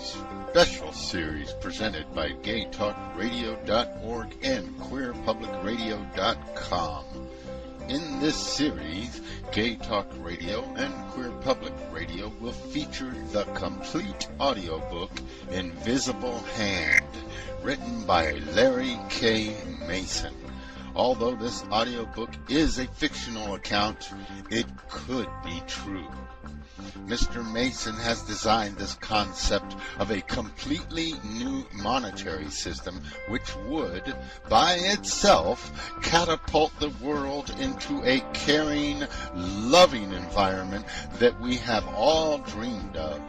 special series presented by GayTalkRadio.org and QueerPublicRadio.com. In this series, Gay Talk Radio and Queer Public Radio will feature the complete audiobook Invisible Hand, written by Larry K. Mason. Although this audiobook is a fictional account, it could be true. Mr. Mason has designed this concept of a completely new monetary system which would, by itself, catapult the world into a caring, loving environment that we have all dreamed of.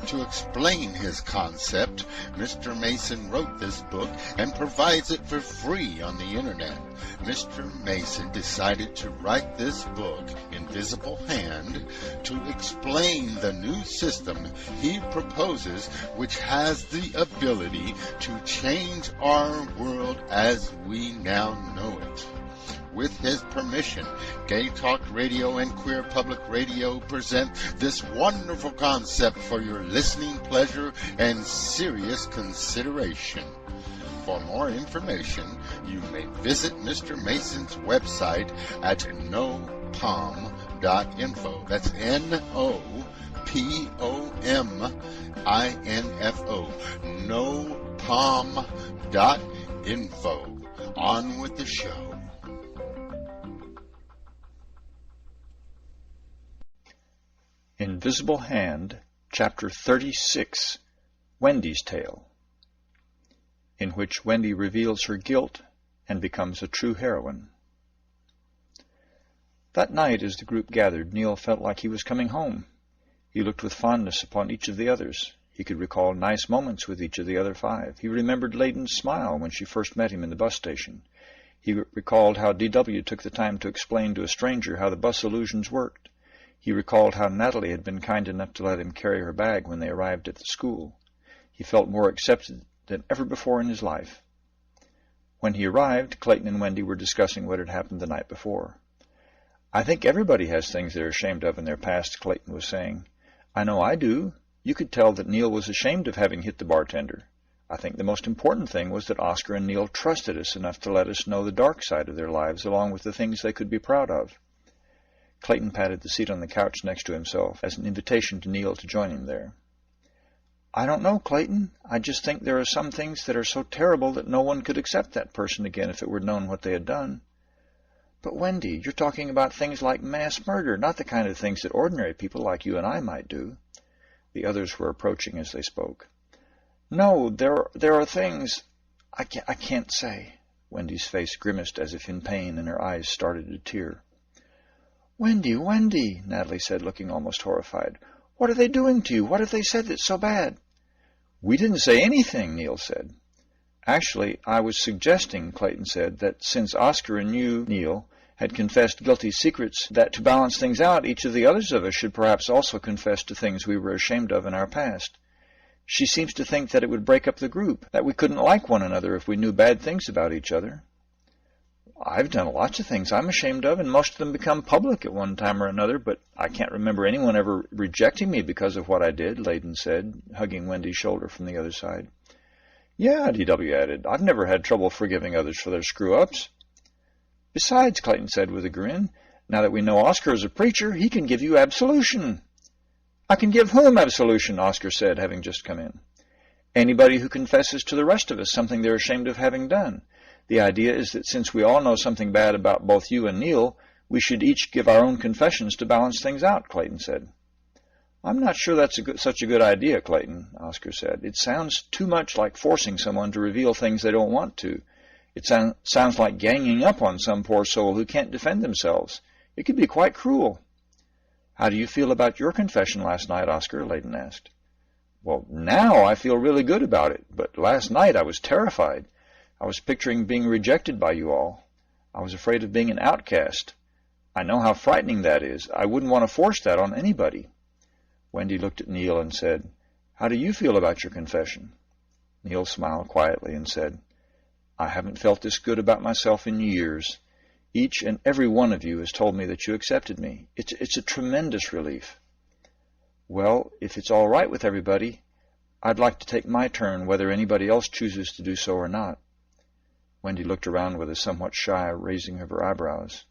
To explain his concept, Mr. Mason wrote this book and provides it for free on the internet. Mr. Mason decided to write this book, Invisible Hand, to explain the new system he proposes, which has the ability to change our world as we now know it. With his permission, Gay Talk Radio and Queer Public Radio present this wonderful concept for your listening pleasure and serious consideration. For more information, you may visit Mr. Mason's website at nopom.info. That's NOPOMINFO. nopom.info. On with the show. Invisible Hand, Chapter 36, Wendy's Tale, in which Wendy reveals her guilt and becomes a true heroine. That night, as the group gathered, Neil felt like he was coming home. He looked with fondness upon each of the others. He could recall nice moments with each of the other five. He remembered Layden's smile when she first met him in the bus station. He recalled how D.W. took the time to explain to a stranger how the bus illusions worked. He recalled how Natalie had been kind enough to let him carry her bag when they arrived at the school. He felt more accepted than ever before in his life. When he arrived, Clayton and Wendy were discussing what had happened the night before. "I think everybody has things they're ashamed of in their past," Clayton was saying. "I know I do. You could tell that Neil was ashamed of having hit the bartender. I think the most important thing was that Oscar and Neil trusted us enough to let us know the dark side of their lives along with the things they could be proud of." Clayton patted the seat on the couch next to himself as an invitation to Neil to join him there. "I don't know, Clayton. I just think there are some things that are so terrible that no one could accept that person again if it were known what they had done." "But, Wendy, you're talking about things like mass murder, not the kind of things that ordinary people like you and I might do." The others were approaching as they spoke. "No, there are things I can't say." Wendy's face grimaced as if in pain, and her eyes started to tear. Wendy, Natalie said, looking almost horrified. "What are they doing to you? What have they said that's so bad?" "We didn't say anything," Neil said. "Actually, I was suggesting," Clayton said, "that since Oscar and you, Neil, had confessed guilty secrets, that to balance things out, each of the others of us should perhaps also confess to things we were ashamed of in our past. She seems to think that it would break up the group, that we couldn't like one another if we knew bad things about each other." "I've done lots of things I'm ashamed of, and most of them become public at one time or another, but I can't remember anyone ever rejecting me because of what I did," Layden said, hugging Wendy's shoulder from the other side. "Yeah," D.W. added, "I've never had trouble forgiving others for their screw-ups." "Besides," Clayton said with a grin, "now that we know Oscar is a preacher, he can give you absolution." "I can give whom absolution?" Oscar said, having just come in. "Anybody who confesses to the rest of us something they're ashamed of having done. The idea is that since we all know something bad about both you and Neil, we should each give our own confessions to balance things out," Clayton said. "I'm not sure that's such a good idea, Clayton," Oscar said. "It sounds too much like forcing someone to reveal things they don't want to. It sounds like ganging up on some poor soul who can't defend themselves. It could be quite cruel." "How do you feel about your confession last night, Oscar?" Layden asked. "Well, now I feel really good about it, but last night I was terrified. I was picturing being rejected by you all. I was afraid of being an outcast. I know how frightening that is. I wouldn't want to force that on anybody." Wendy looked at Neil and said, "How do you feel about your confession?" Neil smiled quietly and said, "I haven't felt this good about myself in years. Each and every one of you has told me that you accepted me. It's a tremendous relief." "Well, if it's all right with everybody, I'd like to take my turn whether anybody else chooses to do so or not." Wendy looked around with a somewhat shy raising of her eyebrows.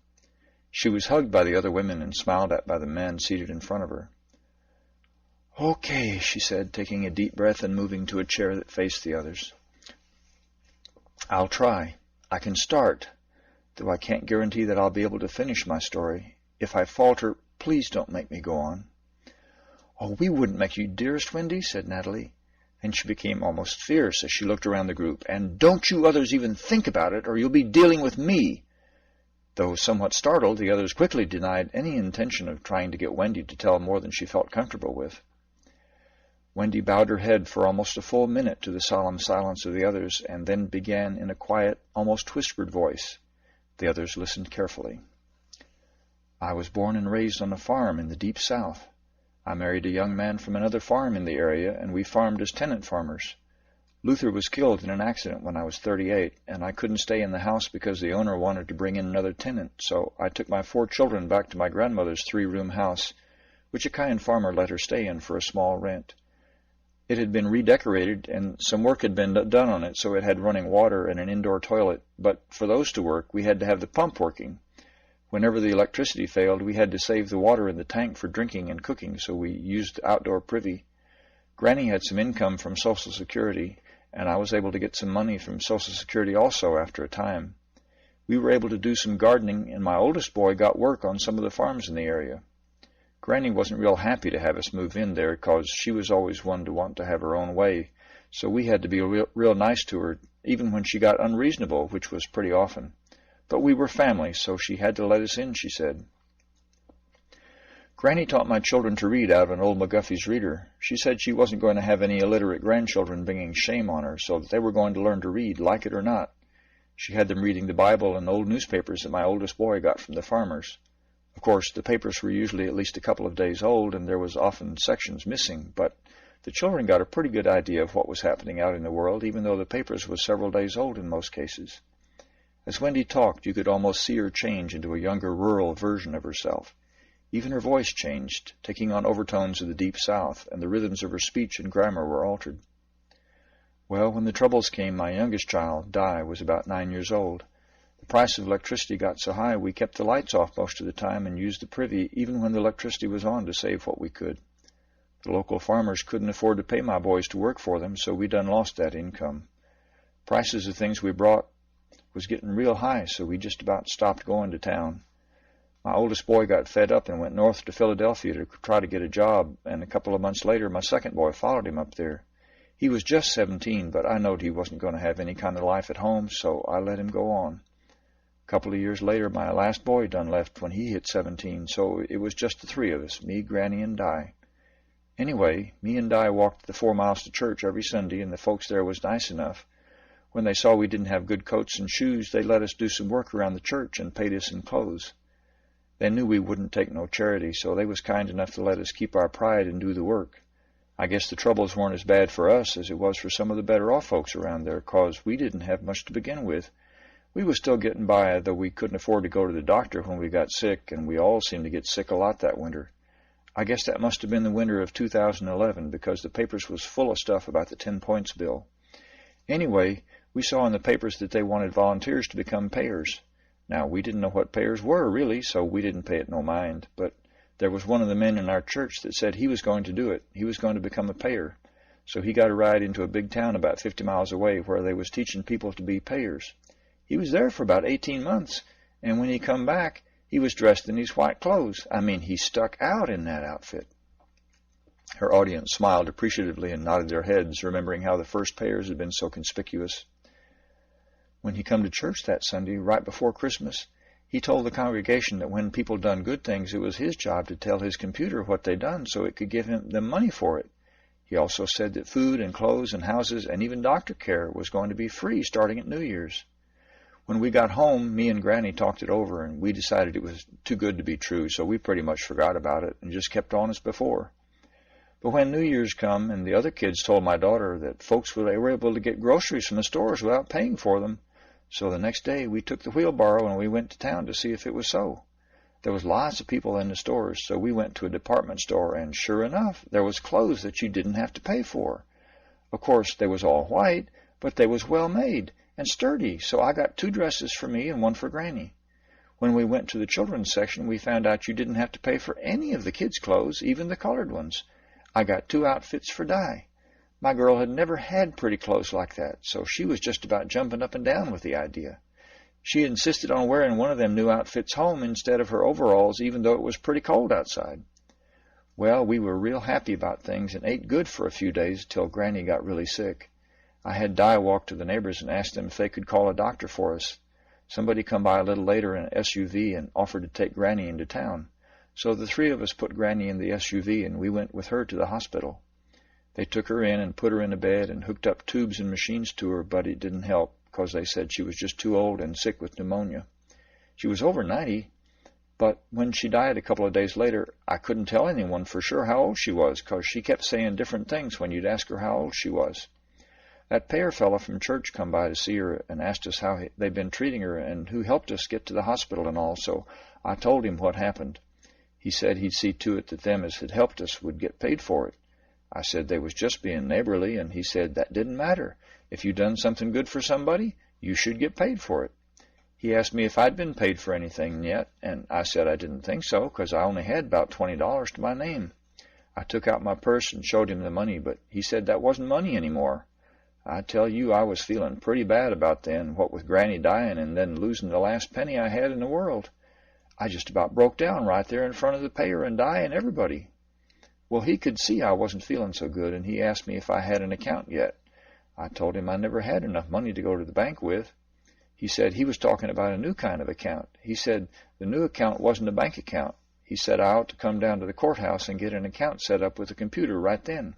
She was hugged by the other women and smiled at by the men seated in front of her. "Okay," she said, taking a deep breath and moving to a chair that faced the others. "I'll try. I can start, though I can't guarantee that I'll be able to finish my story. If I falter, please don't make me go on." "Oh, we wouldn't make you, dearest Wendy," said Natalie. And she became almost fierce as she looked around the group. "And don't you others even think about it, or you'll be dealing with me." Though somewhat startled, the others quickly denied any intention of trying to get Wendy to tell more than she felt comfortable with. Wendy bowed her head for almost a full minute to the solemn silence of the others, and then began in a quiet, almost whispered voice. The others listened carefully. "I was born and raised on a farm in the deep South. I married a young man from another farm in the area, and we farmed as tenant farmers. Luther was killed in an accident when I was 38, and I couldn't stay in the house because the owner wanted to bring in another tenant, so I took my 4 children back to my grandmother's 3-room house, which a kind farmer let her stay in for a small rent. It had been redecorated, and some work had been done on it, so it had running water and an indoor toilet, but for those to work, we had to have the pump working. Whenever the electricity failed, we had to save the water in the tank for drinking and cooking, so we used outdoor privy. Granny had some income from Social Security, and I was able to get some money from Social Security also after a time. We were able to do some gardening, and my oldest boy got work on some of the farms in the area. Granny wasn't real happy to have us move in there, because she was always one to want to have her own way, so we had to be real nice to her, even when she got unreasonable, which was pretty often. But we were family, so she had to let us in, she said. Granny taught my children to read out of an old McGuffey's reader. She said she wasn't going to have any illiterate grandchildren bringing shame on her, so that they were going to learn to read, like it or not. She had them reading the Bible and old newspapers that my oldest boy got from the farmers. Of course, the papers were usually at least a couple of days old, and there was often sections missing, but the children got a pretty good idea of what was happening out in the world, even though the papers were several days old in most cases. As Wendy talked, you could almost see her change into a younger rural version of herself. Even her voice changed, taking on overtones of the Deep South, and the rhythms of her speech and grammar were altered. Well, when the troubles came, my youngest child, Di, was about 9 years old. The price of electricity got so high we kept the lights off most of the time and used the privy even when the electricity was on to save what we could. The local farmers couldn't afford to pay my boys to work for them, so we done lost that income. Prices of things we brought was getting real high, so we just about stopped going to town. My oldest boy got fed up and went north to Philadelphia to try to get a job, and a couple of months later my second boy followed him up there. He was just 17, but I knowed he wasn't going to have any kind of life at home, so I let him go on. A couple of years later my last boy done left when he hit 17, so it was just the 3 of us, me, Granny, and Di. Anyway, me and Di walked the 4 miles to church every Sunday, and the folks there was nice enough. When they saw we didn't have good coats and shoes, they let us do some work around the church and paid us in clothes. They knew we wouldn't take no charity, so they was kind enough to let us keep our pride and do the work. I guess the troubles weren't as bad for us as it was for some of the better-off folks around there, 'cause we didn't have much to begin with. We was still getting by, though we couldn't afford to go to the doctor when we got sick, and we all seemed to get sick a lot that winter. I guess that must have been the winter of 2011, because the papers was full of stuff about the 10 points bill. Anyway, we saw in the papers that they wanted volunteers to become payers. Now, we didn't know what payers were, really, so we didn't pay it no mind, but there was one of the men in our church that said he was going to do it. He was going to become a payer. So he got a ride into a big town about 50 miles away where they was teaching people to be payers. He was there for about 18 months, and when he come back, he was dressed in his white clothes. I mean, he stuck out in that outfit. Her audience smiled appreciatively and nodded their heads, remembering how the first payers had been so conspicuous. When he come to church that Sunday, right before Christmas, he told the congregation that when people done good things, it was his job to tell his computer what they done so it could give them money for it. He also said that food and clothes and houses and even doctor care was going to be free starting at New Year's. When we got home, me and Granny talked it over, and we decided it was too good to be true, so we pretty much forgot about it and just kept on as before. But when New Year's come, and the other kids told my daughter that folks were able to get groceries from the stores without paying for them, so the next day we took the wheelbarrow and we went to town to see if it was so. There was lots of people in the stores, so we went to a department store, and sure enough, there was clothes that you didn't have to pay for. Of course, they was all white, but they was well made and sturdy, so I got 2 dresses for me and 1 for Granny. When we went to the children's section, we found out you didn't have to pay for any of the kids' clothes, even the colored ones. I got 2 outfits for Di. My girl had never had pretty clothes like that, so she was just about jumping up and down with the idea. She insisted on wearing one of them new outfits home instead of her overalls, even though it was pretty cold outside. Well, we were real happy about things and ate good for a few days till Granny got really sick. I had Di walk to the neighbors and ask them if they could call a doctor for us. Somebody come by a little later in an SUV and offered to take Granny into town. So the 3 of us put Granny in the SUV and we went with her to the hospital. They took her in and put her in a bed and hooked up tubes and machines to her, but it didn't help because they said she was just too old and sick with pneumonia. She was over 90, but when she died a couple of days later, I couldn't tell anyone for sure how old she was because she kept saying different things when you'd ask her how old she was. That payer fella from church come by to see her and asked us how they'd been treating her and who helped us get to the hospital and all, so I told him what happened. He said he'd see to it that them as had helped us would get paid for it. I said they was just being neighborly, and he said that didn't matter. If you done something good for somebody, you should get paid for it. He asked me if I'd been paid for anything yet, and I said I didn't think so, because I only had about $20 to my name. I took out my purse and showed him the money, but he said that wasn't money anymore. I tell you, I was feeling pretty bad about then, what with Granny dying and then losing the last penny I had in the world. I just about broke down right there in front of the payer and Di and everybody. Well, he could see I wasn't feeling so good, and he asked me if I had an account yet. I told him I never had enough money to go to the bank with. He said he was talking about a new kind of account. He said the new account wasn't a bank account. He said I ought to come down to the courthouse and get an account set up with a computer right then.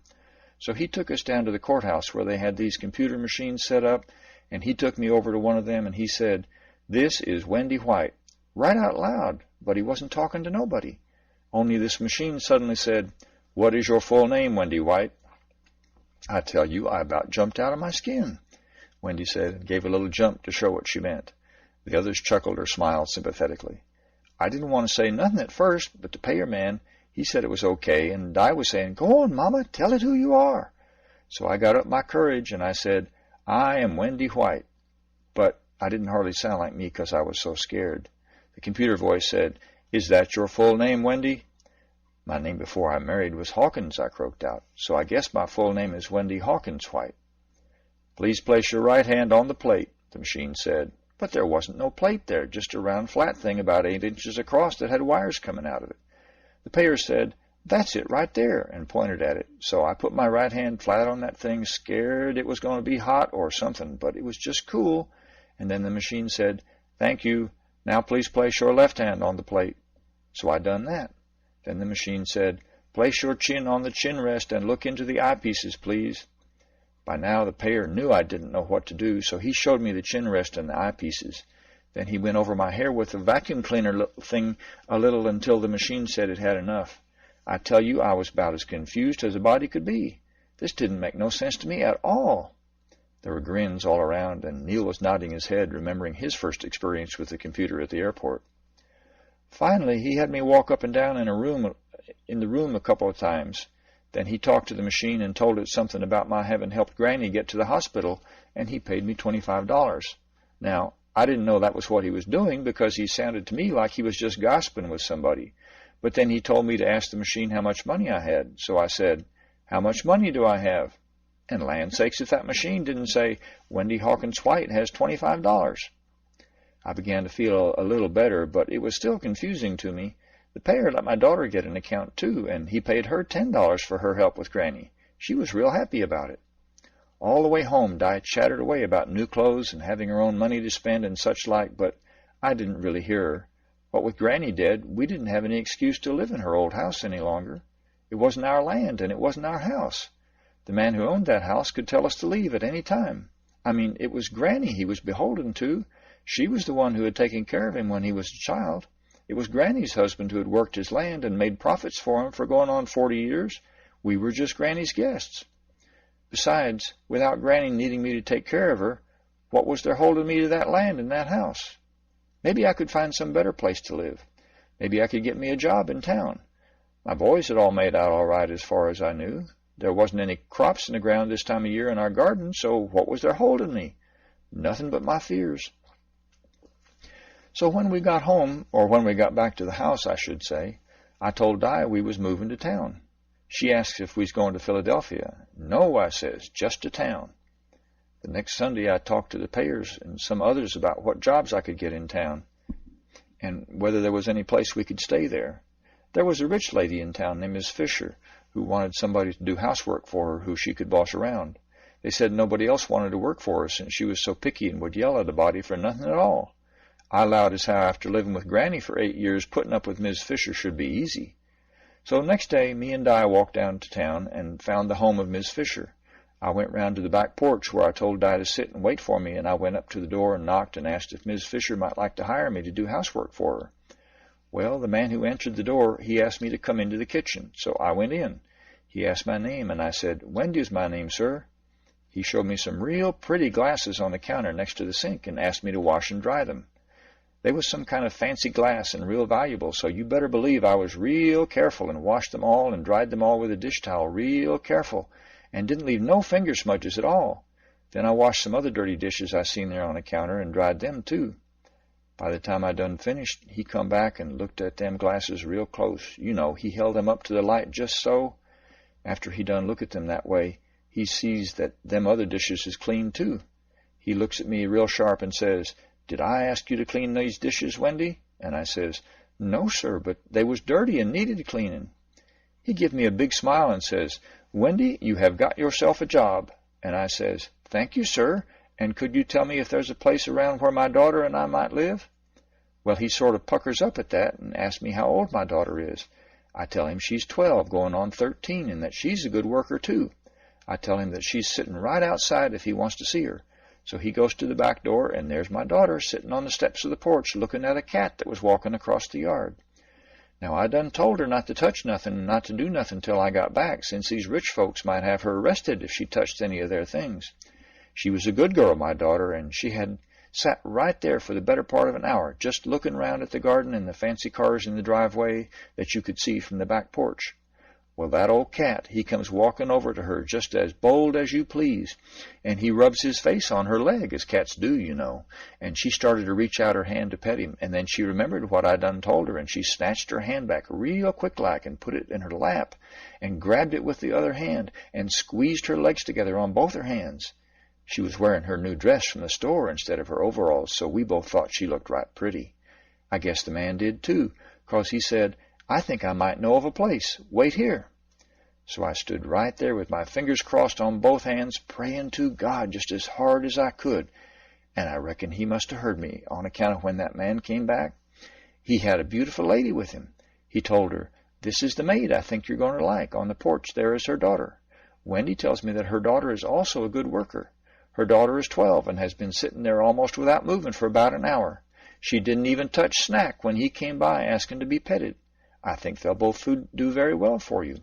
So he took us down to the courthouse where they had these computer machines set up, and he took me over to one of them, and he said, "This is Wendy White," right out loud, but he wasn't talking to nobody. Only this machine suddenly said, "What is your full name, Wendy White?" I tell you, I about jumped out of my skin, Wendy said, and gave a little jump to show what she meant. The others chuckled or smiled sympathetically. I didn't want to say nothing at first, but the payer man, he said it was okay, and Di was saying, "Go on, Mama, tell it who you are." So I got up my courage, and I said, "I am Wendy White." But I didn't hardly sound like me because I was so scared. The computer voice said, "Is that your full name, Wendy?" My name before I married was Hawkins, I croaked out, so I guess my full name is Wendy Hawkins White. "Please place your right hand on the plate," the machine said. But there wasn't no plate there, just a round flat thing about 8 inches across that had wires coming out of it. The payer said, "That's it right there," and pointed at it. So I put my right hand flat on that thing, scared it was going to be hot or something, but it was just cool. And then the machine said, "Thank you. Now please place your left hand on the plate." So I done that. Then the machine said, "Place your chin on the chin rest and look into the eyepieces, please." By now the payer knew I didn't know what to do, so he showed me the chin rest and the eyepieces. Then he went over my hair with the vacuum cleaner thing a little until the machine said it had enough. I tell you, I was about as confused as a body could be. This didn't make no sense to me at all. There were grins all around, and Neil was nodding his head, remembering his first experience with the computer at the airport. Finally, he had me walk up and down in the room a couple of times. Then he talked to the machine and told it something about my having helped Granny get to the hospital, and he paid me $25. Now, I didn't know that was what he was doing because he sounded to me like he was just gossiping with somebody. But then he told me to ask the machine how much money I had. So I said, "How much money do I have?" And land sakes if that machine didn't say, "Wendy Hawkins White has $25. I began to feel a little better, but it was still confusing to me. The payer let my daughter get an account too, and he paid her $10 for her help with Granny. She was real happy about it. All the way home, Di chattered away about new clothes and having her own money to spend and such like, but I didn't really hear her. What with Granny dead, we didn't have any excuse to live in her old house any longer. It wasn't our land, and it wasn't our house. The man who owned that house could tell us to leave at any time. I mean, it was Granny he was beholden to. She was the one who had taken care of him when he was a child. It was Granny's husband who had worked his land and made profits for him for going on 40 years. We were just Granny's guests. Besides, without Granny needing me to take care of her, what was there holding me to that land and that house? Maybe I could find some better place to live. Maybe I could get me a job in town. My boys had all made out all right as far as I knew. There wasn't any crops in the ground this time of year in our garden, so what was there holding me? Nothing but my fears. So when we got home, or when we got back to the house, I should say, I told Di we was moving to town. She asked if we was going to Philadelphia. No, I says, just to town. The next Sunday I talked to the payers and some others about what jobs I could get in town and whether there was any place we could stay there. There was a rich lady in town named Miss Fisher who wanted somebody to do housework for her who she could boss around. They said nobody else wanted to work for her since she was so picky and would yell at a body for nothing at all. I allowed as how after living with Granny for 8 years, putting up with Miss Fisher should be easy. So next day, me and Di walked down to town and found the home of Miss Fisher. I went round to the back porch where I told Di to sit and wait for me, and I went up to the door and knocked and asked if Miss Fisher might like to hire me to do housework for her. Well, the man who answered the door, he asked me to come into the kitchen, so I went in. He asked my name, and I said, "Wendy is my name, sir." He showed me some real pretty glasses on the counter next to the sink and asked me to wash and dry them. They was some kind of fancy glass and real valuable, so you better believe I was real careful and washed them all and dried them all with a dish towel real careful and didn't leave no finger smudges at all. Then I washed some other dirty dishes I seen there on the counter and dried them too. By the time I done finished, he come back and looked at them glasses real close. You know, he held them up to the light just so. After he done look at them that way, he sees that them other dishes is clean too. He looks at me real sharp and says, "Did I ask you to clean these dishes, Wendy?" And I says, "No, sir, but they was dirty and needed cleaning." He give me a big smile and says, "Wendy, you have got yourself a job." And I says, "Thank you, sir, and could you tell me if there's a place around where my daughter and I might live?" Well, he sort of puckers up at that and asks me how old my daughter is. I tell him she's 12, going on 13, and that she's a good worker too. I tell him that she's sitting right outside if he wants to see her. So he goes to the back door, and there's my daughter sitting on the steps of the porch looking at a cat that was walking across the yard. Now, I done told her not to touch nothing and not to do nothing till I got back, since these rich folks might have her arrested if she touched any of their things. She was a good girl, my daughter, and she had sat right there for the better part of an hour, just looking round at the garden and the fancy cars in the driveway that you could see from the back porch. Well, that old cat, he comes walking over to her just as bold as you please, and he rubs his face on her leg, as cats do, you know, and she started to reach out her hand to pet him, and then she remembered what I done told her, and she snatched her hand back real quick-like and put it in her lap, and grabbed it with the other hand, and squeezed her legs together on both her hands. She was wearing her new dress from the store instead of her overalls, so we both thought she looked right pretty. I guess the man did too, 'cause he said, "I think I might know of a place. Wait here." So I stood right there with my fingers crossed on both hands, praying to God just as hard as I could, and I reckon he must have heard me on account of when that man came back. He had a beautiful lady with him. He told her, "This is the maid I think you're going to like. On the porch there is her daughter. Wendy tells me that her daughter is also a good worker. Her daughter is 12 and has been sitting there almost without moving for about an hour. She didn't even touch Snack when he came by asking to be petted. I think they'll both do very well for you."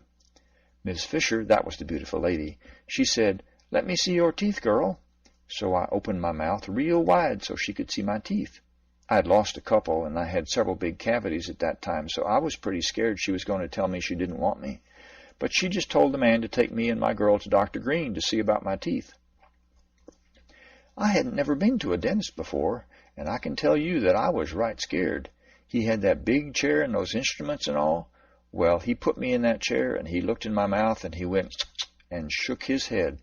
Miss Fisher, that was the beautiful lady, she said, "Let me see your teeth, girl." So I opened my mouth real wide so she could see my teeth. I had lost a couple, and I had several big cavities at that time, so I was pretty scared she was going to tell me she didn't want me. But she just told the man to take me and my girl to Dr. Green to see about my teeth. I hadn't never been to a dentist before, and I can tell you that I was right scared. He had that big chair and those instruments and all. Well, he put me in that chair, and he looked in my mouth, and he went and shook his head.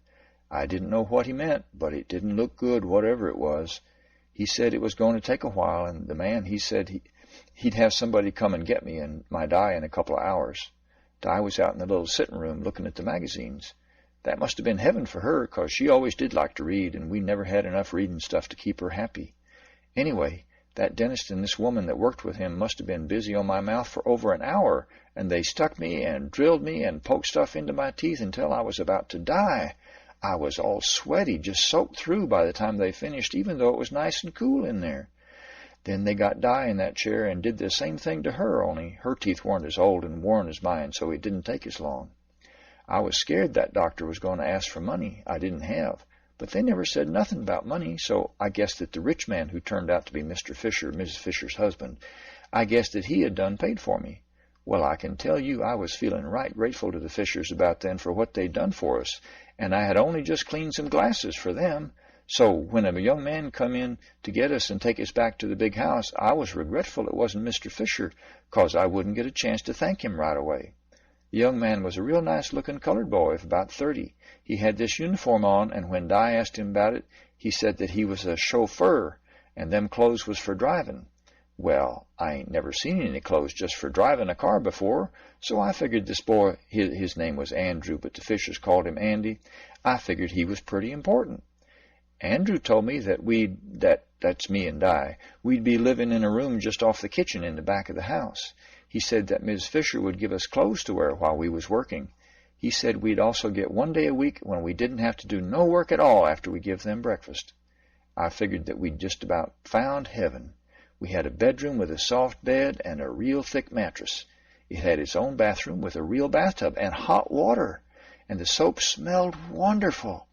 I didn't know what he meant, but it didn't look good, whatever it was. He said it was going to take a while, and the man, he said he'd have somebody come and get me and my Di in a couple of hours. Di was out in the little sitting room looking at the magazines. That must have been heaven for her, 'cause she always did like to read, and we never had enough reading stuff to keep her happy. Anyway, that dentist and this woman that worked with him must have been busy on my mouth for over an hour, and they stuck me and drilled me and poked stuff into my teeth until I was about to die. I was all sweaty, just soaked through by the time they finished, even though it was nice and cool in there. Then they got Di in that chair and did the same thing to her, only her teeth weren't as old and worn as mine, so it didn't take as long. I was scared that doctor was going to ask for money I didn't have, but they never said nothing about money, so I guessed that the rich man who turned out to be Mr. Fisher, Mrs. Fisher's husband, I guessed that he had done paid for me. Well, I can tell you I was feeling right grateful to the Fishers about then for what they'd done for us, and I had only just cleaned some glasses for them. So when a young man come in to get us and take us back to the big house, I was regretful it wasn't Mr. Fisher, 'cause I wouldn't get a chance to thank him right away. The young man was a real nice-looking colored boy of about 30. He had this uniform on, and when Di asked him about it, he said that he was a chauffeur, and them clothes was for driving. Well, I ain't never seen any clothes just for driving a car before, so I figured this boy, his name was Andrew, but the Fishers called him Andy, I figured he was pretty important. Andrew told me that that's me and Di, we'd be living in a room just off the kitchen in the back of the house. He said that Ms. Fisher would give us clothes to wear while we was working. He said we'd also get 1 day a week when we didn't have to do no work at all after we give them breakfast. I figured that we'd just about found heaven. We had a bedroom with a soft bed and a real thick mattress. It had its own bathroom with a real bathtub and hot water, and the soap smelled wonderful.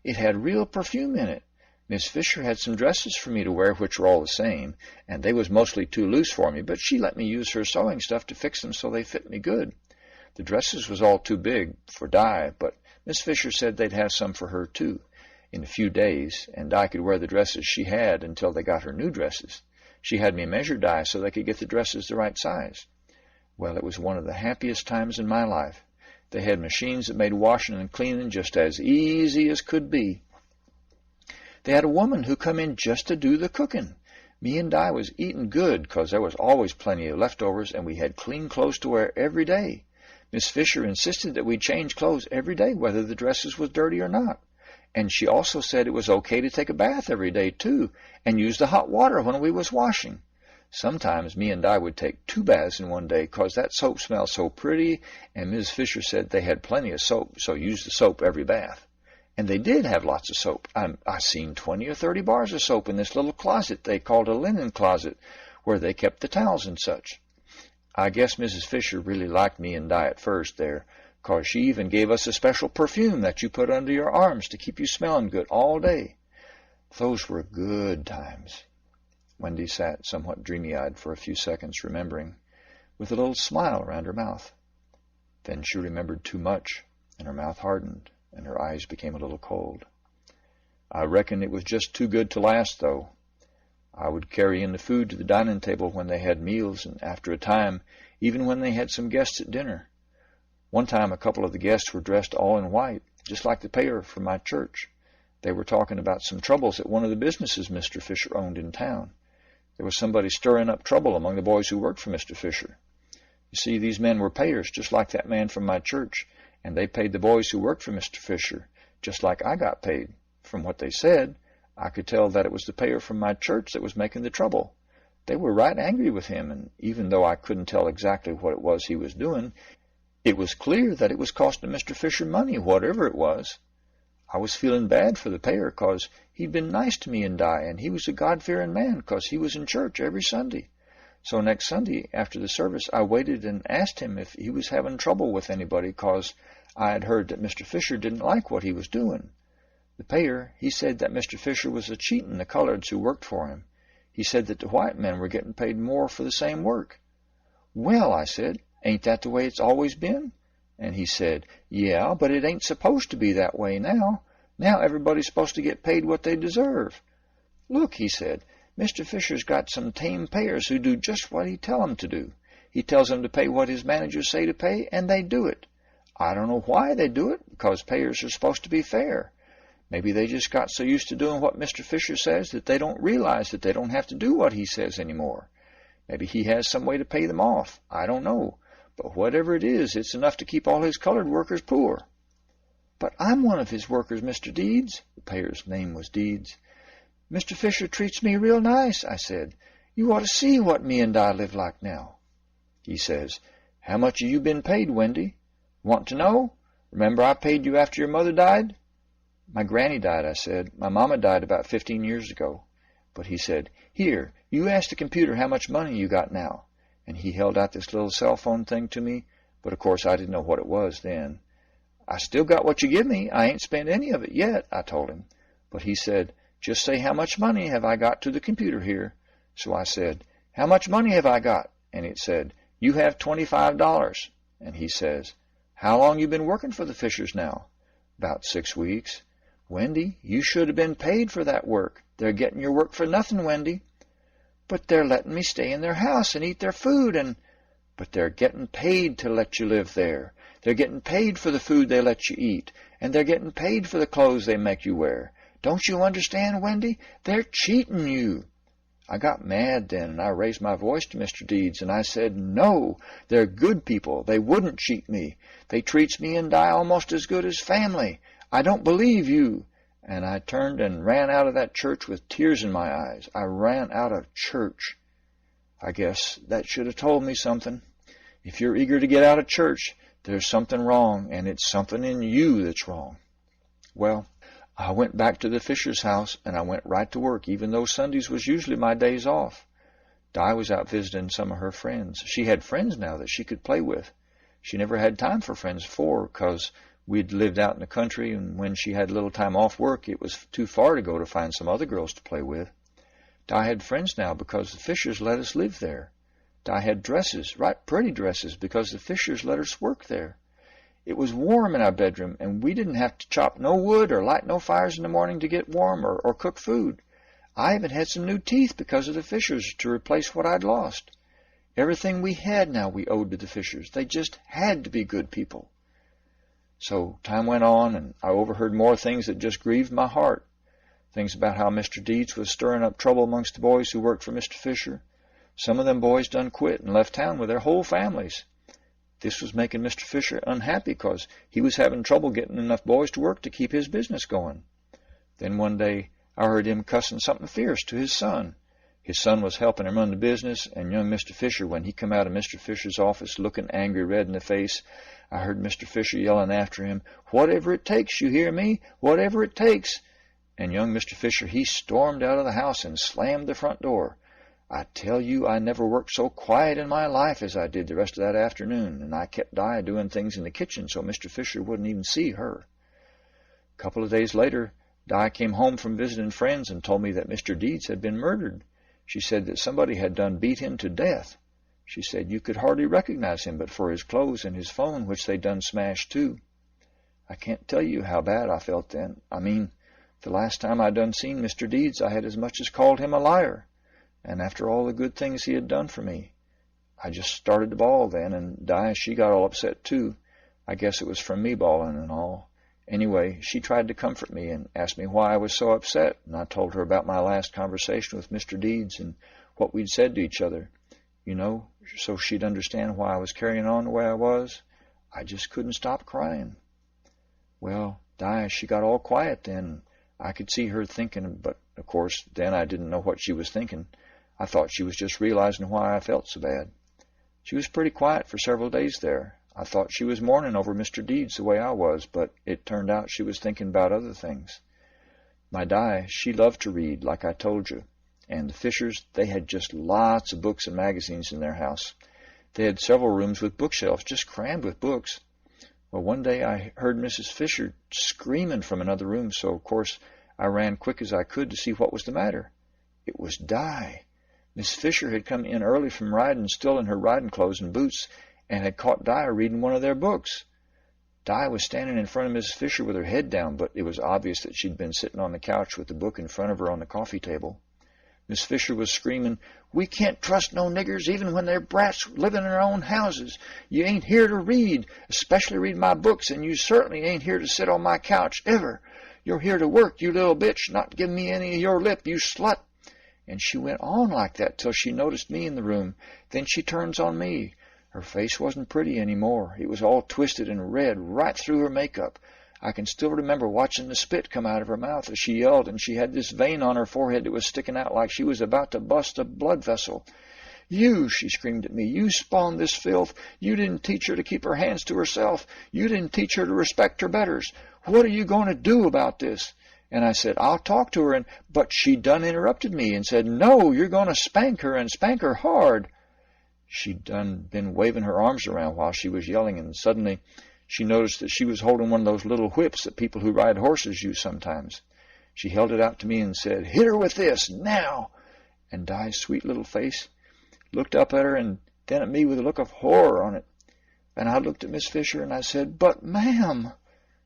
It had real perfume in it. Miss Fisher had some dresses for me to wear which were all the same, and they was mostly too loose for me, but she let me use her sewing stuff to fix them so they fit me good. The dresses was all too big for Di, but Miss Fisher said they'd have some for her too in a few days, and Di could wear the dresses she had until they got her new dresses. She had me measure Di so they could get the dresses the right size. Well, it was one of the happiest times in my life. They had machines that made washing and cleaning just as easy as could be. They had a woman who come in just to do the cooking. Me and Di was eating good, 'cause there was always plenty of leftovers, and we had clean clothes to wear every day. Miss Fisher insisted that we change clothes every day, whether the dresses was dirty or not. And she also said it was okay to take a bath every day, too, and use the hot water when we was washing. Sometimes me and Di would take 2 baths in 1 day, 'cause that soap smelled so pretty, and Ms. Fisher said they had plenty of soap, so use the soap every bath. And they did have lots of soap. I seen 20 or 30 bars of soap in this little closet they called a linen closet, where they kept the towels and such. I guess Mrs. Fisher really liked me and Di at first there, 'cause she even gave us a special perfume that you put under your arms to keep you smelling good all day. Those were good times. Wendy sat somewhat dreamy-eyed for a few seconds, remembering, with a little smile around her mouth. Then she remembered too much, and her mouth hardened, and her eyes became a little cold. I reckon it was just too good to last, though. I would carry in the food to the dining table when they had meals, and after a time, even when they had some guests at dinner. One time a couple of the guests were dressed all in white, just like the payer from my church. They were talking about some troubles at one of the businesses Mr. Fisher owned in town. There was somebody stirring up trouble among the boys who worked for Mr. Fisher. You see, these men were payers, just like that man from my church, and they paid the boys who worked for Mr. Fisher, just like I got paid. From what they said, I could tell that it was the payer from my church that was making the trouble. They were right angry with him, and even though I couldn't tell exactly what it was he was doing, it was clear that it was costing Mr. Fisher money, whatever it was. I was feeling bad for the payer, 'cause he'd been nice to me and Di, and he was a God-fearing man, 'cause he was in church every Sunday. So next Sunday, after the service, I waited and asked him if he was having trouble with anybody, 'cause I had heard that Mr. Fisher didn't like what he was doing. The payer, he said that Mr. Fisher was cheating the coloreds who worked for him. He said that the white men were getting paid more for the same work. Well, I said, ain't that the way it's always been? And he said, yeah, but it ain't supposed to be that way now. Now everybody's supposed to get paid what they deserve. Look, he said, Mr. Fisher's got some tame payers who do just what he tells them to do. He tells them to pay what his managers say to pay, and they do it. I don't know why they do it, because payers are supposed to be fair. Maybe they just got so used to doing what Mr. Fisher says that they don't realize that they don't have to do what he says anymore. Maybe he has some way to pay them off. I don't know. But whatever it is, it's enough to keep all his colored workers poor. But I'm one of his workers, Mr. Deeds. The payer's name was Deeds. Mr. Fisher treats me real nice, I said. You ought to see what me and Di live like now. He says, how much have you been paid, Wendy? Want to know? Remember I paid you after your mother died? My granny died, I said. My mama died about 15 years ago. But he said, here, you ask the computer how much money you got now. And he held out this little cell phone thing to me, but of course I didn't know what it was then. I still got what you give me. I ain't spent any of it yet, I told him. But he said, just say how much money have I got to the computer here. So I said, how much money have I got? And it said, You have $25. And he says, how long you been working for the Fishers now? About 6 weeks. Wendy, you should have been paid for that work. They're getting your work for nothing, Wendy. But they're letting me stay in their house and eat their food and... But they're getting paid to let you live there. They're getting paid for the food they let you eat, and they're getting paid for the clothes they make you wear. Don't you understand, Wendy? They're cheating you. I got mad then, and I raised my voice to Mr. Deeds, and I said, no, they're good people. They wouldn't cheat me. They treats me and Di almost as good as family. I don't believe you. And I turned and ran out of that church with tears in my eyes. I ran out of church. I guess that should have told me something. If you're eager to get out of church, there's something wrong, and it's something in you that's wrong. Well, I went back to the Fisher's house, and I went right to work, even though Sundays was usually my days off. Di was out visiting some of her friends. She had friends now that she could play with. She never had time for friends before, because we'd lived out in the country, and when she had a little time off work, it was too far to go to find some other girls to play with. Di had friends now because the Fishers let us live there. Di had dresses, right pretty dresses, because the Fishers let us work there. It was warm in our bedroom, and we didn't have to chop no wood or light no fires in the morning to get warm or cook food. I even had some new teeth because of the Fishers to replace what I'd lost. Everything we had now we owed to the Fishers. They just had to be good people. So time went on, and I overheard more things that just grieved my heart. Things about how Mr. Deeds was stirring up trouble amongst the boys who worked for Mr. Fisher. Some of them boys done quit and left town with their whole families. This was making Mr. Fisher unhappy because he was having trouble getting enough boys to work to keep his business going. Then one day I heard him cussing something fierce to his son. His son was helping him run the business, and young Mr. Fisher, when he come out of Mr. Fisher's office looking angry red in the face, I heard Mr. Fisher yelling after him, "Whatever it takes, you hear me? Whatever it takes." And young Mr. Fisher, he stormed out of the house and slammed the front door. I tell you, I never worked so quiet in my life as I did the rest of that afternoon, and I kept Di doing things in the kitchen so Mr. Fisher wouldn't even see her. A couple of days later, Di came home from visiting friends and told me that Mr. Deeds had been murdered. She said that somebody had done beat him to death. She said you could hardly recognize him but for his clothes and his phone, which they done smashed too. I can't tell you how bad I felt then. I mean, the last time I done seen Mr. Deeds, I had as much as called him a liar. And after all the good things he had done for me, I just started to bawl then, and Di, she got all upset too. I guess it was from me bawling and all. Anyway, she tried to comfort me and asked me why I was so upset, and I told her about my last conversation with Mr. Deeds and what we'd said to each other, you know, so she'd understand why I was carrying on the way I was. I just couldn't stop crying. Well, Di, she got all quiet then. I could see her thinking, but of course then I didn't know what she was thinking. I thought she was just realizing why I felt so bad. She was pretty quiet for several days there. I thought she was mourning over Mr. Deeds the way I was, but it turned out she was thinking about other things. My Di, she loved to read, like I told you, and the Fishers, they had just lots of books and magazines in their house. They had several rooms with bookshelves just crammed with books. Well, one day I heard Mrs. Fisher screaming from another room, so of course I ran quick as I could to see what was the matter. It was Di. Miss Fisher had come in early from riding, still in her riding clothes and boots, and had caught Di reading one of their books. Di was standing in front of Mrs. Fisher with her head down, but it was obvious that she'd been sitting on the couch with the book in front of her on the coffee table. Miss Fisher was screaming, "We can't trust no niggers even when they're brats living in their own houses. You ain't here to read, especially read my books, and you certainly ain't here to sit on my couch, ever. You're here to work, you little bitch, not give me any of your lip, you slut." And she went on like that till she noticed me in the room. Then she turns on me. Her face wasn't pretty any more. It was all twisted and red right through her makeup. I can still remember watching the spit come out of her mouth as she yelled, and she had this vein on her forehead that was sticking out like she was about to bust a blood vessel. "You," she screamed at me, "you spawned this filth. You didn't teach her to keep her hands to herself. You didn't teach her to respect her betters. What are you going to do about this?" And I said, "I'll talk to her," but she done interrupted me and said, "No, you're going to spank her and spank her hard." She'd done been waving her arms around while she was yelling, and suddenly she noticed that she was holding one of those little whips that people who ride horses use sometimes. She held it out to me and said, "Hit her with this, now!" And Di's sweet little face looked up at her, and then at me with a look of horror on it. And I looked at Miss Fisher and I said, "But, ma'am."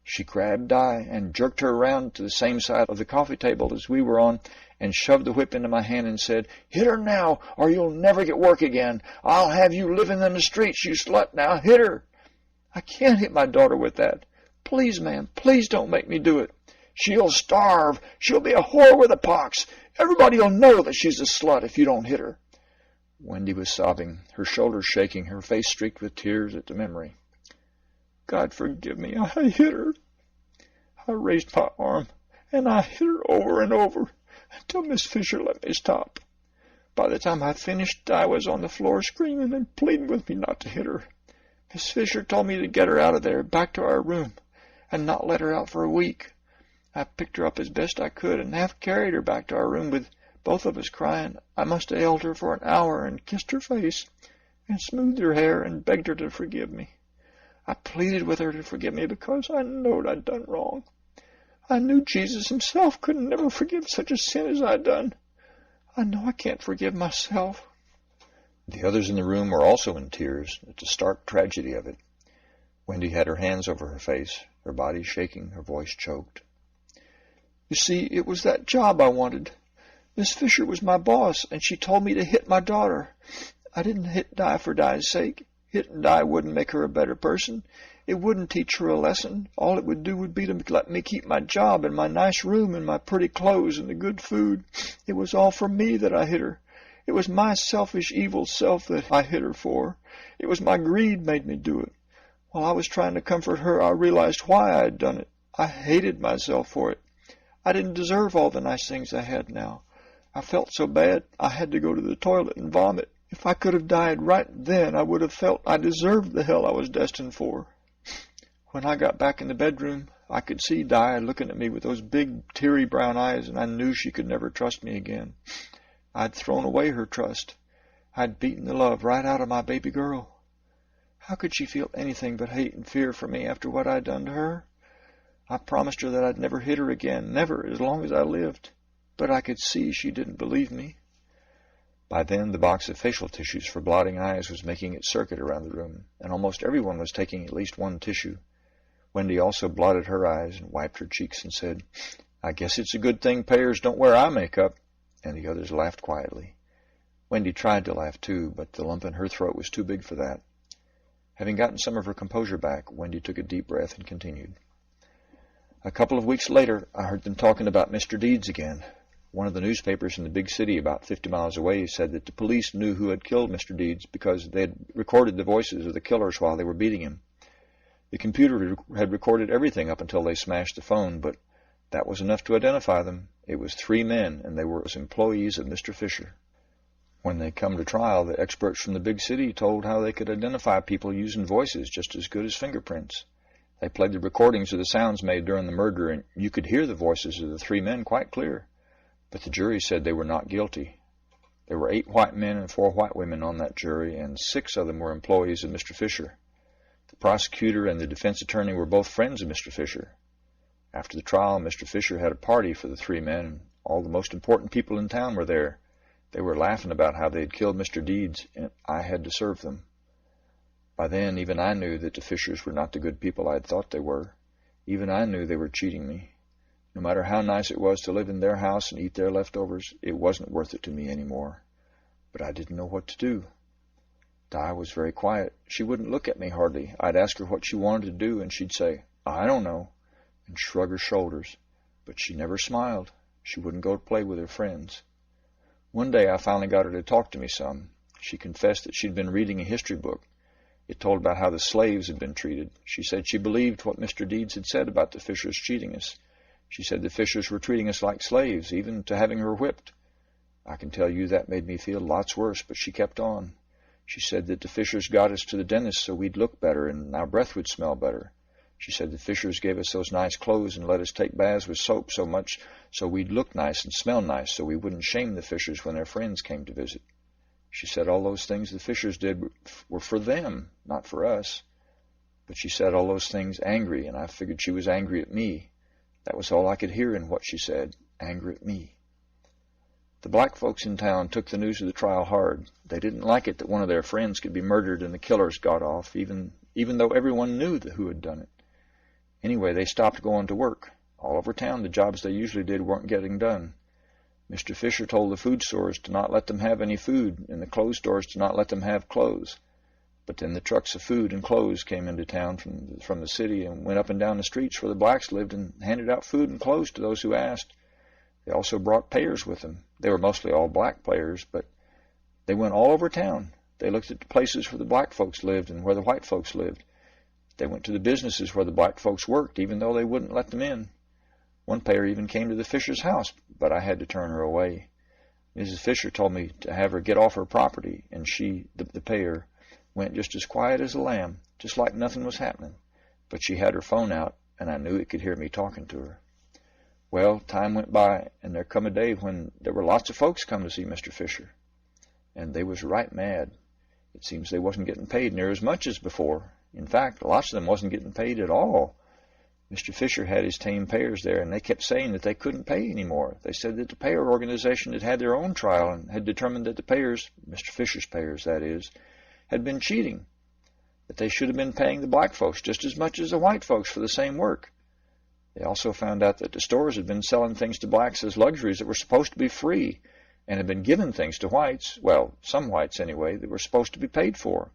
She grabbed Di and jerked her around to the same side of the coffee table as we were on and shoved the whip into my hand and said, "Hit her now, or you'll never get work again. I'll have you living in the streets, you slut. Now hit her." "I can't hit my daughter with that. Please, ma'am, please don't make me do it." "She'll starve. She'll be a whore with the pox. Everybody'll know that she's a slut if you don't hit her." Wendy was sobbing, her shoulders shaking, her face streaked with tears at the memory. "God forgive me, I hit her." I raised my arm, and I hit her over and over until Miss Fisher let me stop. By the time I finished, Di was on the floor screaming and pleading with me not to hit her. Miss Fisher told me to get her out of there, back to our room, and not let her out for a week. I picked her up as best I could and half carried her back to our room with both of us crying. I must have held her for an hour and kissed her face and smoothed her hair and begged her to forgive me. I pleaded with her to forgive me because I knowed I'd done wrong. I knew Jesus himself could never forgive such a sin as I'd done. I know I can't forgive myself. The others in the room were also in tears at the stark tragedy of it. Wendy had her hands over her face, her body shaking, her voice choked. "You see, it was that job I wanted. Miss Fisher was my boss, and she told me to hit my daughter. I didn't hit Di for Di's sake. Hitting Di wouldn't make her a better person. It wouldn't teach her a lesson. All it would do would be to let me keep my job and my nice room and my pretty clothes and the good food. It was all for me that I hit her. It was my selfish, evil self that I hit her for. It was my greed made me do it. While I was trying to comfort her, I realized why I had done it. I hated myself for it. I didn't deserve all the nice things I had now. I felt so bad I had to go to the toilet and vomit. If I could have died right then, I would have felt I deserved the hell I was destined for. When I got back in the bedroom, I could see Di looking at me with those big, teary brown eyes, and I knew she could never trust me again. I'd thrown away her trust. I'd beaten the love right out of my baby girl. How could she feel anything but hate and fear for me after what I'd done to her? I promised her that I'd never hit her again, never, as long as I lived. But I could see she didn't believe me. By then, the box of facial tissues for blotting eyes was making its circuit around the room, and almost everyone was taking at least one tissue. Wendy also blotted her eyes and wiped her cheeks and said, "I guess it's a good thing payers don't wear eye makeup," and the others laughed quietly. Wendy tried to laugh too, but the lump in her throat was too big for that. Having gotten some of her composure back, Wendy took a deep breath and continued. "A couple of weeks later, I heard them talking about Mr. Deeds again. One of the newspapers in the big city about 50 miles away said that the police knew who had killed Mr. Deeds because they had recorded the voices of the killers while they were beating him. The computer had recorded everything up until they smashed the phone, but that was enough to identify them. It was 3 men, and they were employees of Mr. Fisher. When they come to trial, the experts from the big city told how they could identify people using voices just as good as fingerprints. They played the recordings of the sounds made during the murder, and you could hear the voices of the 3 men quite clear. But the jury said they were not guilty. There were 8 white men and 4 white women on that jury, and 6 of them were employees of Mr. Fisher. The prosecutor and the defense attorney were both friends of Mr. Fisher. After the trial, Mr. Fisher had a party for the 3 men, and all the most important people in town were there. They were laughing about how they had killed Mr. Deeds, and I had to serve them. By then, even I knew that the Fishers were not the good people I had thought they were. Even I knew they were cheating me. No matter how nice it was to live in their house and eat their leftovers, it wasn't worth it to me anymore. But I didn't know what to do. Di was very quiet. She wouldn't look at me hardly. I'd ask her what she wanted to do, and she'd say, "I don't know," and shrug her shoulders. But she never smiled. She wouldn't go to play with her friends. One day I finally got her to talk to me some. She confessed that she'd been reading a history book. It told about how the slaves had been treated. She said she believed what Mr. Deeds had said about the Fishers cheating us. She said the Fishers were treating us like slaves, even to having her whipped. I can tell you that made me feel lots worse, but she kept on. She said that the Fishers got us to the dentist so we'd look better and our breath would smell better. She said the Fishers gave us those nice clothes and let us take baths with soap so much so we'd look nice and smell nice so we wouldn't shame the Fishers when their friends came to visit. She said all those things the Fishers did were for them, not for us. But she said all those things angry, and I figured she was angry at me. That was all I could hear in what she said, angry at me. The black folks in town took the news of the trial hard. They didn't like it that one of their friends could be murdered and the killers got off, even though everyone knew who had done it. Anyway, they stopped going to work. All over town, the jobs they usually did weren't getting done. Mr. Fisher told the food stores to not let them have any food, and the clothes stores to not let them have clothes. But then the trucks of food and clothes came into town from the city and went up and down the streets where the blacks lived and handed out food and clothes to those who asked. They also brought payers with them. They were mostly all black players, but they went all over town. They looked at the places where the black folks lived and where the white folks lived. They went to the businesses where the black folks worked, even though they wouldn't let them in. One payer even came to the Fisher's house, but I had to turn her away. Mrs. Fisher told me to have her get off her property, and she, the payer, went just as quiet as a lamb, just like nothing was happening. But she had her phone out, and I knew it could hear me talking to her. Well, time went by, and there come a day when there were lots of folks come to see Mr. Fisher. And they was right mad. It seems they wasn't getting paid near as much as before. In fact, lots of them wasn't getting paid at all. Mr. Fisher had his tame payers there, and they kept saying that they couldn't pay anymore. They said that the payer organization had had their own trial and had determined that the payers, Mr. Fisher's payers that is, had been cheating, that they should have been paying the black folks just as much as the white folks for the same work. They also found out that the stores had been selling things to blacks as luxuries that were supposed to be free, and had been giving things to whites, well, some whites anyway, that were supposed to be paid for.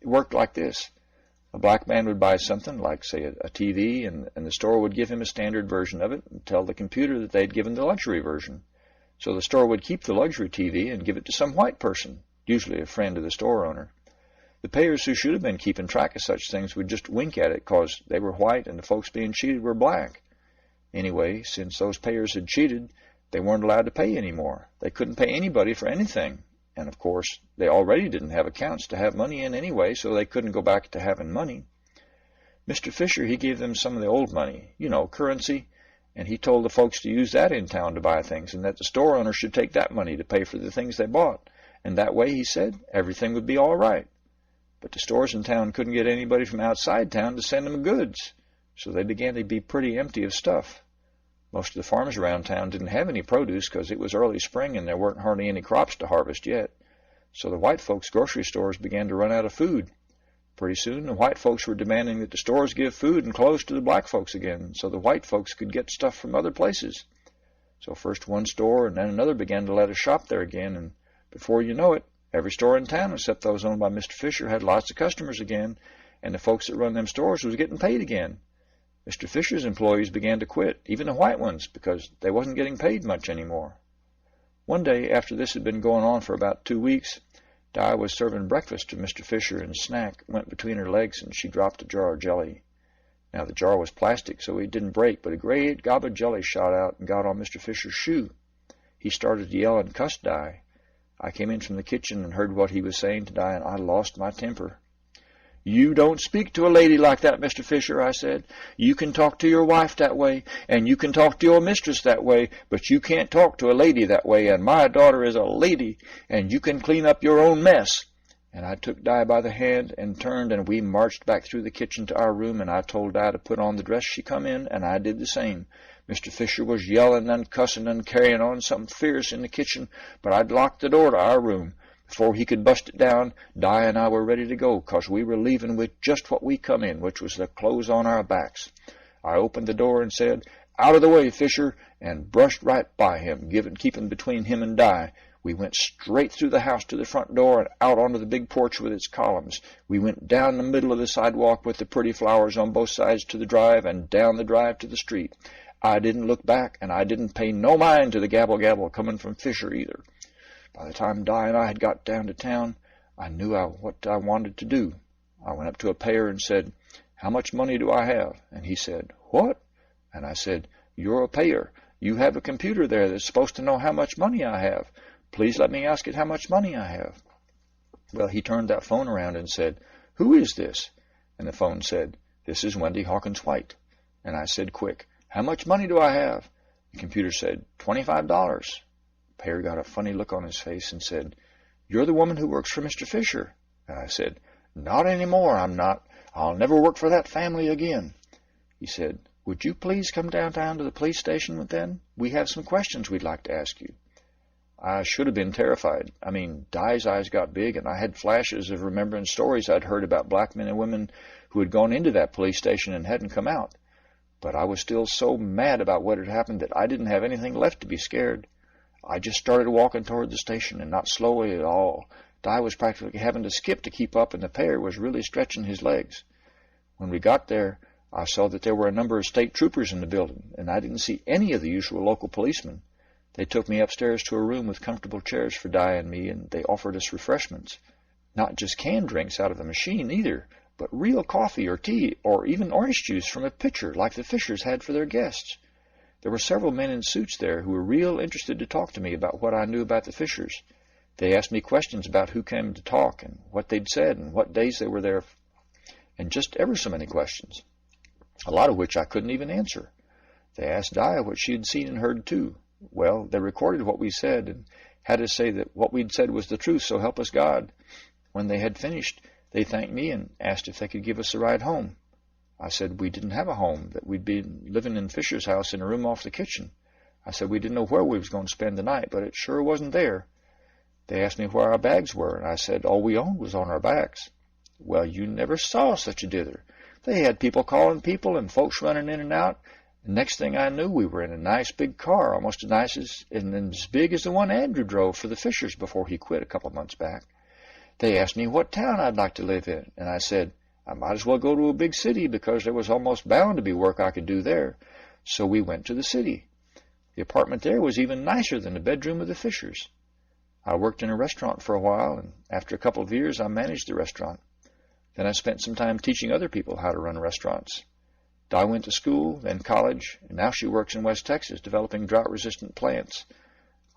It worked like this. A black man would buy something, like, say, a TV, and the store would give him a standard version of it and tell the computer that they'd given the luxury version. So the store would keep the luxury TV and give it to some white person, usually a friend of the store owner. The payers who should have been keeping track of such things would just wink at it because they were white and the folks being cheated were black. Anyway, since those payers had cheated, they weren't allowed to pay anymore. They couldn't pay anybody for anything. And, of course, they already didn't have accounts to have money in anyway, so they couldn't go back to having money. Mr. Fisher, he gave them some of the old money, currency, and he told the folks to use that in town to buy things, and that the store owner should take that money to pay for the things they bought. And that way, he said, everything would be all right. But the stores in town couldn't get anybody from outside town to send them goods, so they began to be pretty empty of stuff. Most of the farmers around town didn't have any produce because it was early spring and there weren't hardly any crops to harvest yet. So the white folks' grocery stores began to run out of food. Pretty soon the white folks were demanding that the stores give food and clothes to the black folks again, so the white folks could get stuff from other places. So first one store and then another began to let us shop there again, and before you know it, every store in town except those owned by Mr. Fisher had lots of customers again, and the folks that run them stores was getting paid again. Mr. Fisher's employees began to quit, even the white ones, because they wasn't getting paid much anymore. One day, after this had been going on for about 2 weeks, Di was serving breakfast to Mr. Fisher, and Snack went between her legs, and she dropped a jar of jelly. Now, the jar was plastic, so it didn't break, but a great gob of jelly shot out and got on Mr. Fisher's shoe. He started to yell and cuss Di. I came in from the kitchen and heard what he was saying to Di, and I lost my temper. "You don't speak to a lady like that, Mr. Fisher," I said. "You can talk to your wife that way, and you can talk to your mistress that way, but you can't talk to a lady that way, and my daughter is a lady, and you can clean up your own mess." And I took Di by the hand and turned, and we marched back through the kitchen to our room, and I told Di to put on the dress she come in, and I did the same. Mr. Fisher was yelling and cussing and carrying on something fierce in the kitchen, but I'd locked the door to our room. Before he could bust it down, Di and I were ready to go, 'cause we were leaving with just what we come in, which was the clothes on our backs. I opened the door and said, "Out of the way, Fisher," and brushed right by him, keeping between him and Di. We went straight through the house to the front door and out onto the big porch with its columns. We went down the middle of the sidewalk with the pretty flowers on both sides to the drive, and down the drive to the street. I didn't look back, and I didn't pay no mind to the gabble-gabble coming from Fisher either. By the time Di and I had got down to town, I knew what I wanted to do. I went up to a payer and said, "How much money do I have?" And he said, "What?" And I said, "You're a payer. You have a computer there that's supposed to know how much money I have. Please let me ask it how much money I have." Well, he turned that phone around and said, "Who is this?" And the phone said, "This is Wendy Hawkins White." And I said quick, "How much money do I have?" The computer said, $25. The payer got a funny look on his face and said, "You're the woman who works for Mr. Fisher." And I said, "Not anymore, I'm not. I'll never work for that family again." He said, "Would you please come downtown to the police station then? We have some questions we'd like to ask you." I should have been terrified. I mean, Di's eyes got big, and I had flashes of remembering stories I'd heard about black men and women who had gone into that police station and hadn't come out. But I was still so mad about what had happened that I didn't have anything left to be scared. I just started walking toward the station, and not slowly at all. Di was practically having to skip to keep up, and the payer was really stretching his legs. When we got there, I saw that there were a number of state troopers in the building, and I didn't see any of the usual local policemen. They took me upstairs to a room with comfortable chairs for Di and me, and they offered us refreshments. Not just canned drinks out of the machine either, but real coffee or tea or even orange juice from a pitcher like the Fishers had for their guests. There were several men in suits there who were real interested to talk to me about what I knew about the Fishers. They asked me questions about who came to talk and what they'd said and what days they were there, and just ever so many questions, a lot of which I couldn't even answer. They asked Di what she had seen and heard too. Well, they recorded what we said and had us say that what we'd said was the truth, so help us God. When they had finished, they thanked me and asked if they could give us a ride home. I said we didn't have a home, that we'd be living in Fisher's house in a room off the kitchen. I said we didn't know where we was going to spend the night, but it sure wasn't there. They asked me where our bags were, and I said all we owned was on our backs. Well, you never saw such a dither. They had people calling people and folks running in and out. The next thing I knew, we were in a nice big car, almost as nice and as big as the one Andrew drove for the Fishers before he quit a couple months back. They asked me what town I'd like to live in, and I said I might as well go to a big city because there was almost bound to be work I could do there. So we went to the city. The apartment there was even nicer than the bedroom of the Fishers. I worked in a restaurant for a while, and after a couple of years I managed the restaurant. Then I spent some time teaching other people how to run restaurants. Di went to school, then college, and now she works in West Texas developing drought-resistant plants.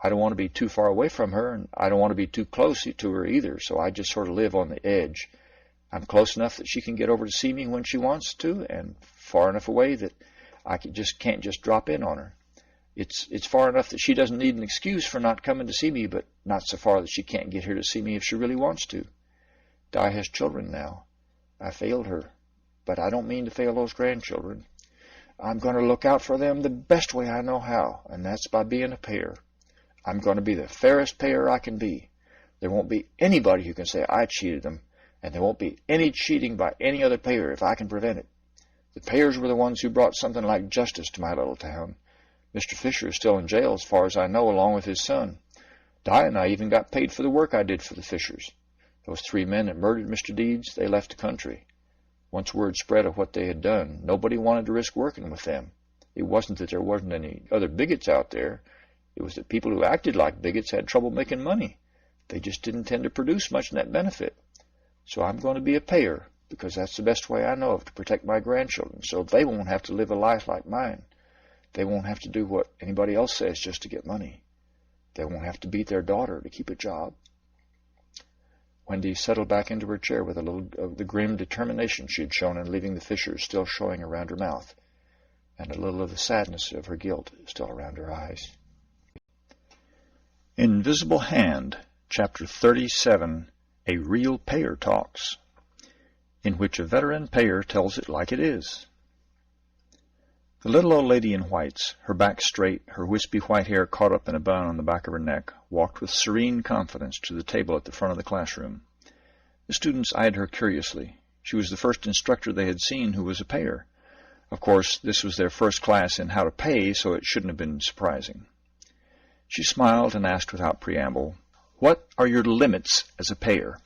I don't want to be too far away from her, and I don't want to be too close to her either, so I just sort of live on the edge. I'm close enough that she can get over to see me when she wants to, and far enough away that I can't just drop in on her. It's far enough that she doesn't need an excuse for not coming to see me, but not so far that she can't get here to see me if she really wants to. Di has children now. I failed her, but I don't mean to fail those grandchildren. I'm going to look out for them the best way I know how, and that's by being a payer. I'm going to be the fairest payer I can be. There won't be anybody who can say I cheated them, and there won't be any cheating by any other payer if I can prevent it. The payers were the ones who brought something like justice to my little town. Mr. Fisher is still in jail as far as I know, along with his son. Di and I even got paid for the work I did for the Fishers. Those 3 men that murdered Mr. Deeds, they left the country. Once word spread of what they had done, nobody wanted to risk working with them. It wasn't that there wasn't any other bigots out there. It was that people who acted like bigots had trouble making money. They just didn't tend to produce much net benefit. So I'm going to be a payer, because that's the best way I know of to protect my grandchildren, so they won't have to live a life like mine. They won't have to do what anybody else says just to get money. They won't have to beat their daughter to keep a job. Wendy settled back into her chair with a little of the grim determination she had shown in leaving the Fishers still showing around her mouth, and a little of the sadness of her guilt still around her eyes. Invisible Hand, Chapter 37, A Real Payer Talks, in which a veteran payer tells it like it is. The little old lady in whites, her back straight, her wispy white hair caught up in a bun on the back of her neck, walked with serene confidence to the table at the front of the classroom. The students eyed her curiously. She was the first instructor they had seen who was a payer. Of course, this was their first class in how to pay, so it shouldn't have been surprising. She smiled and asked without preamble, "What are your limits as a payer?"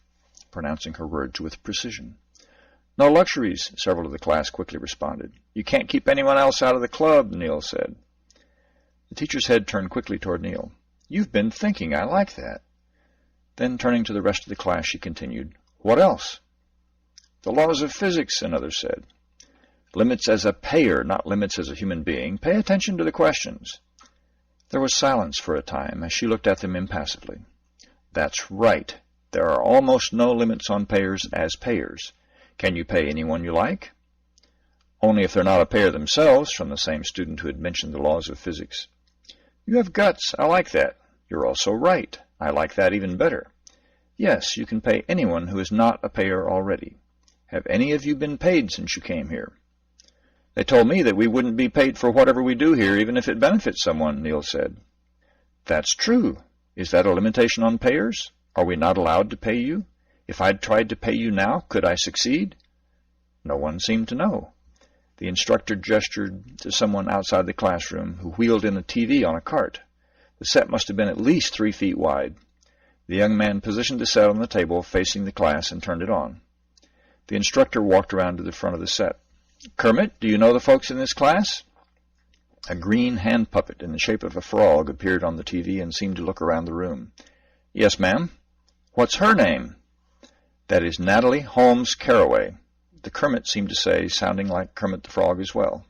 pronouncing her words with precision. "No luxuries," several of the class quickly responded. "You can't keep anyone else out of the club," Neil said. The teacher's head turned quickly toward Neil. "You've been thinking. I like that." Then, turning to the rest of the class, she continued, "What else?" "The laws of physics," another said. "Limits as a payer, not limits as a human being. Pay attention to the questions." There was silence for a time as she looked at them impassively. "That's right. There are almost no limits on payers as payers. Can you pay anyone you like?" "Only if they're not a payer themselves," from the same student who had mentioned the laws of physics. "You have guts. I like that. You're also right. I like that even better. Yes, you can pay anyone who is not a payer already. Have any of you been paid since you came here?" "They told me that we wouldn't be paid for whatever we do here, even if it benefits someone," Neil said. "That's true. Is that a limitation on payers? Are we not allowed to pay you? If I'd tried to pay you now, could I succeed? No one seemed to know. The instructor gestured to someone outside the classroom who wheeled in a TV on a cart. The set must have been at least 3 feet wide. The young man positioned the set on the table facing the class and turned it on. The instructor walked around to the front of the set. Kermit, do you know the folks in this class? A green hand puppet in the shape of a frog appeared on the TV and seemed to look around the room. Yes, ma'am. What's her name? That is Natalie Holmes Carraway. The Kermit seemed to say, sounding like Kermit the Frog as well.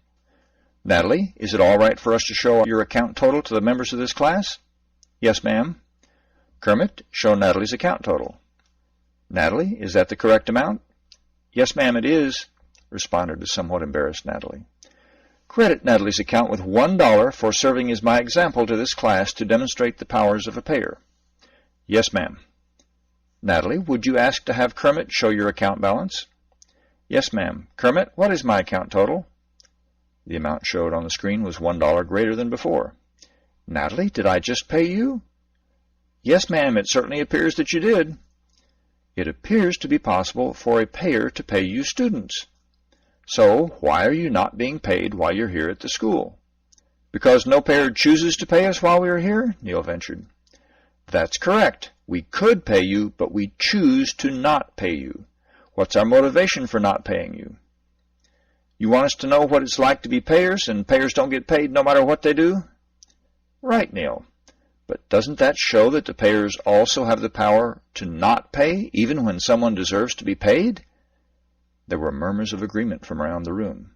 Natalie, is it all right for us to show your account total to the members of this class? Yes, ma'am. Kermit, show Natalie's account total. Natalie, is that the correct amount? Yes, ma'am, it is, responded the somewhat embarrassed Natalie. Credit Natalie's account with $1 for serving as my example to this class to demonstrate the powers of a payer. Yes, ma'am. Natalie, would you ask to have Kermit show your account balance? Yes, ma'am. Kermit, what is my account total? The amount showed on the screen was $1 greater than before. Natalie, did I just pay you? Yes, ma'am, it certainly appears that you did. It appears to be possible for a payer to pay you students. So, why are you not being paid while you're here at the school? Because no payer chooses to pay us while we are here? Neil ventured. That's correct. We could pay you, but we choose to not pay you. What's our motivation for not paying you? You want us to know what it's like to be payers, and payers don't get paid no matter what they do? Right, Neil. But doesn't that show that the payers also have the power to not pay, even when someone deserves to be paid? There were murmurs of agreement from around the room.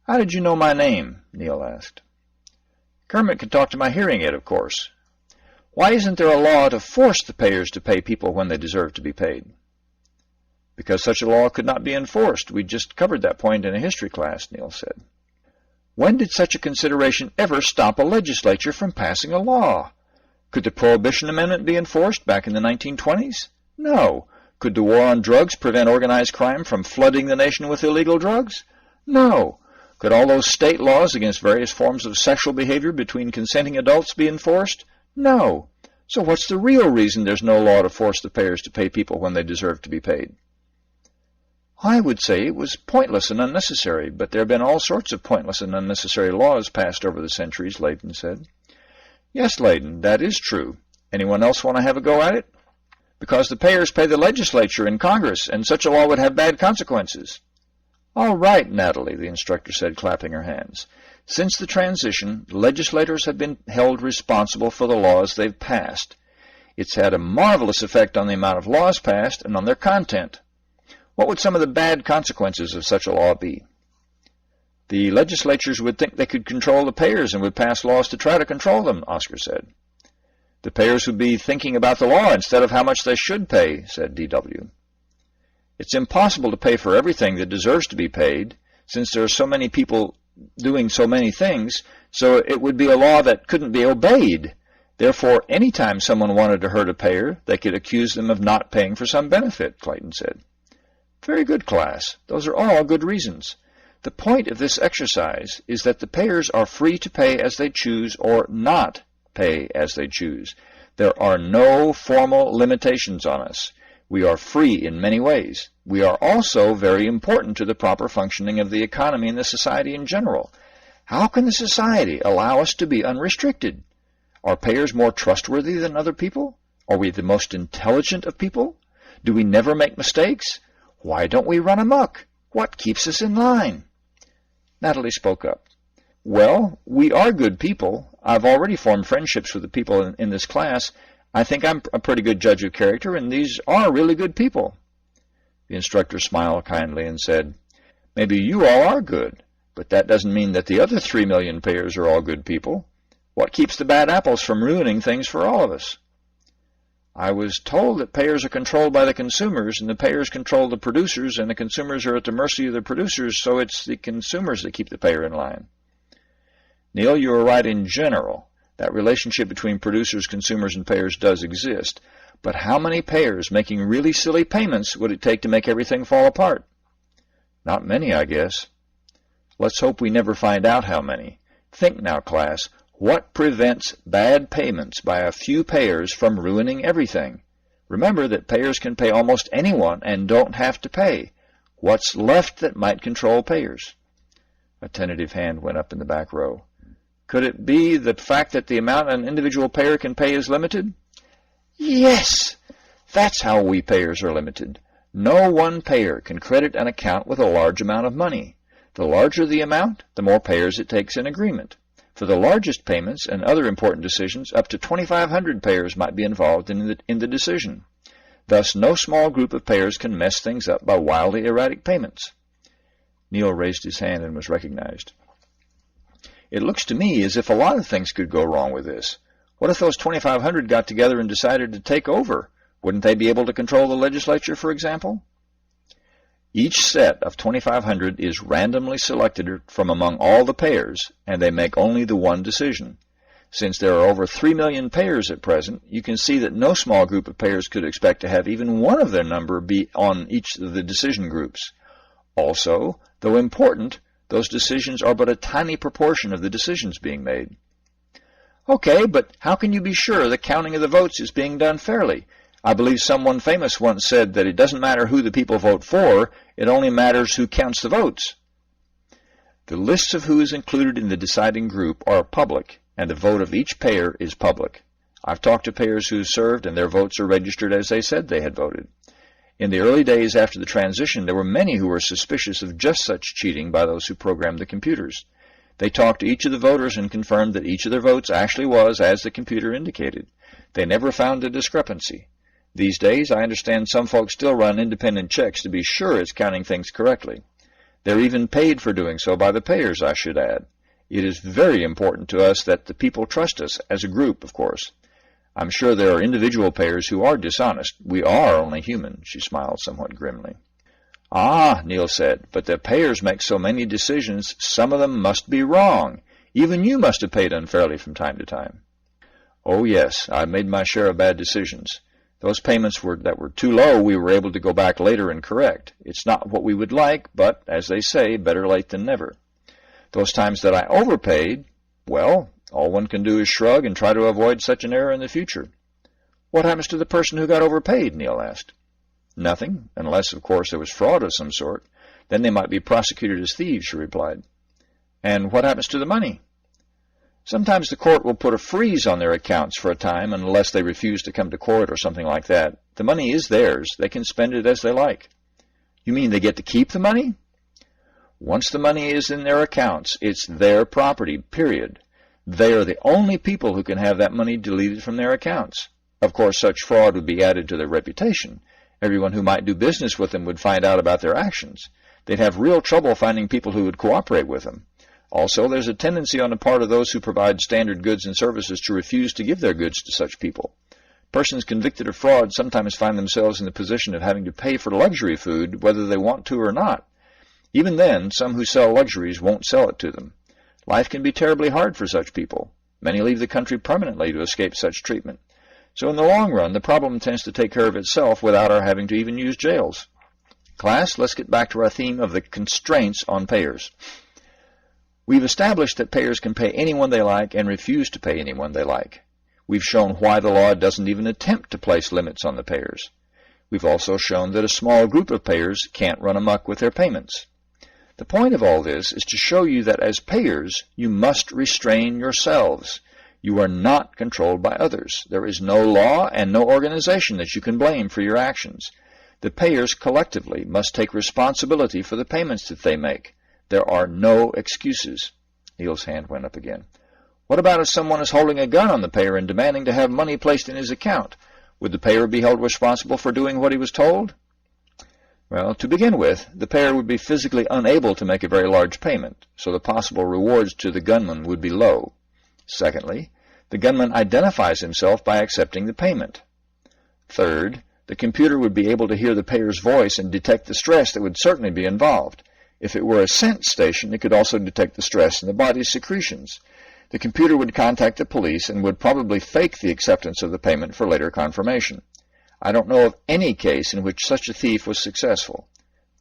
How did you know my name? Neil asked. Kermit could talk to my hearing aid, of course. Why isn't there a law to force the payers to pay people when they deserve to be paid? Because such a law could not be enforced. We just covered that point in a history class, Neil said. When did such a consideration ever stop a legislature from passing a law? Could the Prohibition Amendment be enforced back in the 1920s? No. Could the war on drugs prevent organized crime from flooding the nation with illegal drugs? No. Could all those state laws against various forms of sexual behavior between consenting adults be enforced? No. So what's the real reason there's no law to force the payers to pay people when they deserve to be paid? I would say it was pointless and unnecessary, but there have been all sorts of pointless and unnecessary laws passed over the centuries, Layton said. Yes, Layton, that is true. Anyone else want to have a go at it? Because the payers pay the legislature and Congress, and such a law would have bad consequences. All right, Natalie, the instructor said, clapping her hands. Since the transition, legislators have been held responsible for the laws they've passed. It's had a marvelous effect on the amount of laws passed and on their content. What would some of the bad consequences of such a law be? The legislatures would think they could control the payers and would pass laws to try to control them, Oscar said. The payers would be thinking about the law instead of how much they should pay, said D.W. It's impossible to pay for everything that deserves to be paid, since there are so many people doing so many things, so it would be a law that couldn't be obeyed. Therefore, any time someone wanted to hurt a payer, they could accuse them of not paying for some benefit, Clayton said. Very good, class. Those are all good reasons. The point of this exercise is that the payers are free to pay as they choose or not pay as they choose. There are no formal limitations on us. We are free in many ways. We are also very important to the proper functioning of the economy and the society in general. How can the society allow us to be unrestricted? Are payers more trustworthy than other people? Are we the most intelligent of people? Do we never make mistakes? Why don't we run amok? What keeps us in line? Natalie spoke up. Well, we are good people. I've already formed friendships with the people in this class. I think I'm a pretty good judge of character, and these are really good people. The instructor smiled kindly and said, Maybe you all are good, but that doesn't mean that the other 3 million payers are all good people. What keeps the bad apples from ruining things for all of us? I was told that payers are controlled by the consumers, and the payers control the producers, and the consumers are at the mercy of the producers, so it's the consumers that keep the payer in line. Neil, you are right in general. That relationship between producers, consumers, and payers does exist. But how many payers making really silly payments would it take to make everything fall apart? Not many, I guess. Let's hope we never find out how many. Think now, class. What prevents bad payments by a few payers from ruining everything? Remember that payers can pay almost anyone and don't have to pay. What's left that might control payers? A tentative hand went up in the back row. Could it be the fact that the amount an individual payer can pay is limited? Yes! That's how we payers are limited. No one payer can credit an account with a large amount of money. The larger the amount, the more payers it takes in agreement. For the largest payments and other important decisions, up to 2,500 payers might be involved in the decision. Thus, no small group of payers can mess things up by wildly erratic payments. Neil raised his hand and was recognized. It looks to me as if a lot of things could go wrong with this. What if those 2,500 got together and decided to take over? Wouldn't they be able to control the legislature, for example? Each set of 2,500 is randomly selected from among all the payers, and they make only the one decision. Since there are over 3 million payers at present, you can see that no small group of payers could expect to have even one of their number be on each of the decision groups. Also, though important, those decisions are but a tiny proportion of the decisions being made. Okay, but how can you be sure the counting of the votes is being done fairly? I believe someone famous once said that it doesn't matter who the people vote for, it only matters who counts the votes. The lists of who is included in the deciding group are public, and the vote of each payer is public. I've talked to payers who served, and their votes are registered as they said they had voted. In the early days after the transition, there were many who were suspicious of just such cheating by those who programmed the computers. They talked to each of the voters and confirmed that each of their votes actually was as the computer indicated. They never found a discrepancy. These days, I understand some folks still run independent checks to be sure it's counting things correctly. They're even paid for doing so by the payers, I should add. It is very important to us that the people trust us, as a group, of course. I'm sure there are individual payers who are dishonest. We are only human, she smiled somewhat grimly. Ah, Neil said, but the payers make so many decisions, some of them must be wrong. Even you must have paid unfairly from time to time. Oh, yes, I've made my share of bad decisions. Those payments that were too low, we were able to go back later and correct. It's not what we would like, but, as they say, better late than never. Those times that I overpaid, well, all one can do is shrug and try to avoid such an error in the future. What happens to the person who got overpaid? Neil asked. Nothing, unless, of course, there was fraud of some sort. Then they might be prosecuted as thieves, she replied. And what happens to the money? Sometimes the court will put a freeze on their accounts for a time unless they refuse to come to court or something like that. The money is theirs. They can spend it as they like. You mean they get to keep the money? Once the money is in their accounts, it's their property, period. They are the only people who can have that money deleted from their accounts. Of course, such fraud would be added to their reputation. Everyone who might do business with them would find out about their actions. They'd have real trouble finding people who would cooperate with them. Also, there's a tendency on the part of those who provide standard goods and services to refuse to give their goods to such people. Persons convicted of fraud sometimes find themselves in the position of having to pay for luxury food whether they want to or not. Even then, some who sell luxuries won't sell it to them. Life can be terribly hard for such people. Many leave the country permanently to escape such treatment. So in the long run, the problem tends to take care of itself without our having to even use jails. Class, let's get back to our theme of the constraints on payers. We've established that payers can pay anyone they like and refuse to pay anyone they like. We've shown why the law doesn't even attempt to place limits on the payers. We've also shown that a small group of payers can't run amok with their payments. The point of all this is to show you that as payers, you must restrain yourselves. You are not controlled by others. There is no law and no organization that you can blame for your actions. The payers collectively must take responsibility for the payments that they make. There are no excuses. Neil's hand went up again. What about if someone is holding a gun on the payer and demanding to have money placed in his account? Would the payer be held responsible for doing what he was told? Well, to begin with, the payer would be physically unable to make a very large payment, so the possible rewards to the gunman would be low. Secondly, the gunman identifies himself by accepting the payment. Third, the computer would be able to hear the payer's voice and detect the stress that would certainly be involved. If it were a scent station, it could also detect the stress in the body's secretions. The computer would contact the police and would probably fake the acceptance of the payment for later confirmation. I don't know of any case in which such a thief was successful.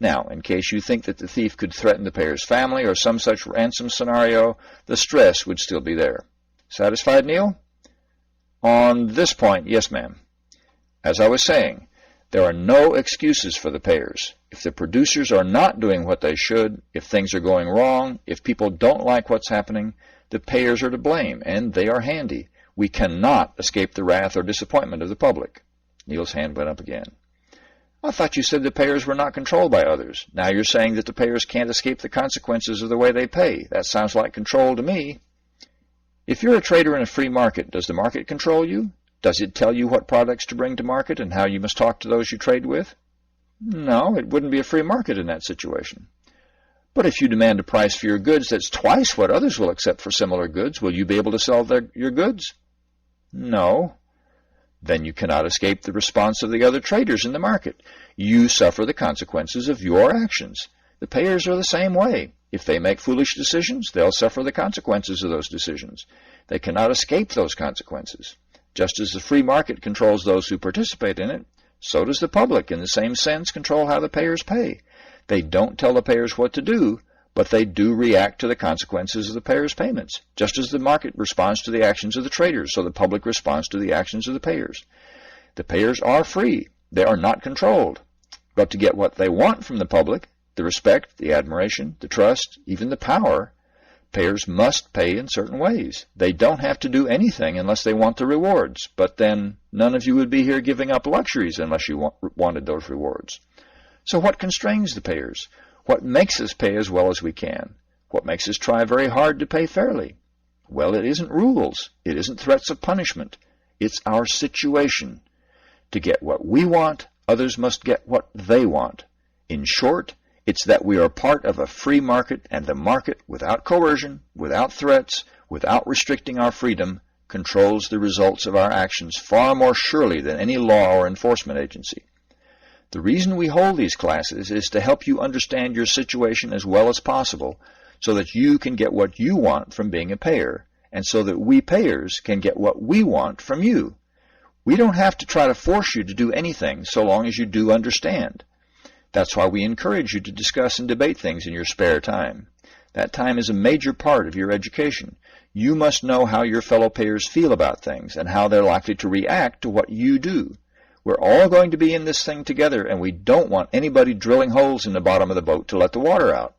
Now, in case you think that the thief could threaten the payer's family or some such ransom scenario, the stress would still be there. Satisfied, Neil? On this point, yes, ma'am. As I was saying, there are no excuses for the payers. If the producers are not doing what they should, if things are going wrong, if people don't like what's happening, the payers are to blame, and they are handy. We cannot escape the wrath or disappointment of the public. Neil's hand went up again. I thought you said the payers were not controlled by others. Now you're saying that the payers can't escape the consequences of the way they pay. That sounds like control to me. If you're a trader in a free market, does the market control you? Does it tell you what products to bring to market and how you must talk to those you trade with? No, it wouldn't be a free market in that situation. But if you demand a price for your goods that's twice what others will accept for similar goods, will you be able to sell your goods? No. Then you cannot escape the response of the other traders in the market. You suffer the consequences of your actions. The payers are the same way. If they make foolish decisions, they'll suffer the consequences of those decisions. They cannot escape those consequences. Just as the free market controls those who participate in it, so does the public, in the same sense, control how the payers pay. They don't tell the payers what to do, but they do react to the consequences of the payers' payments, just as the market responds to the actions of the traders, so the public responds to the actions of the payers. The payers are free. They are not controlled. But to get what they want from the public, the respect, the admiration, the trust, even the power, payers must pay in certain ways. They don't have to do anything unless they want the rewards, but then none of you would be here giving up luxuries unless you wanted those rewards. So what constrains the payers? What makes us pay as well as we can? What makes us try very hard to pay fairly? Well, it isn't rules. It isn't threats of punishment. It's our situation. To get what we want, others must get what they want. In short, it's that we are part of a free market, and the market, without coercion, without threats, without restricting our freedom, controls the results of our actions far more surely than any law or enforcement agency. The reason we hold these classes is to help you understand your situation as well as possible, so that you can get what you want from being a payer, and so that we payers can get what we want from you. We don't have to try to force you to do anything so long as you do understand. That's why we encourage you to discuss and debate things in your spare time. That time is a major part of your education. You must know how your fellow payers feel about things and how they're likely to react to what you do. We're all going to be in this thing together, and we don't want anybody drilling holes in the bottom of the boat to let the water out.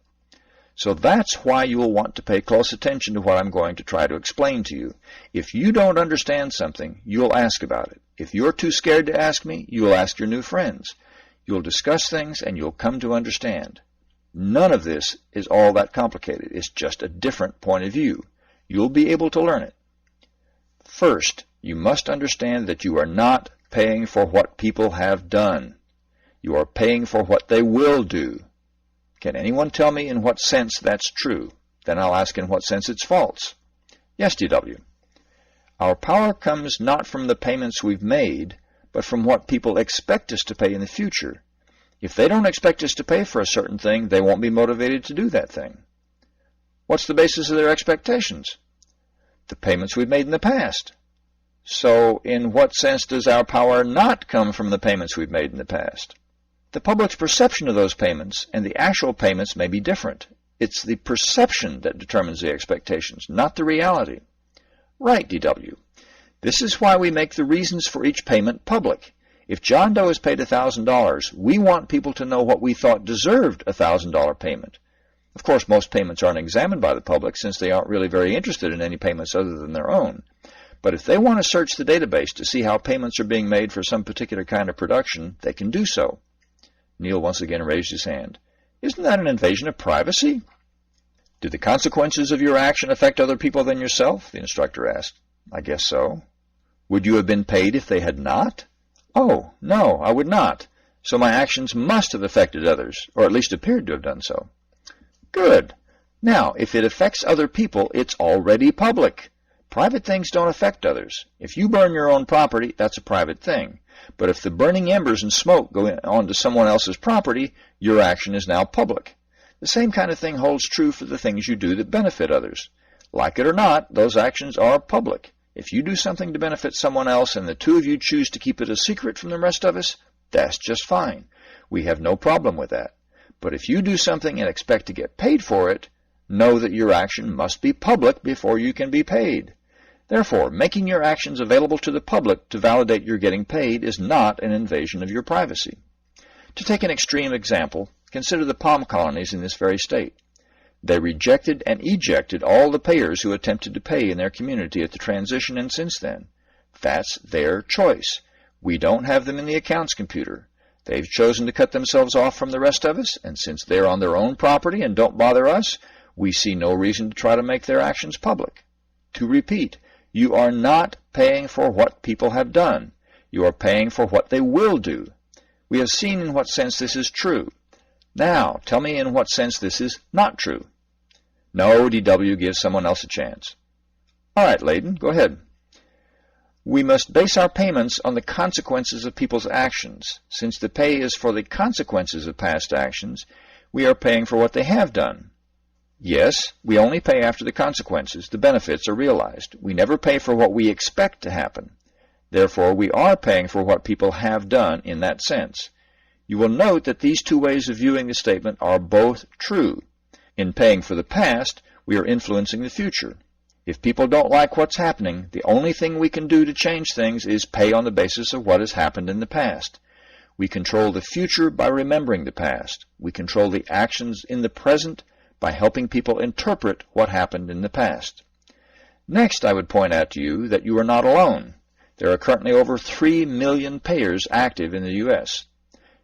So that's why you will want to pay close attention to what I'm going to try to explain to you. If you don't understand something, you'll ask about it. If you're too scared to ask me, you'll ask your new friends. You'll discuss things, and you'll come to understand. None of this is all that complicated. It's just a different point of view. You'll be able to learn it. First, you must understand that you are not paying for what people have done. You are paying for what they will do. Can anyone tell me in what sense that's true? Then I'll ask in what sense it's false. Yes, DW. Our power comes not from the payments we've made, but from what people expect us to pay in the future. If they don't expect us to pay for a certain thing, they won't be motivated to do that thing. What's the basis of their expectations? The payments we've made in the past. So, in what sense does our power not come from the payments we've made in the past? The public's perception of those payments and the actual payments may be different. It's the perception that determines the expectations, not the reality. Right, DW. This is why we make the reasons for each payment public. If John Doe is paid $1,000, we want people to know what we thought deserved a $1,000 payment. Of course, most payments aren't examined by the public since they aren't really very interested in any payments other than their own. But if they want to search the database to see how payments are being made for some particular kind of production, they can do so. Neil once again raised his hand. Isn't that an invasion of privacy? Do the consequences of your action affect other people than yourself? The instructor asked. I guess so. Would you have been paid if they had not? Oh, no, I would not. So my actions must have affected others, or at least appeared to have done so. Good. Now, if it affects other people, it's already public. Private things don't affect others. If you burn your own property, that's a private thing. But if the burning embers and smoke go onto someone else's property, your action is now public. The same kind of thing holds true for the things you do that benefit others. Like it or not, those actions are public. If you do something to benefit someone else and the two of you choose to keep it a secret from the rest of us, that's just fine. We have no problem with that. But if you do something and expect to get paid for it, know that your action must be public before you can be paid. Therefore, making your actions available to the public to validate you're getting paid is not an invasion of your privacy. To take an extreme example, consider the palm colonies in this very state. They rejected and ejected all the payers who attempted to pay in their community at the transition and since then. That's their choice. We don't have them in the accounts computer. They've chosen to cut themselves off from the rest of us, and since they're on their own property and don't bother us, we see no reason to try to make their actions public. To repeat, you are not paying for what people have done. You are paying for what they will do. We have seen in what sense this is true. Now, tell me in what sense this is not true. No, DW, give someone else a chance. All right, Layden, go ahead. We must base our payments on the consequences of people's actions. Since the pay is for the consequences of past actions, we are paying for what they have done. Yes, we only pay after the consequences, the benefits, are realized. We never pay for what we expect to happen. Therefore, we are paying for what people have done in that sense. You will note that these two ways of viewing the statement are both true. In paying for the past, we are influencing the future. If people don't like what's happening, the only thing we can do to change things is pay on the basis of what has happened in the past. We control the future by remembering the past. We control the actions in the present by helping people interpret what happened in the past. Next, I would point out to you that you are not alone. There are currently over 3 million payers active in the U.S.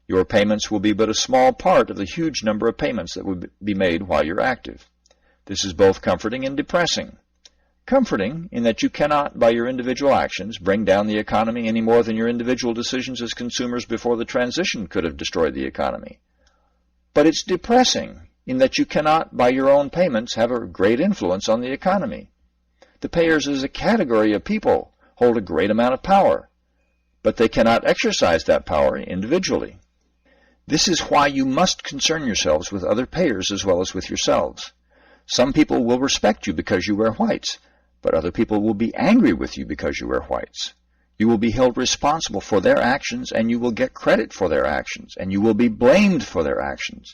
Your payments will be but a small part of the huge number of payments that will be made while you're active. This is both comforting and depressing. Comforting in that you cannot, by your individual actions, bring down the economy any more than your individual decisions as consumers before the transition could have destroyed the economy. But it's depressing in that you cannot, by your own payments, have a great influence on the economy. The payers as a category of people hold a great amount of power, but they cannot exercise that power individually. This is why you must concern yourselves with other payers as well as with yourselves. Some people will respect you because you wear whites, but other people will be angry with you because you wear whites. You will be held responsible for their actions, and you will get credit for their actions, and you will be blamed for their actions.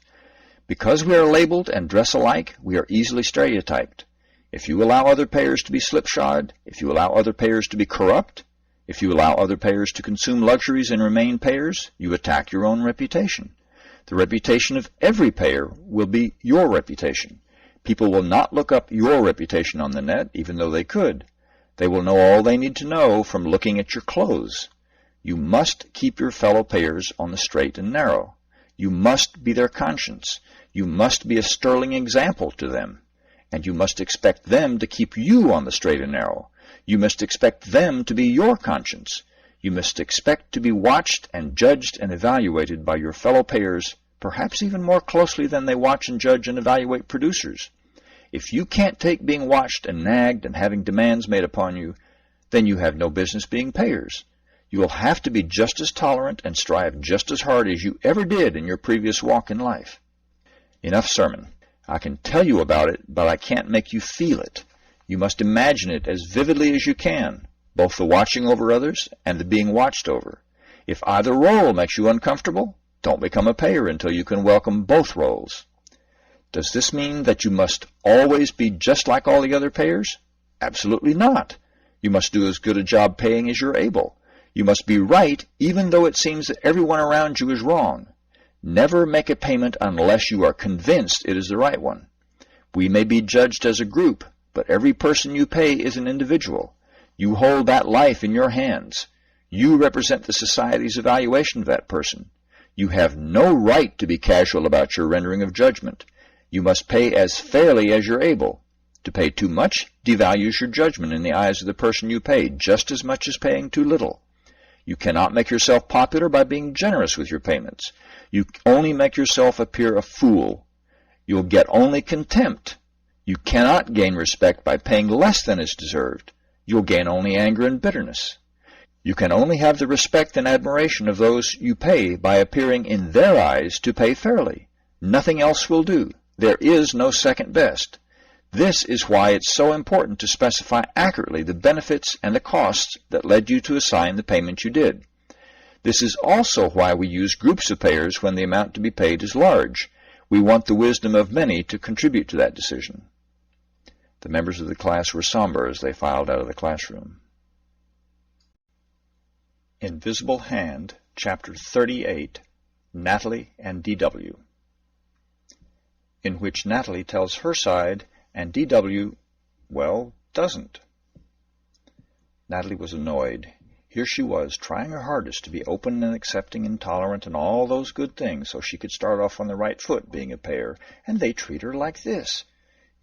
Because we are labeled and dress alike, we are easily stereotyped. If you allow other payers to be slipshod, if you allow other payers to be corrupt, if you allow other payers to consume luxuries and remain payers, you attack your own reputation. The reputation of every payer will be your reputation. People will not look up your reputation on the net, even though they could. They will know all they need to know from looking at your clothes. You must keep your fellow payers on the straight and narrow. You must be their conscience. You must be a sterling example to them. And you must expect them to keep you on the straight and narrow. You must expect them to be your conscience. You must expect to be watched and judged and evaluated by your fellow payers, perhaps even more closely than they watch and judge and evaluate producers. If you can't take being watched and nagged and having demands made upon you, then you have no business being payers. You will have to be just as tolerant and strive just as hard as you ever did in your previous walk in life. Enough sermon. I can tell you about it, but I can't make you feel it. You must imagine it as vividly as you can, both the watching over others and the being watched over. If either role makes you uncomfortable, don't become a payer until you can welcome both roles. Does this mean that you must always be just like all the other payers? Absolutely not. You must do as good a job paying as you're able. You must be right even though it seems that everyone around you is wrong. Never make a payment unless you are convinced it is the right one. We may be judged as a group, but every person you pay is an individual. You hold that life in your hands. You represent the society's evaluation of that person. You have no right to be casual about your rendering of judgment. You must pay as fairly as you're able. To pay too much devalues your judgment in the eyes of the person you pay, just as much as paying too little. You cannot make yourself popular by being generous with your payments. You only make yourself appear a fool. You'll get only contempt. You cannot gain respect by paying less than is deserved. You'll gain only anger and bitterness. You can only have the respect and admiration of those you pay by appearing in their eyes to pay fairly. Nothing else will do. There is no second best. This is why it's so important to specify accurately the benefits and the costs that led you to assign the payment you did. This is also why we use groups of payers when the amount to be paid is large. We want the wisdom of many to contribute to that decision. The members of the class were somber as they filed out of the classroom. Invisible Hand, Chapter 38, Natalie and D.W., in which Natalie tells her side and D.W., well, doesn't. Natalie was annoyed. Here she was, trying her hardest to be open and accepting and tolerant and all those good things so she could start off on the right foot being a pair, and they treat her like this.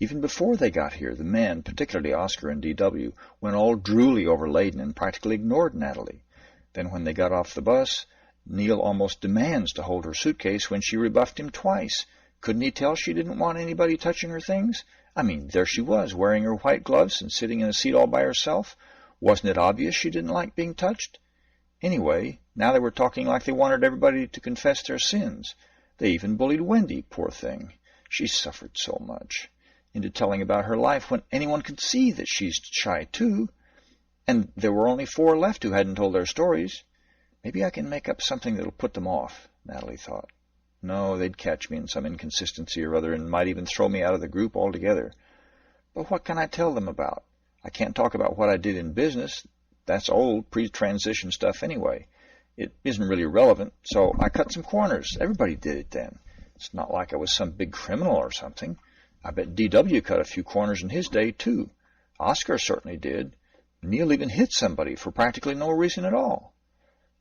Even before they got here, the men, particularly Oscar and D.W., went all drooly over Layden and practically ignored Natalie. Then when they got off the bus, Neil almost demands to hold her suitcase when she rebuffed him twice. Couldn't he tell she didn't want anybody touching her things? I mean, there she was, wearing her white gloves and sitting in a seat all by herself. Wasn't it obvious she didn't like being touched? Anyway, now they were talking like they wanted everybody to confess their sins. They even bullied Wendy, poor thing. She suffered so much, into telling about her life when anyone could see that she's shy too. And there were only 4 left who hadn't told their stories. Maybe I can make up something that'll put them off, Natalie thought. No, they'd catch me in some inconsistency or other and might even throw me out of the group altogether. But what can I tell them about? I can't talk about what I did in business. That's old, pre-transition stuff anyway. It isn't really relevant, so I cut some corners. Everybody did it then. It's not like I was some big criminal or something. I bet D.W. cut a few corners in his day, too. Oscar certainly did. Neil even hit somebody for practically no reason at all.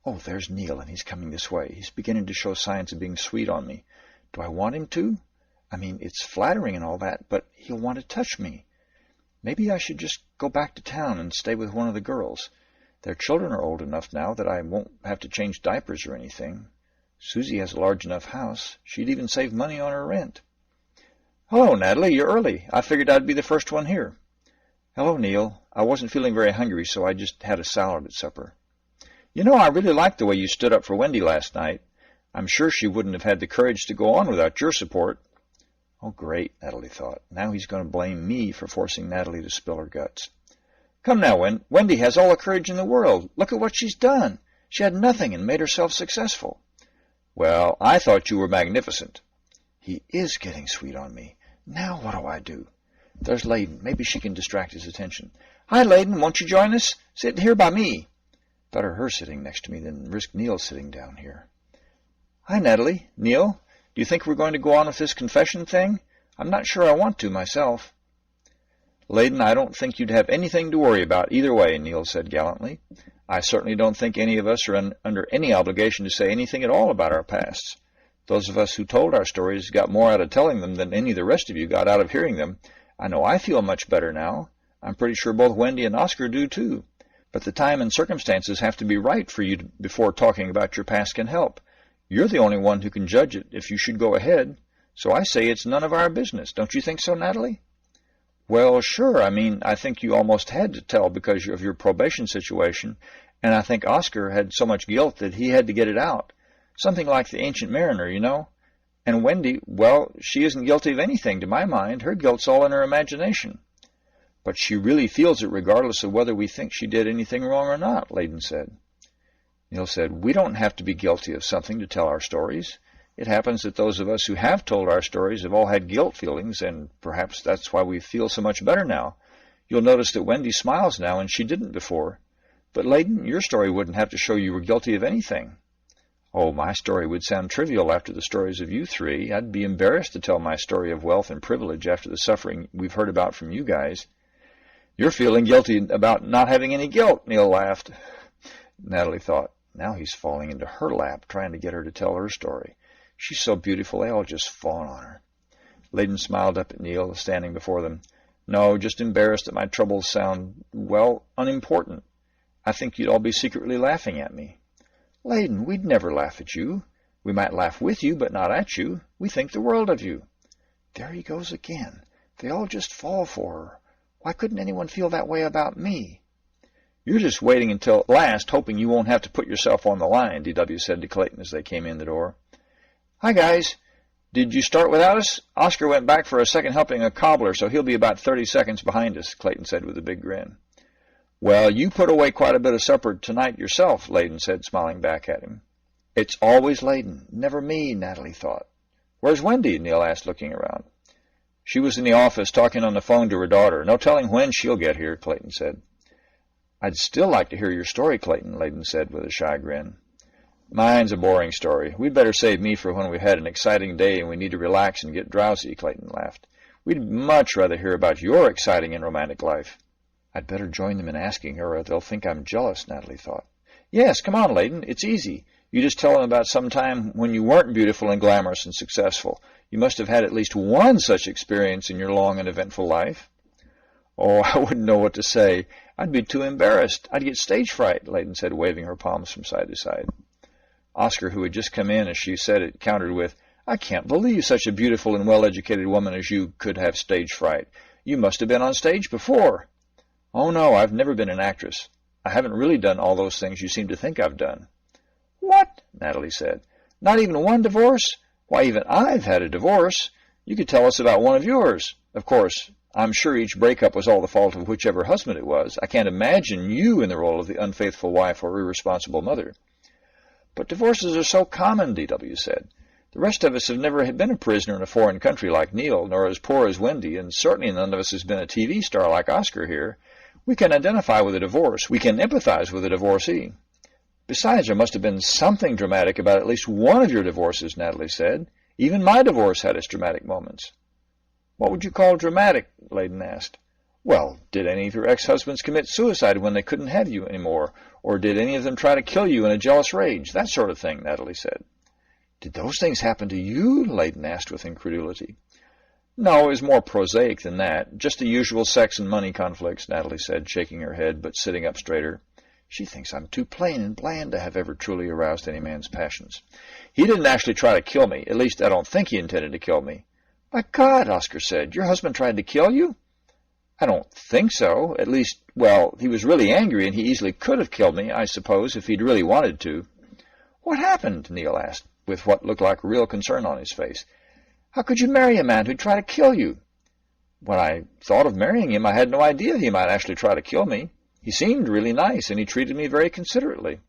Oh, there's Neil, and he's coming this way. He's beginning to show signs of being sweet on me. Do I want him to? I mean, it's flattering and all that, but he'll want to touch me. Maybe I should just go back to town and stay with one of the girls. Their children are old enough now that I won't have to change diapers or anything. Susie has a large enough house. She'd even save money on her rent. Hello, Natalie. You're early. I figured I'd be the first one here. Hello, Neil. I wasn't feeling very hungry, so I just had a salad at supper. You know, I really liked the way you stood up for Wendy last night. I'm sure she wouldn't have had the courage to go on without your support. Oh, great, Natalie thought. Now he's going to blame me for forcing Natalie to spill her guts. Come now, Wendy has all the courage in the world. Look at what she's done. She had nothing and made herself successful. Well, I thought you were magnificent. He is getting sweet on me. Now what do I do? There's Layden. Maybe she can distract his attention. Hi, Layden. Won't you join us? Sit here by me. Better her sitting next to me than risk Neil sitting down here. Hi, Natalie. Neil, do you think we're going to go on with this confession thing? I'm not sure I want to myself. Layden, I don't think you'd have anything to worry about either way, Neil said gallantly. I certainly don't think any of us are under any obligation to say anything at all about our pasts. Those of us who told our stories got more out of telling them than any of the rest of you got out of hearing them. I know I feel much better now. I'm pretty sure both Wendy and Oscar do, too. But the time and circumstances have to be right for you before talking about your past can help. You're the only one who can judge it if you should go ahead. So I say it's none of our business. Don't you think so, Natalie? Well, sure. I mean, I think you almost had to tell because of your probation situation, and I think Oscar had so much guilt that he had to get it out. Something like the Ancient Mariner, you know. And Wendy, well, she isn't guilty of anything to my mind. Her guilt's all in her imagination. But she really feels it regardless of whether we think she did anything wrong or not, Layden said. Neil said, we don't have to be guilty of something to tell our stories. It happens that those of us who have told our stories have all had guilt feelings, and perhaps that's why we feel so much better now. You'll notice that Wendy smiles now, and she didn't before. But, Layden, your story wouldn't have to show you were guilty of anything. Oh, my story would sound trivial after the stories of you three. I'd be embarrassed to tell my story of wealth and privilege after the suffering we've heard about from you guys. You're feeling guilty about not having any guilt, Neil laughed. Natalie thought, now he's falling into her lap, trying to get her to tell her story. She's so beautiful, they all just fawn on her. Layden smiled up at Neil, standing before them. No, just embarrassed that my troubles sound, well, unimportant. I think you'd all be secretly laughing at me. Layden, we'd never laugh at you. We might laugh with you, but not at you. We think the world of you. There he goes again. They all just fall for her. Why couldn't anyone feel that way about me? You're just waiting until last, hoping you won't have to put yourself on the line, D.W. said to Clayton as they came in the door. Hi, guys. Did you start without us? Oscar went back for a second helping a cobbler, so he'll be about 30 seconds behind us, Clayton said with a big grin. Well, you put away quite a bit of supper tonight yourself, Layden said, smiling back at him. It's always Layden, never me, Natalie thought. Where's Wendy? Neil asked, looking around. She was in the office talking on the phone to her daughter. No telling when she'll get here, Clayton said. I'd still like to hear your story, Clayton, Layden said with a shy grin. Mine's a boring story. We'd better save me for when we've had an exciting day and we need to relax and get drowsy, Clayton laughed. We'd much rather hear about your exciting and romantic life. I'd better join them in asking her, or they'll think I'm jealous, Natalie thought. Yes, come on, Layden. It's easy. You just tell them about some time when you weren't beautiful and glamorous and successful. You must have had at least one such experience in your long and eventful life. Oh, I wouldn't know what to say. I'd be too embarrassed. I'd get stage fright, Layden said, waving her palms from side to side. Oscar, who had just come in as she said it, countered with, I can't believe such a beautiful and well-educated woman as you could have stage fright. You must have been on stage before. Oh, no, I've never been an actress. I haven't really done all those things you seem to think I've done. What? Natalie said. Not even one divorce? Why, even I've had a divorce. You could tell us about one of yours. Of course, I'm sure each breakup was all the fault of whichever husband it was. I can't imagine you in the role of the unfaithful wife or irresponsible mother. But divorces are so common, D.W. said. The rest of us have never been a prisoner in a foreign country like Neil, nor as poor as Wendy, and certainly none of us has been a TV star like Oscar here. We can identify with a divorce. We can empathize with a divorcee. Besides, there must have been something dramatic about at least one of your divorces, Natalie said. Even my divorce had its dramatic moments. What would you call dramatic? Layden asked. Well, did any of your ex-husbands commit suicide when they couldn't have you anymore? Or did any of them try to kill you in a jealous rage? That sort of thing, Natalie said. Did those things happen to you? Layden asked with incredulity. No, it was more prosaic than that. Just the usual sex and money conflicts, Natalie said, shaking her head but sitting up straighter. She thinks I'm too plain and bland to have ever truly aroused any man's passions. He didn't actually try to kill me. At least I don't think he intended to kill me. My God, Oscar said, your husband tried to kill you? I don't think so. At least, well, he was really angry and he easily could have killed me, I suppose, if he'd really wanted to. What happened? Neil asked, with what looked like real concern on his face. How could you marry a man who'd try to kill you? When I thought of marrying him, I had no idea he might actually try to kill me. He seemed really nice, and he treated me very considerately.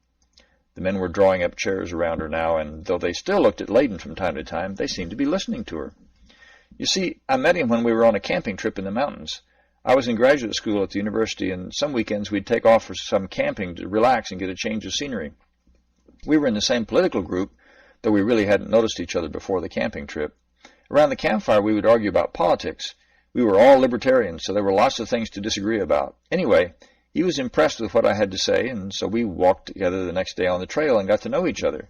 The men were drawing up chairs around her now, and though they still looked at Layden from time to time, they seemed to be listening to her. You see, I met him when we were on a camping trip in the mountains. I was in graduate school at the university, and some weekends we'd take off for some camping to relax and get a change of scenery. We were in the same political group, though we really hadn't noticed each other before the camping trip. Around the campfire, we would argue about politics. We were all libertarians, so there were lots of things to disagree about. Anyway, he was impressed with what I had to say, and so we walked together the next day on the trail and got to know each other.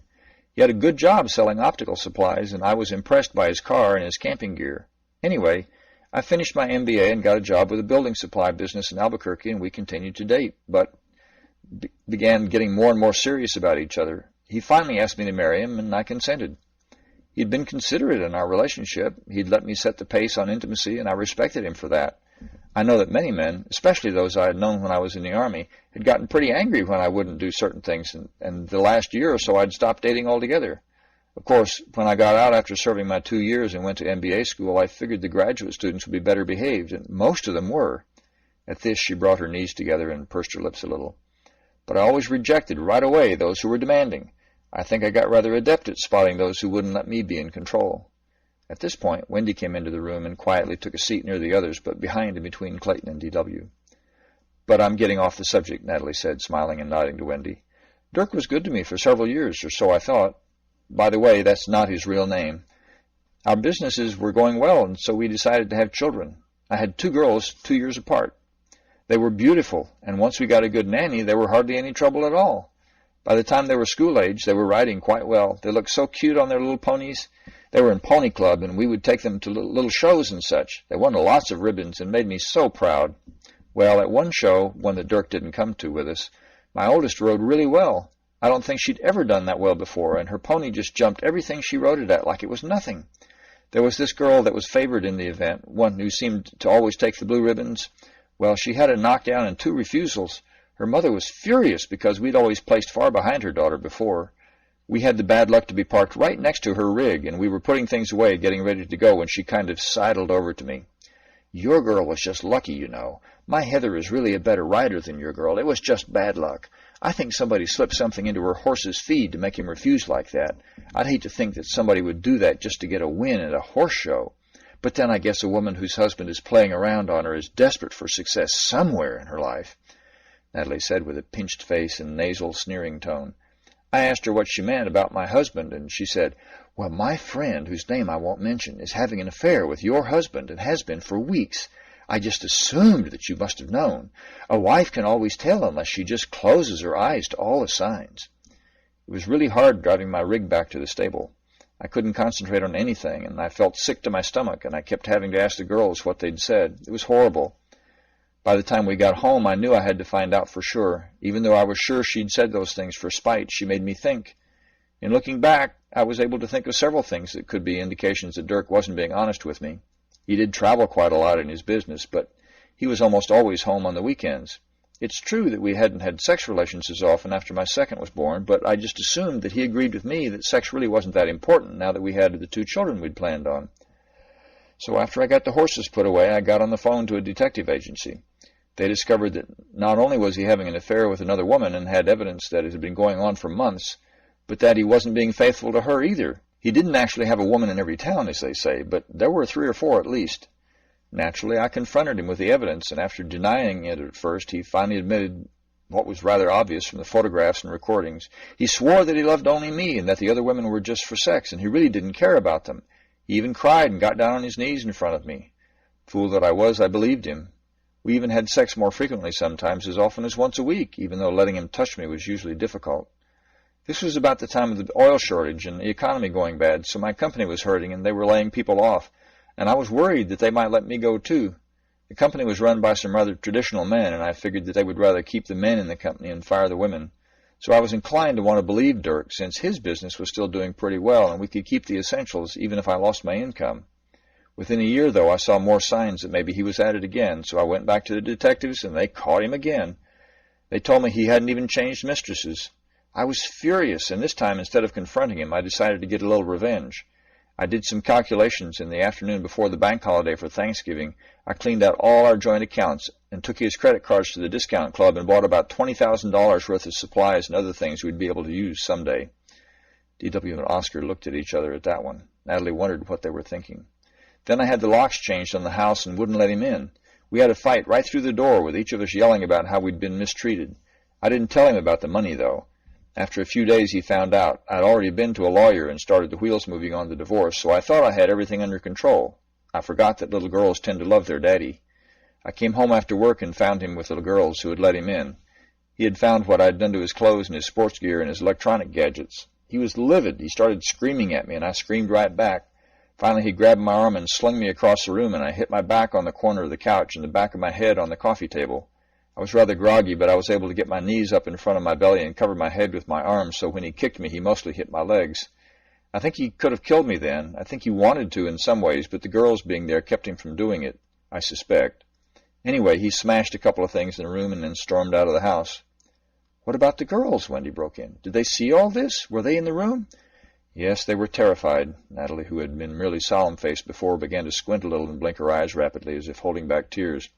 He had a good job selling optical supplies, and I was impressed by his car and his camping gear. Anyway, I finished my MBA and got a job with a building supply business in Albuquerque, and we continued to date, but began getting more and more serious about each other. He finally asked me to marry him, and I consented. He'd been considerate in our relationship. He'd let me set the pace on intimacy, and I respected him for that. I know that many men, especially those I had known when I was in the Army, had gotten pretty angry when I wouldn't do certain things, and the last year or so I'd stopped dating altogether. Of course, when I got out after serving my 2 years and went to MBA school, I figured the graduate students would be better behaved, and most of them were. At this, she brought her knees together and pursed her lips a little. But I always rejected right away those who were demanding. I think I got rather adept at spotting those who wouldn't let me be in control. At this point, Wendy came into the room and quietly took a seat near the others, but behind and between Clayton and D.W. But I'm getting off the subject, Natalie said, smiling and nodding to Wendy. Dirk was good to me for several years, or so I thought. By the way, that's not his real name. Our businesses were going well, and so we decided to have children. I had 2 girls 2 years apart. They were beautiful, and once we got a good nanny, they were hardly any trouble at all. By the time they were school age, they were riding quite well. They looked so cute on their little ponies. They were in Pony Club, and we would take them to little shows and such. They won lots of ribbons and made me so proud. Well, at one show, one that Dirk didn't come to with us, my oldest rode really well. I don't think she'd ever done that well before, and her pony just jumped everything she rode it at like it was nothing. There was this girl that was favored in the event, one who seemed to always take the blue ribbons. Well, she had a knockdown and 2 refusals. Her mother was furious because we'd always placed far behind her daughter before. We had the bad luck to be parked right next to her rig, and we were putting things away, getting ready to go, when she kind of sidled over to me. Your girl was just lucky, you know. My Heather is really a better rider than your girl. It was just bad luck. I think somebody slipped something into her horse's feed to make him refuse like that. I'd hate to think that somebody would do that just to get a win at a horse show. But then I guess a woman whose husband is playing around on her is desperate for success somewhere in her life," Natalie said with a pinched face and nasal, sneering tone. I asked her what she meant about my husband, and she said, "Well, my friend, whose name I won't mention, is having an affair with your husband and has been for weeks. I just assumed that you must have known. A wife can always tell unless she just closes her eyes to all the signs." It was really hard driving my rig back to the stable. I couldn't concentrate on anything, and I felt sick to my stomach, and I kept having to ask the girls what they'd said. It was horrible. By the time we got home, I knew I had to find out for sure. Even though I was sure she'd said those things for spite, she made me think. In looking back, I was able to think of several things that could be indications that Dirk wasn't being honest with me. He did travel quite a lot in his business, but he was almost always home on the weekends. It's true that we hadn't had sex relations as often after my second was born, but I just assumed that he agreed with me that sex really wasn't that important now that we had the 2 children we'd planned on. So after I got the horses put away, I got on the phone to a detective agency. They discovered that not only was he having an affair with another woman and had evidence that it had been going on for months, but that he wasn't being faithful to her either. He didn't actually have a woman in every town, as they say, but there were 3 or 4 at least. Naturally, I confronted him with the evidence, and after denying it at first, he finally admitted what was rather obvious from the photographs and recordings. He swore that he loved only me and that the other women were just for sex, and he really didn't care about them. He even cried and got down on his knees in front of me. Fool that I was, I believed him. We even had sex more frequently sometimes, as often as once a week, even though letting him touch me was usually difficult. This was about the time of the oil shortage and the economy going bad, so my company was hurting and they were laying people off, and I was worried that they might let me go too. The company was run by some rather traditional men, and I figured that they would rather keep the men in the company and fire the women. So I was inclined to want to believe Dirk, since his business was still doing pretty well and we could keep the essentials even if I lost my income. Within a year, though, I saw more signs that maybe he was at it again, so I went back to the detectives, and they caught him again. They told me he hadn't even changed mistresses. I was furious, and this time, instead of confronting him, I decided to get a little revenge. I did some calculations in the afternoon before the bank holiday for Thanksgiving. I cleaned out all our joint accounts and took his credit cards to the discount club and bought about $20,000 worth of supplies and other things we'd be able to use someday. D.W. and Oscar looked at each other at that one. Natalie wondered what they were thinking. Then I had the locks changed on the house and wouldn't let him in. We had a fight right through the door, with each of us yelling about how we'd been mistreated. I didn't tell him about the money, though. After a few days he found out. I'd already been to a lawyer and started the wheels moving on the divorce, so I thought I had everything under control. I forgot that little girls tend to love their daddy. I came home after work and found him with the girls who had let him in. He had found what I'd done to his clothes and his sports gear and his electronic gadgets. He was livid. He started screaming at me, and I screamed right back. Finally, he grabbed my arm and slung me across the room, and I hit my back on the corner of the couch and the back of my head on the coffee table. I was rather groggy, but I was able to get my knees up in front of my belly and cover my head with my arms, so when he kicked me, he mostly hit my legs. I think he could have killed me then. I think he wanted to in some ways, but the girls being there kept him from doing it, I suspect. Anyway, he smashed a couple of things in the room and then stormed out of the house. "What about the girls?" Wendy broke in. "Did they see all this? Were they in the room?" "Yes, they were terrified." Natalie, who had been merely solemn-faced before, began to squint a little and blink her eyes rapidly, as if holding back tears.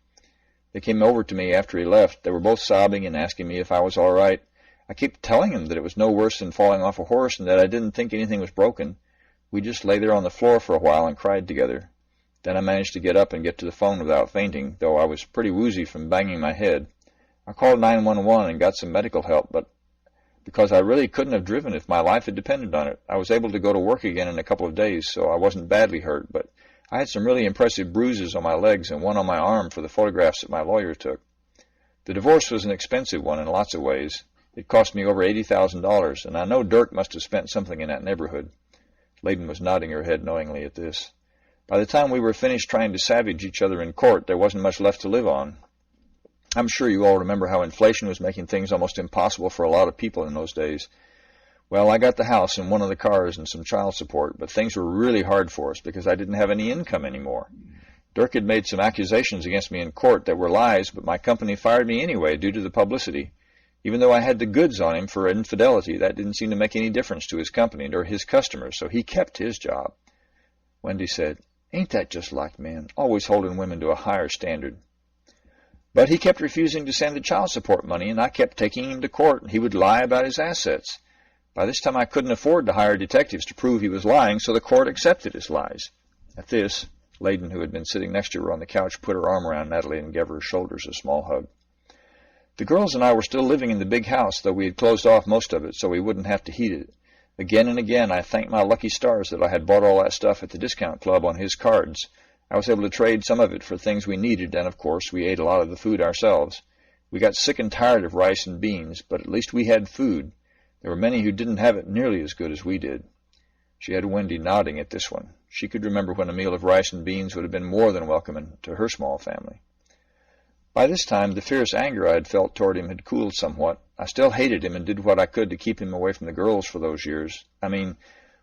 "They came over to me after he left. They were both sobbing and asking me if I was all right. I kept telling them that it was no worse than falling off a horse and that I didn't think anything was broken. We just lay there on the floor for a while and cried together. Then I managed to get up and get to the phone without fainting, though I was pretty woozy from banging my head. I called 911 and got some medical help, but because I really couldn't have driven if my life had depended on it. I was able to go to work again in a couple of days, so I wasn't badly hurt, but I had some really impressive bruises on my legs and one on my arm for the photographs that my lawyer took. The divorce was an expensive one in lots of ways. It cost me over $80,000, and I know Dirk must have spent something in that neighborhood." Layden was nodding her head knowingly at this. "By the time we were finished trying to savage each other in court, there wasn't much left to live on. I'm sure you all remember how inflation was making things almost impossible for a lot of people in those days. Well, I got the house and one of the cars and some child support, but things were really hard for us because I didn't have any income anymore. Dirk had made some accusations against me in court that were lies, but my company fired me anyway due to the publicity. Even though I had the goods on him for infidelity, that didn't seem to make any difference to his company or his customers, so he kept his job." Wendy said, "Ain't that just like men, always holding women to a higher standard?" "But he kept refusing to send the child support money, and I kept taking him to court, and he would lie about his assets. By this time I couldn't afford to hire detectives to prove he was lying, so the court accepted his lies." At this, Layden, who had been sitting next to her on the couch, put her arm around Natalie and gave her shoulders a small hug. The girls and I were still living in the big house, though we had closed off most of it so we wouldn't have to heat it. Again and again I thanked my lucky stars that I had bought all that stuff at the discount club on his cards. I was able to trade some of it for things we needed, and of course we ate a lot of the food ourselves. We got sick and tired of rice and beans, but at least we had food. There were many who didn't have it nearly as good as we did. She had Wendy nodding at this one. She could remember when a meal of rice and beans would have been more than welcome to her small family. By this time, the fierce anger I had felt toward him had cooled somewhat. I still hated him and did what I could to keep him away from the girls for those years. I mean,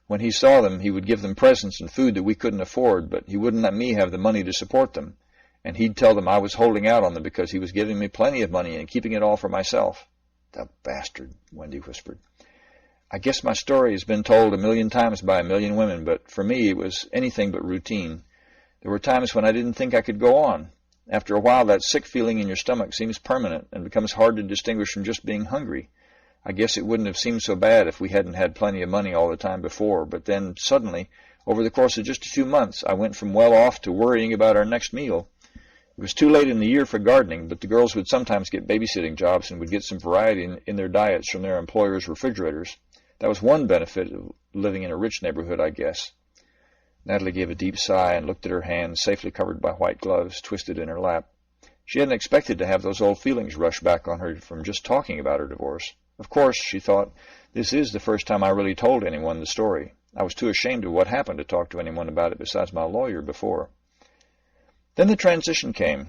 when he saw them, he would give them presents and food that we couldn't afford, but he wouldn't let me have the money to support them. And he'd tell them I was holding out on them because he was giving me plenty of money and keeping it all for myself. The bastard, Wendy whispered. I guess my story has been told 1,000,000 times by 1,000,000 women, but for me it was anything but routine. There were times when I didn't think I could go on. After a while, that sick feeling in your stomach seems permanent and becomes hard to distinguish from just being hungry. I guess it wouldn't have seemed so bad if we hadn't had plenty of money all the time before, but then suddenly, over the course of just a few months, I went from well off to worrying about our next meal. It was too late in the year for gardening, but the girls would sometimes get babysitting jobs and would get some variety in their diets from their employers' refrigerators. That was one benefit of living in a rich neighborhood, I guess. Natalie gave a deep sigh and looked at her hands, safely covered by white gloves, twisted in her lap. She hadn't expected to have those old feelings rush back on her from just talking about her divorce. Of course, she thought, this is the first time I really told anyone the story. I was too ashamed of what happened to talk to anyone about it besides my lawyer before. Then the transition came.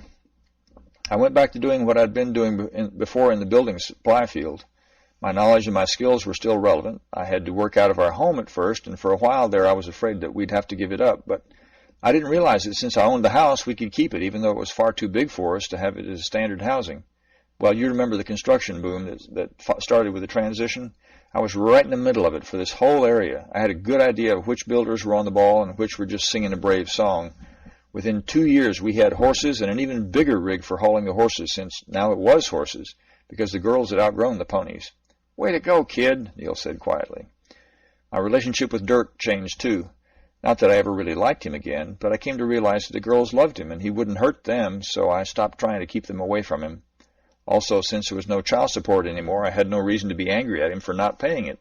I went back to doing what I'd been doing before in the building supply field. My knowledge and my skills were still relevant. I had to work out of our home at first, and for a while there I was afraid that we'd have to give it up. But I didn't realize that since I owned the house, we could keep it, even though it was far too big for us to have it as standard housing. Well, you remember the construction boom that started with the transition? I was right in the middle of it for this whole area. I had a good idea of which builders were on the ball and which were just singing a brave song. Within 2 years, we had horses and an even bigger rig for hauling the horses, since now it was horses, because the girls had outgrown the ponies. Way to go, kid, Neil said quietly. My relationship with Dirk changed, too. Not that I ever really liked him again, but I came to realize that the girls loved him and he wouldn't hurt them, so I stopped trying to keep them away from him. Also, since there was no child support anymore, I had no reason to be angry at him for not paying it.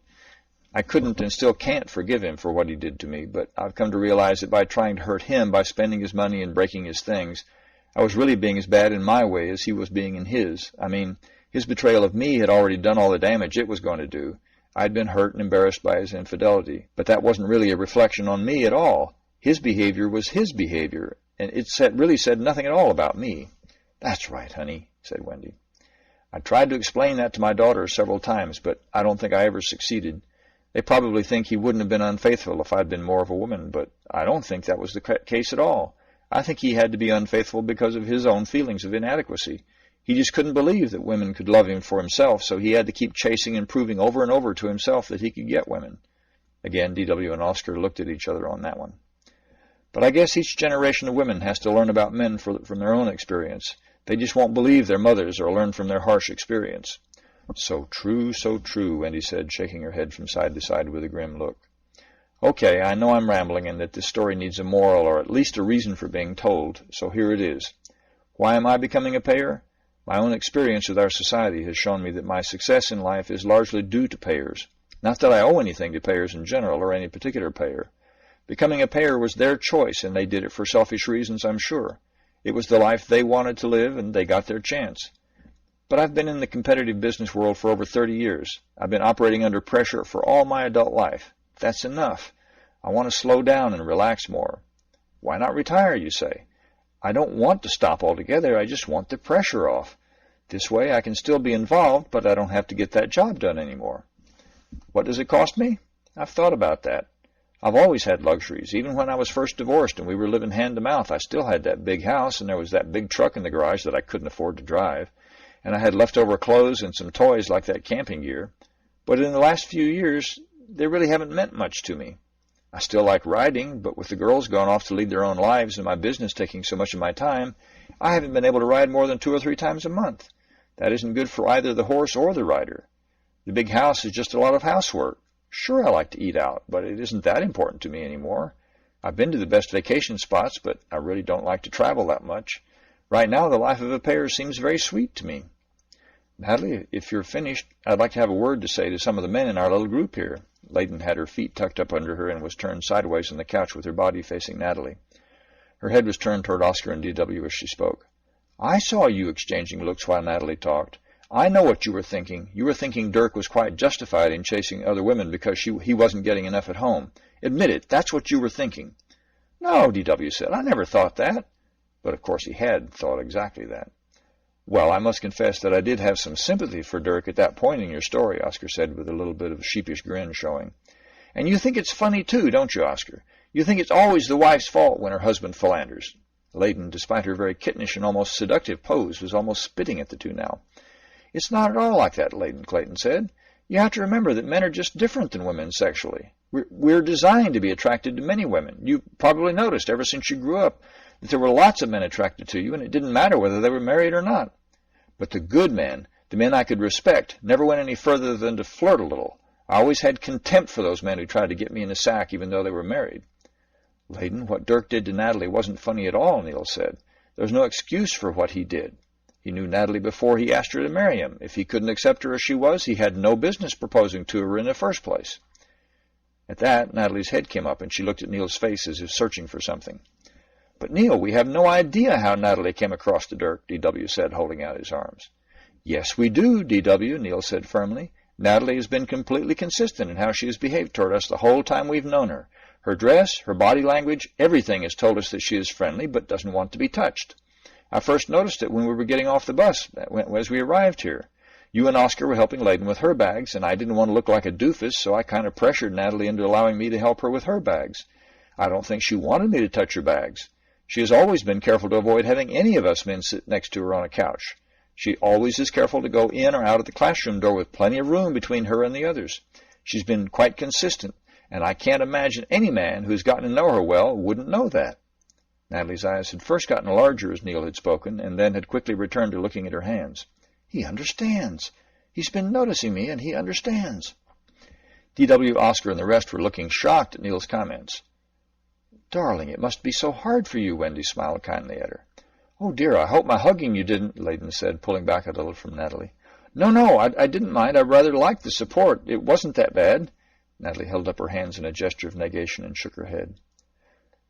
I couldn't and still can't forgive him for what he did to me, but I've come to realize that by trying to hurt him by spending his money and breaking his things, I was really being as bad in my way as he was being in his. I mean, his betrayal of me had already done all the damage it was going to do. I'd been hurt and embarrassed by his infidelity, but that wasn't really a reflection on me at all. His behavior was his behavior, and it really said nothing at all about me. That's right, honey, said Wendy. I tried to explain that to my daughters several times, but I don't think I ever succeeded. They probably think he wouldn't have been unfaithful if I'd been more of a woman, but I don't think that was the case at all. I think he had to be unfaithful because of his own feelings of inadequacy. He just couldn't believe that women could love him for himself, so he had to keep chasing and proving over and over to himself that he could get women. Again, D.W. and Oscar looked at each other on that one. But I guess each generation of women has to learn about men from their own experience. They just won't believe their mothers or learn from their harsh experience. So true, Wendy said, shaking her head from side to side with a grim look. Okay, I know I'm rambling and that this story needs a moral or at least a reason for being told, so here it is. Why am I becoming a payer? My own experience with our society has shown me that my success in life is largely due to payers. Not that I owe anything to payers in general or any particular payer. Becoming a payer was their choice, and they did it for selfish reasons, I'm sure. It was the life they wanted to live, and they got their chance. But I've been in the competitive business world for over 30 years. I've been operating under pressure for all my adult life. That's enough. I want to slow down and relax more. Why not retire, you say? I don't want to stop altogether. I just want the pressure off. This way I can still be involved, but I don't have to get that job done anymore. What does it cost me? I've thought about that. I've always had luxuries. Even when I was first divorced and we were living hand to mouth, I still had that big house, and there was that big truck in the garage that I couldn't afford to drive. And I had leftover clothes and some toys like that camping gear. But in the last few years, they really haven't meant much to me. I still like riding, but with the girls gone off to lead their own lives and my business taking so much of my time, I haven't been able to ride more than 2 or 3 times a month. That isn't good for either the horse or the rider. The big house is just a lot of housework. Sure, I like to eat out, but it isn't that important to me anymore. I've been to the best vacation spots, but I really don't like to travel that much. Right now, the life of a pair seems very sweet to me. Natalie, if you're finished, I'd like to have a word to say to some of the men in our little group here. Layton had her feet tucked up under her and was turned sideways on the couch with her body facing Natalie. Her head was turned toward Oscar and D.W. as she spoke. I saw you exchanging looks while Natalie talked. I know what you were thinking. You were thinking Dirk was quite justified in chasing other women because he wasn't getting enough at home. Admit it, that's what you were thinking. No, D.W. said, I never thought that. But of course he had thought exactly that. Well, I must confess that I did have some sympathy for Dirk at that point in your story, Oscar said with a little bit of a sheepish grin showing. And you think it's funny too, don't you, Oscar? You think it's always the wife's fault when her husband philanders. Layton, despite her very kittenish and almost seductive pose, was almost spitting at the two now. It's not at all like that, Layton, Clayton said. You have to remember that men are just different than women sexually. We're designed to be attracted to many women. You probably noticed ever since you grew up that there were lots of men attracted to you, and it didn't matter whether they were married or not. But the good men, the men I could respect, never went any further than to flirt a little. I always had contempt for those men who tried to get me in a sack even though they were married. Layton, what Dirk did to Natalie wasn't funny at all, Neil said. There's no excuse for what he did. He knew Natalie before he asked her to marry him. If he couldn't accept her as she was, he had no business proposing to her in the first place. At that, Natalie's head came up, and she looked at Neil's face as if searching for something. But, Neil, we have no idea how Natalie came across to Dirk, D.W. said, holding out his arms. Yes, we do, D.W., Neil said firmly. Natalie has been completely consistent in how she has behaved toward us the whole time we've known her. Her dress, her body language, everything has told us that she is friendly but doesn't want to be touched. I first noticed it when we were getting off the bus as we arrived here. You and Oscar were helping Layton with her bags, and I didn't want to look like a doofus, so I kind of pressured Natalie into allowing me to help her with her bags. I don't think she wanted me to touch her bags. She has always been careful to avoid having any of us men sit next to her on a couch. She always is careful to go in or out of the classroom door with plenty of room between her and the others. She's been quite consistent, and I can't imagine any man who has gotten to know her well wouldn't know that. Natalie's eyes had first gotten larger as Neil had spoken, and then had quickly returned to looking at her hands. He understands. He's been noticing me, and he understands. D.W., Oscar, and the rest were looking shocked at Neil's comments. Darling, it must be so hard for you, Wendy smiled kindly at her. Oh, dear, I hope my hugging you didn't, Layton said, pulling back a little from Natalie. No, I didn't mind. I rather liked the support. It wasn't that bad. Natalie held up her hands in a gesture of negation and shook her head.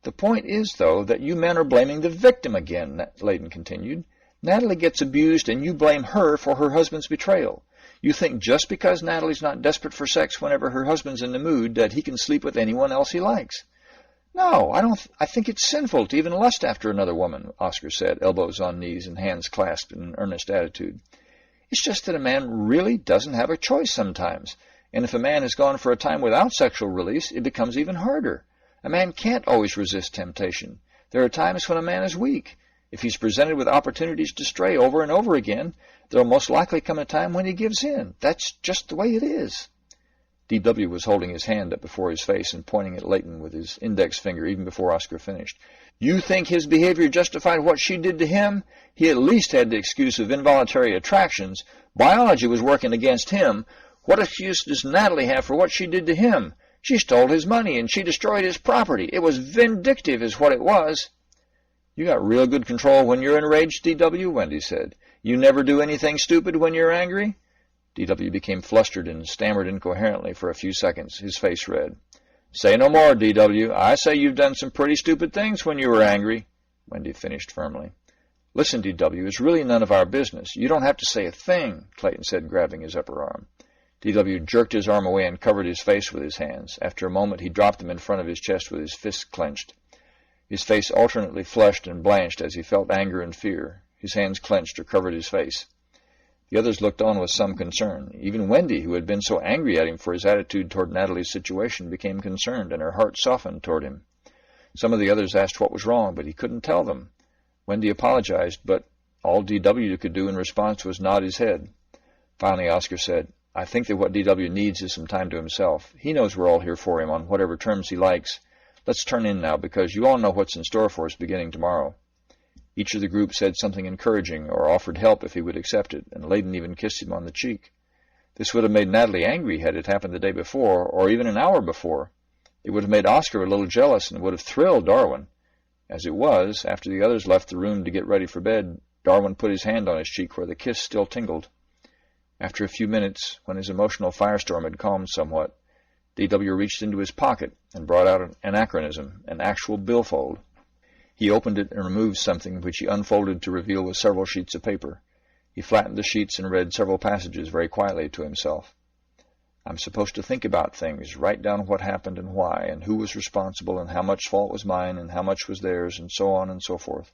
The point is, though, that you men are blaming the victim again, Layton continued. Natalie gets abused, and you blame her for her husband's betrayal. You think just because Natalie's not desperate for sex whenever her husband's in the mood that he can sleep with anyone else he likes. No, I don't. I think it's sinful to even lust after another woman, Oscar said, elbows on knees and hands clasped in an earnest attitude. It's just that a man really doesn't have a choice sometimes, and if a man has gone for a time without sexual release, it becomes even harder. A man can't always resist temptation. There are times when a man is weak. If he's presented with opportunities to stray over and over again, there will most likely come a time when he gives in. That's just the way it is. D.W. was holding his hand up before his face and pointing at Layton with his index finger even before Oscar finished. You think his behavior justified what she did to him? He at least had the excuse of involuntary attractions. Biology was working against him. What excuse does Natalie have for what she did to him? She stole his money and she destroyed his property. It was vindictive is what it was. You got real good control when you're enraged, D.W., Wendy said. You never do anything stupid when you're angry? D.W. became flustered and stammered incoherently for a few seconds, his face red. Say no more, D.W. I say you've done some pretty stupid things when you were angry, Wendy finished firmly. Listen, D.W., it's really none of our business. You don't have to say a thing, Clayton said, grabbing his upper arm. D.W. jerked his arm away and covered his face with his hands. After a moment, he dropped them in front of his chest with his fists clenched. His face alternately flushed and blanched as he felt anger and fear. His hands clenched or covered his face. The others looked on with some concern. Even Wendy, who had been so angry at him for his attitude toward Natalie's situation, became concerned, and her heart softened toward him. Some of the others asked what was wrong, but he couldn't tell them. Wendy apologized, but all D.W. could do in response was nod his head. Finally, Oscar said, I think that what D.W. needs is some time to himself. He knows we're all here for him on whatever terms he likes. Let's turn in now, because you all know what's in store for us beginning tomorrow. Each of the group said something encouraging or offered help if he would accept it, and Layton even kissed him on the cheek. This would have made Natalie angry had it happened the day before, or even an hour before. It would have made Oscar a little jealous and would have thrilled Darwin. As it was, after the others left the room to get ready for bed, Darwin put his hand on his cheek where the kiss still tingled. After a few minutes, when his emotional firestorm had calmed somewhat, D.W. reached into his pocket and brought out an anachronism, an actual billfold. He opened it and removed something which he unfolded to reveal was several sheets of paper. He flattened the sheets and read several passages very quietly to himself. I'm supposed to think about things, write down what happened and why, and who was responsible, and how much fault was mine, and how much was theirs, and so on and so forth.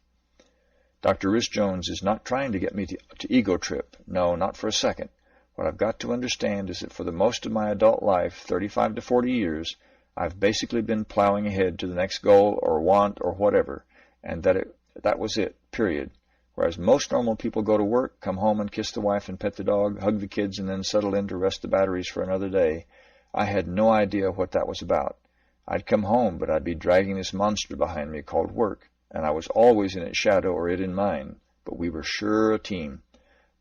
Dr. Rhys-Jones is not trying to get me to ego trip. No, not for a second. What I've got to understand is that for the most of my adult life, 35 to 40 years, I've basically been plowing ahead to the next goal or want or whatever, and that was it, period. Whereas most normal people go to work, come home and kiss the wife and pet the dog, hug the kids, and then settle in to rest the batteries for another day, I had no idea what that was about. I'd come home, but I'd be dragging this monster behind me called work, and I was always in its shadow or it in mine, but we were sure a team.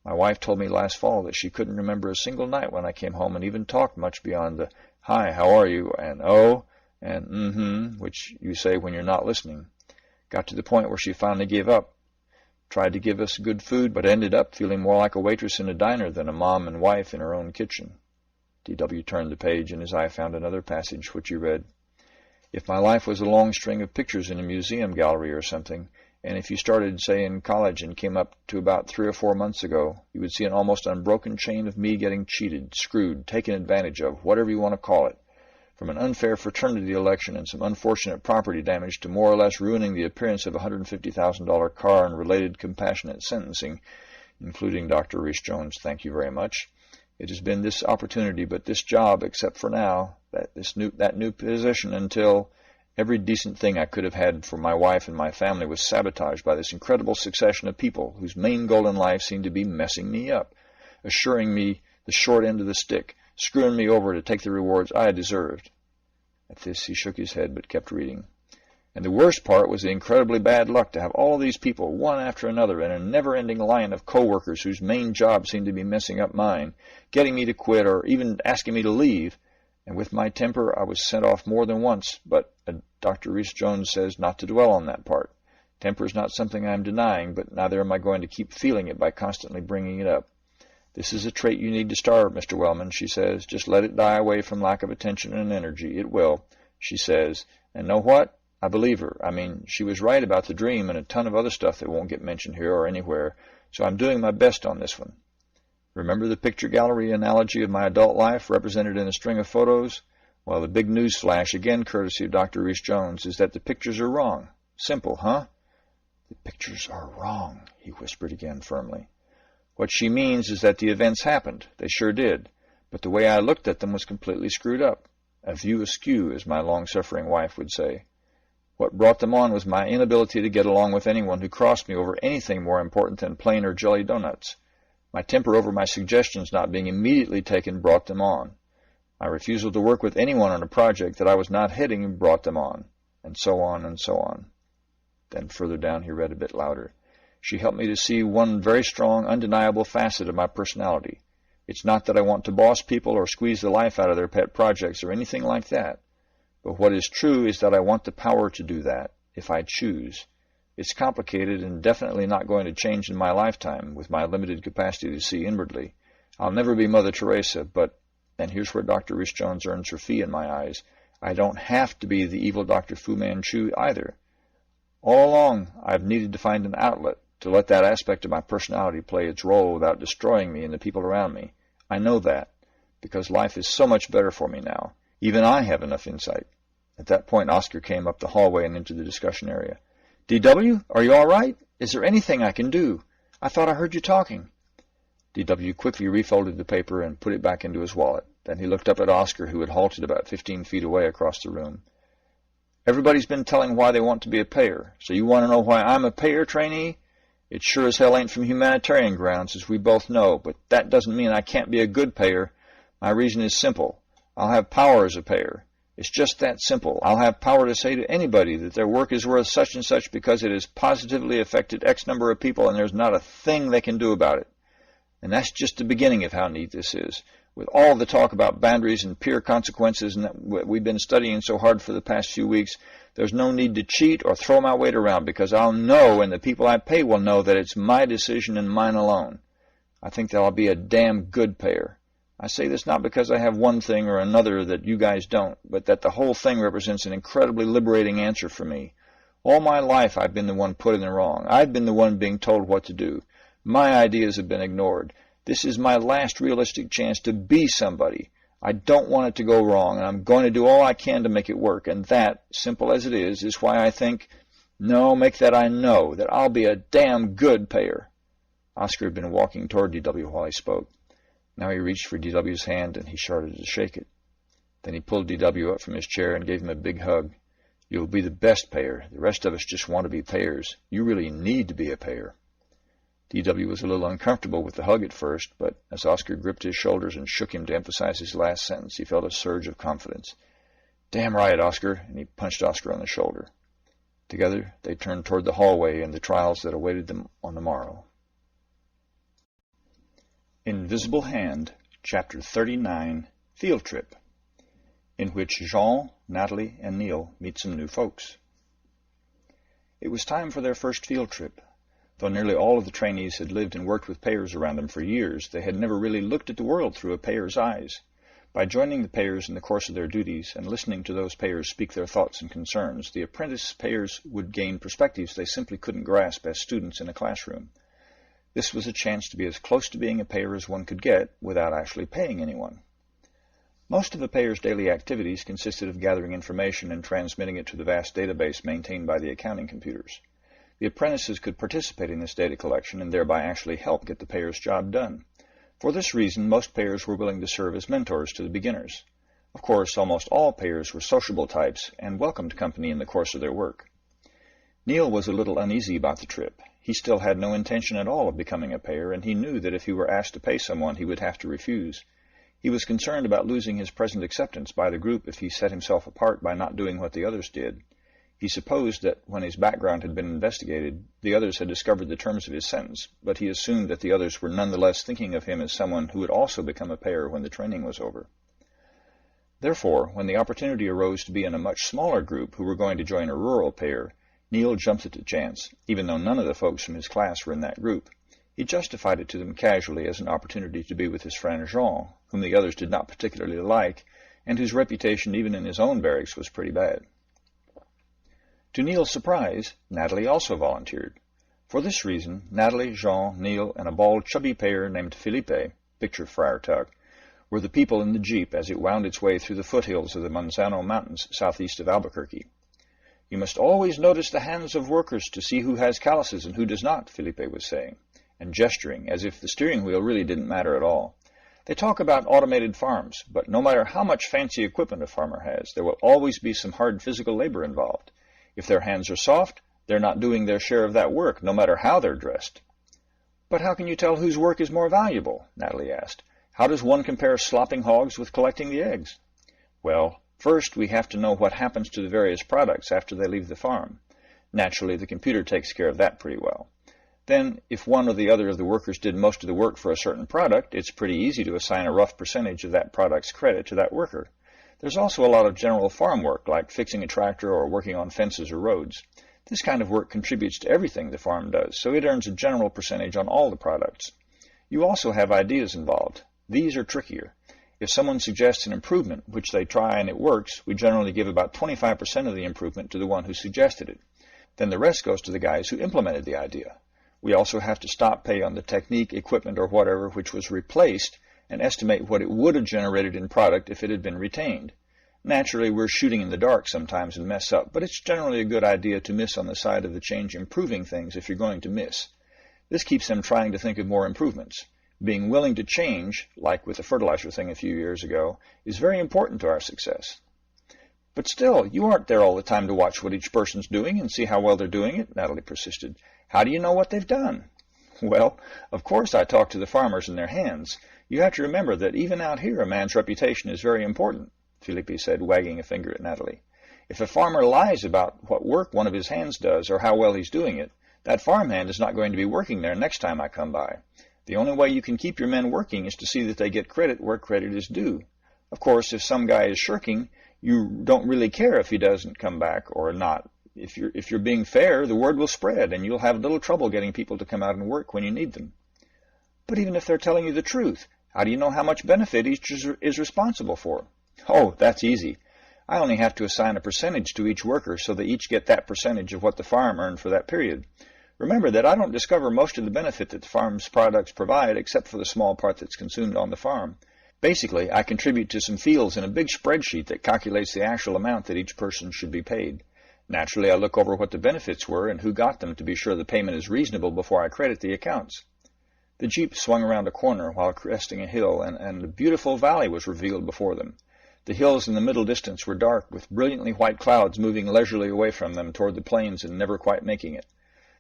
My wife told me last fall that she couldn't remember a single night when I came home and even talked much beyond the, "Hi, how are you?" and "Oh," and "mm-hmm," which you say when you're not listening. Got to the point where she finally gave up. Tried to give us good food, but ended up feeling more like a waitress in a diner than a mom and wife in her own kitchen. D.W. turned the page, and his eye found another passage, which he read. If my life was a long string of pictures in a museum gallery or something, and if you started, say, in college and came up to about 3 or 4 months ago, you would see an almost unbroken chain of me getting cheated, screwed, taken advantage of, whatever you want to call it. From an unfair fraternity election and some unfortunate property damage to more or less ruining the appearance of a $150,000 car and related compassionate sentencing, including Dr. Rhys-Jones, thank you very much. It has been this opportunity, but this job, except for now, that new position until every decent thing I could have had for my wife and my family was sabotaged by this incredible succession of people whose main goal in life seemed to be messing me up, assuring me the short end of the stick, screwing me over to take the rewards I deserved. At this he shook his head but kept reading. And the worst part was the incredibly bad luck to have all these people, one after another, in a never-ending line of co-workers whose main job seemed to be messing up mine, getting me to quit or even asking me to leave. And with my temper I was sent off more than once, but Dr. Rhys-Jones says not to dwell on that part. Temper is not something I am denying, but neither am I going to keep feeling it by constantly bringing it up. This is a trait you need to starve, Mr. Wellman, she says. Just let it die away from lack of attention and energy. It will, she says. And know what? I believe her. I mean, she was right about the dream and a ton of other stuff that won't get mentioned here or anywhere, so I'm doing my best on this one. Remember the picture gallery analogy of my adult life represented in a string of photos? Well, the big news flash, again courtesy of Dr. Rhys-Jones, is that the pictures are wrong. Simple, huh? The pictures are wrong, he whispered again firmly. What she means is that the events happened. They sure did. But the way I looked at them was completely screwed up. A view askew, as my long-suffering wife would say. What brought them on was my inability to get along with anyone who crossed me over anything more important than plain or jelly donuts. My temper over my suggestions not being immediately taken brought them on. My refusal to work with anyone on a project that I was not heading brought them on. And so on and so on. Then further down he read a bit louder. She helped me to see one very strong, undeniable facet of my personality. It's not that I want to boss people or squeeze the life out of their pet projects or anything like that. But what is true is that I want the power to do that, if I choose. It's complicated and definitely not going to change in my lifetime, with my limited capacity to see inwardly. I'll never be Mother Teresa, but, and here's where Dr. Rhys-Jones earns her fee in my eyes, I don't have to be the evil Dr. Fu Manchu either. All along, I've needed to find an outlet, to let that aspect of my personality play its role without destroying me and the people around me. I know that, because life is so much better for me now. Even I have enough insight. At that point, Oscar came up the hallway and into the discussion area. D.W., are you all right? Is there anything I can do? I thought I heard you talking. D.W. quickly refolded the paper and put it back into his wallet. Then he looked up at Oscar, who had halted about 15 feet away across the room. Everybody's been telling why they want to be a payer, so you want to know why I'm a payer trainee? It sure as hell ain't from humanitarian grounds, as we both know, but that doesn't mean I can't be a good payer. My reason is simple. I'll have power as a payer. It's just that simple. I'll have power to say to anybody that their work is worth such and such because it has positively affected X number of people and there's not a thing they can do about it. And that's just the beginning of how neat this is. With all the talk about boundaries and peer consequences and that we've been studying so hard for the past few weeks, there's no need to cheat or throw my weight around, because I'll know, and the people I pay will know, that it's my decision and mine alone. I think that I'll be a damn good payer. I say this not because I have one thing or another that you guys don't, but that the whole thing represents an incredibly liberating answer for me. All my life I've been the one put in the wrong. I've been the one being told what to do. My ideas have been ignored. This is my last realistic chance to be somebody. I don't want it to go wrong, and I'm going to do all I can to make it work. And that, simple as it is why I think, no, make that I know, that I'll be a damn good payer. Oscar had been walking toward D.W. while he spoke. Now he reached for D.W.'s hand, and he started to shake it. Then he pulled D.W. up from his chair and gave him a big hug. You'll be the best payer. The rest of us just want to be payers. You really need to be a payer. D.W. was a little uncomfortable with the hug at first, but as Oscar gripped his shoulders and shook him to emphasize his last sentence, he felt a surge of confidence. Damn right, Oscar, and he punched Oscar on the shoulder. Together they turned toward the hallway and the trials that awaited them on the morrow. Invisible Hand, Chapter 39, Field Trip, in which Jean, Natalie, and Neil meet some new folks. It was time for their first field trip. Though nearly all of the trainees had lived and worked with payers around them for years, they had never really looked at the world through a payer's eyes. By joining the payers in the course of their duties and listening to those payers speak their thoughts and concerns, the apprentice payers would gain perspectives they simply couldn't grasp as students in a classroom. This was a chance to be as close to being a payer as one could get without actually paying anyone. Most of a payer's daily activities consisted of gathering information and transmitting it to the vast database maintained by the accounting computers. The apprentices could participate in this data collection and thereby actually help get the payer's job done. For this reason, most payers were willing to serve as mentors to the beginners. Of course, almost all payers were sociable types and welcomed company in the course of their work. Neil was a little uneasy about the trip. He still had no intention at all of becoming a payer, and he knew that if he were asked to pay someone, he would have to refuse. He was concerned about losing his present acceptance by the group if he set himself apart by not doing what the others did. He supposed that when his background had been investigated, the others had discovered the terms of his sentence, but he assumed that the others were nonetheless thinking of him as someone who would also become a payer when the training was over. Therefore, when the opportunity arose to be in a much smaller group who were going to join a rural payer, Neil jumped at the chance, even though none of the folks from his class were in that group. He justified it to them casually as an opportunity to be with his friend Jean, whom the others did not particularly like, and whose reputation even in his own barracks was pretty bad. To Neil's surprise, Natalie also volunteered. For this reason, Natalie, Jean, Neil, and a bald, chubby payer named Felipe, picture Friar Tuck, were the people in the jeep as it wound its way through the foothills of the Manzano Mountains southeast of Albuquerque. You must always notice the hands of workers to see who has calluses and who does not, Felipe was saying, and gesturing as if the steering wheel really didn't matter at all. They talk about automated farms, but no matter how much fancy equipment a farmer has, there will always be some hard physical labor involved. If their hands are soft, they're not doing their share of that work, no matter how they're dressed. But how can you tell whose work is more valuable? Natalie asked. How does one compare slopping hogs with collecting the eggs? Well, first we have to know what happens to the various products after they leave the farm. Naturally, the computer takes care of that pretty well. Then, if one or the other of the workers did most of the work for a certain product, it's pretty easy to assign a rough percentage of that product's credit to that worker. There's also a lot of general farm work, like fixing a tractor or working on fences or roads. This kind of work contributes to everything the farm does, so it earns a general percentage on all the products. You also have ideas involved. These are trickier. If someone suggests an improvement, which they try and it works, we generally give about 25% of the improvement to the one who suggested it. Then the rest goes to the guys who implemented the idea. We also have to stop pay on the technique, equipment, or whatever which was replaced and estimate what it would have generated in product if it had been retained. Naturally, we're shooting in the dark sometimes and mess up, but it's generally a good idea to miss on the side of the change improving things if you're going to miss. This keeps them trying to think of more improvements. Being willing to change, like with the fertilizer thing a few years ago, is very important to our success. But still, you aren't there all the time to watch what each person's doing and see how well they're doing it, Natalie persisted. How do you know what they've done? Well, of course I talk to the farmers and their hands. You have to remember that even out here a man's reputation is very important, Felipe said, wagging a finger at Natalie. If a farmer lies about what work one of his hands does or how well he's doing it, that farmhand is not going to be working there next time I come by. The only way you can keep your men working is to see that they get credit where credit is due. Of course, if some guy is shirking, you don't really care if he doesn't come back or not. If you're being fair, the word will spread, and you'll have little trouble getting people to come out and work when you need them. But even if they're telling you the truth, how do you know how much benefit each is responsible for? Oh, that's easy. I only have to assign a percentage to each worker so they each get that percentage of what the farm earned for that period. Remember that I don't discover most of the benefit that the farm's products provide except for the small part that's consumed on the farm. Basically, I contribute to some fields in a big spreadsheet that calculates the actual amount that each person should be paid. Naturally, I look over what the benefits were and who got them to be sure the payment is reasonable before I credit the accounts. The Jeep swung around a corner while cresting a hill, and a beautiful valley was revealed before them. The hills in the middle distance were dark, with brilliantly white clouds moving leisurely away from them toward the plains and never quite making it.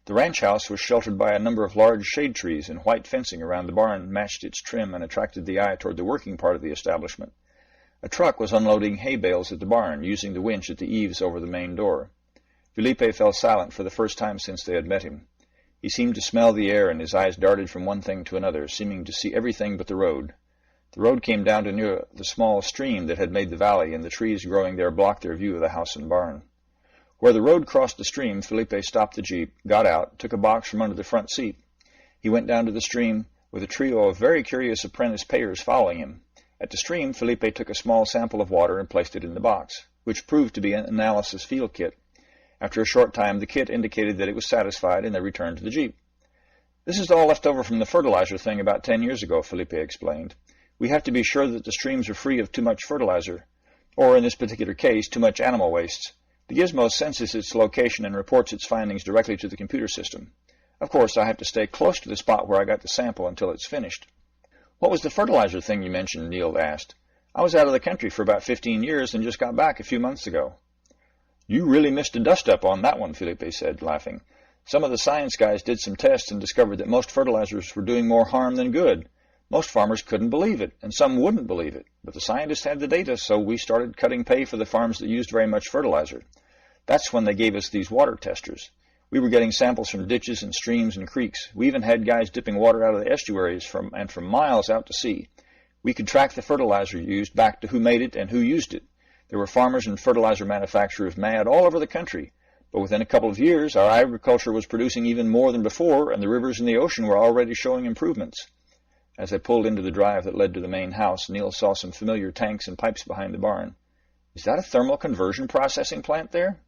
The ranch house was sheltered by a number of large shade trees, and white fencing around the barn matched its trim and attracted the eye toward the working part of the establishment. A truck was unloading hay bales at the barn, using the winch at the eaves over the main door. Felipe fell silent for the first time since they had met him. He seemed to smell the air, and his eyes darted from one thing to another, seeming to see everything but the road. The road came down to near the small stream that had made the valley, and the trees growing there blocked their view of the house and barn. Where the road crossed the stream, Felipe stopped the Jeep, got out, took a box from under the front seat. He went down to the stream, with a trio of very curious apprentice payers following him. At the stream, Felipe took a small sample of water and placed it in the box, which proved to be an analysis field kit. After a short time, the kit indicated that it was satisfied, and they returned to the Jeep. "This is all left over from the fertilizer thing about 10 years ago," Felipe explained. "We have to be sure that the streams are free of too much fertilizer, or in this particular case, too much animal wastes. The gizmo senses its location and reports its findings directly to the computer system. Of course, I have to stay close to the spot where I got the sample until it's finished." "What was the fertilizer thing you mentioned?" Neil asked. "I was out of the country for about 15 years and just got back a few months ago." "You really missed a dust-up on that one," Felipe said, laughing. "Some of the science guys did some tests and discovered that most fertilizers were doing more harm than good. Most farmers couldn't believe it, and some wouldn't believe it. But the scientists had the data, so we started cutting pay for the farms that used very much fertilizer. That's when they gave us these water testers. We were getting samples from ditches and streams and creeks. We even had guys dipping water out of the estuaries from miles out to sea. We could track the fertilizer used back to who made it and who used it. There were farmers and fertilizer manufacturers mad all over the country, but within a couple of years our agriculture was producing even more than before, and the rivers and the ocean were already showing improvements." As they pulled into the drive that led to the main house, Neil saw some familiar tanks and pipes behind the barn. "Is that a thermal conversion processing plant there?"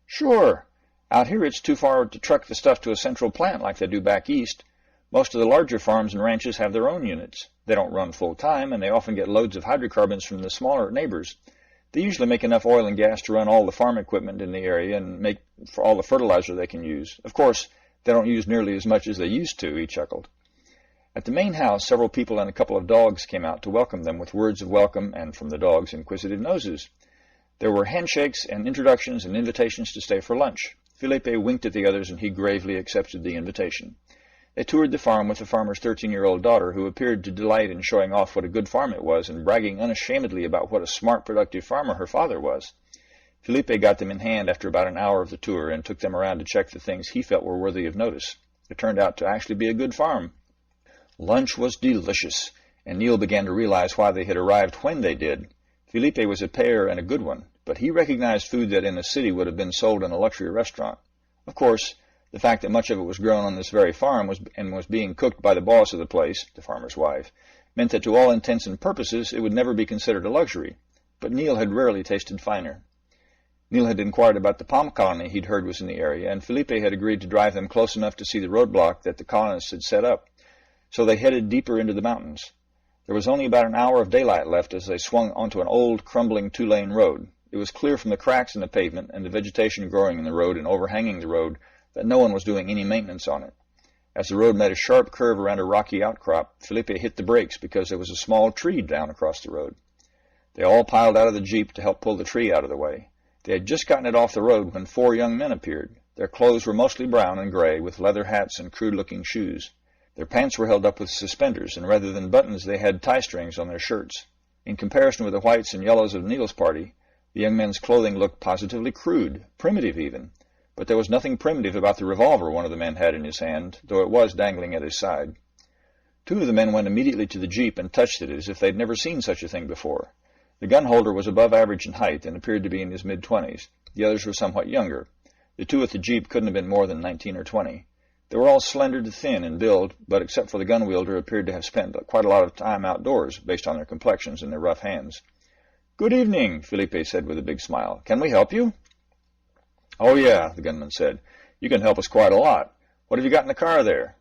"Sure. Out here it's too far to truck the stuff to a central plant like they do back east. Most of the larger farms and ranches have their own units. They don't run full time, and they often get loads of hydrocarbons from the smaller neighbors. They usually make enough oil and gas to run all the farm equipment in the area and make for all the fertilizer they can use. Of course, they don't use nearly as much as they used to," he chuckled. At the main house, several people and a couple of dogs came out to welcome them with words of welcome and, from the dogs, inquisitive noses. There were handshakes and introductions and invitations to stay for lunch. Felipe winked at the others, and he gravely accepted the invitation. They toured the farm with the farmer's 13-year-old daughter, who appeared to delight in showing off what a good farm it was and bragging unashamedly about what a smart, productive farmer her father was. Felipe got them in hand after about an hour of the tour and took them around to check the things he felt were worthy of notice. It turned out to actually be a good farm. Lunch was delicious, and Neil began to realize why they had arrived when they did. Felipe was a payer and a good one, but he recognized food that in a city would have been sold in a luxury restaurant. Of course, the fact that much of it was grown on this very farm was being cooked by the boss of the place, the farmer's wife, meant that to all intents and purposes it would never be considered a luxury. But Neil had rarely tasted finer. Neil had inquired about the palm colony he'd heard was in the area, and Felipe had agreed to drive them close enough to see the roadblock that the colonists had set up. So they headed deeper into the mountains. There was only about an hour of daylight left as they swung onto an old, crumbling two-lane road. It was clear from the cracks in the pavement and the vegetation growing in the road and overhanging the road that no one was doing any maintenance on it. As the road made a sharp curve around a rocky outcrop, Felipe hit the brakes because there was a small tree down across the road. They all piled out of the Jeep to help pull the tree out of the way. They had just gotten it off the road when 4 young men appeared. Their clothes were mostly brown and gray, with leather hats and crude-looking shoes. Their pants were held up with suspenders, and rather than buttons they had tie strings on their shirts. In comparison with the whites and yellows of Neil's party, the young men's clothing looked positively crude, primitive even. But there was nothing primitive about the revolver one of the men had in his hand, though it was dangling at his side. Two of the men went immediately to the Jeep and touched it as if they'd never seen such a thing before. The gun holder was above average in height and appeared to be in his mid-20s. The others were somewhat younger. The two at the Jeep couldn't have been more than 19 or 20. They were all slender to thin in build, but except for the gun wielder, appeared to have spent quite a lot of time outdoors, based on their complexions and their rough hands. "Good evening," Felipe said with a big smile. "Can we help you?" "Oh, yeah," the gunman said. "You can help us quite a lot. What have you got in the car there?"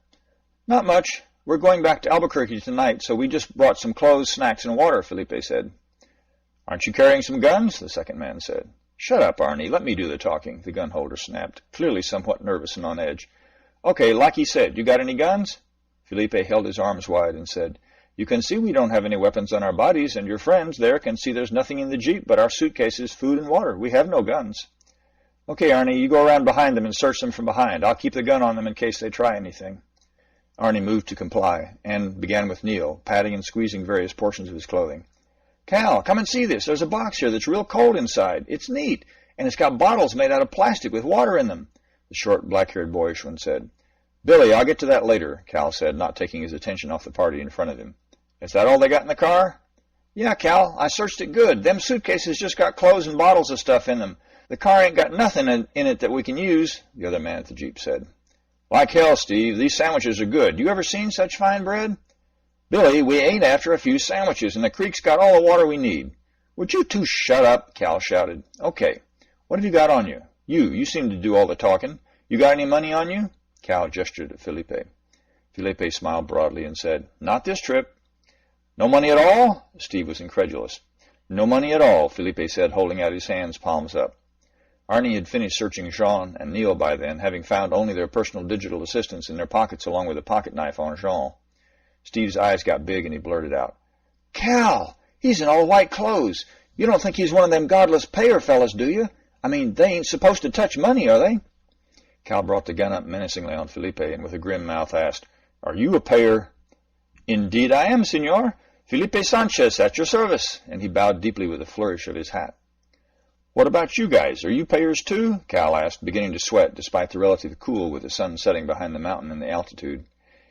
"Not much. We're going back to Albuquerque tonight, so we just brought some clothes, snacks, and water," Felipe said. "Aren't you carrying some guns?" the second man said. "Shut up, Arnie. Let me do the talking," the gun holder snapped, clearly somewhat nervous and on edge. "Okay, like he said, you got any guns?" Felipe held his arms wide and said, "You can see we don't have any weapons on our bodies, and your friends there can see there's nothing in the Jeep but our suitcases, food, and water. We have no guns." "Okay, Arnie, you go around behind them and search them from behind. I'll keep the gun on them in case they try anything." Arnie moved to comply, and began with Neil, patting and squeezing various portions of his clothing. "Cal, come and see this. There's a box here that's real cold inside. It's neat, and it's got bottles made out of plastic with water in them," the short, black-haired boyish one said. "Billy, I'll get to that later," Cal said, not taking his attention off the party in front of him. "Is that all they got in the car?" "Yeah, Cal, I searched it good. Them suitcases just got clothes and bottles of stuff in them. The car ain't got nothing in it that we can use," the other man at the Jeep said. "Like hell, Steve. These sandwiches are good. You ever seen such fine bread?" "Billy, we ate after a few sandwiches, and the creek's got all the water we need." "Would you two shut up?" Cal shouted. "Okay, what have you got on you? You seem to do all the talking. You got any money on you?" Cal gestured at Felipe. Felipe smiled broadly and said, "Not this trip." "No money at all?" Steve was incredulous. "No money at all," Felipe said, holding out his hands, palms up. Arnie had finished searching Jean and Neil by then, having found only their personal digital assistants in their pockets along with a pocket knife on Jean. Steve's eyes got big and he blurted out, "Cal, he's in all white clothes. You don't think he's one of them godless payer fellas, do you? I mean, they ain't supposed to touch money, are they?" Cal brought the gun up menacingly on Felipe and with a grim mouth asked, "Are you a payer?" "Indeed I am, senor. Felipe Sanchez, at your service," and he bowed deeply with a flourish of his hat. "What about you guys? Are you payers too?" Cal asked, beginning to sweat despite the relative cool with the sun setting behind the mountain and the altitude.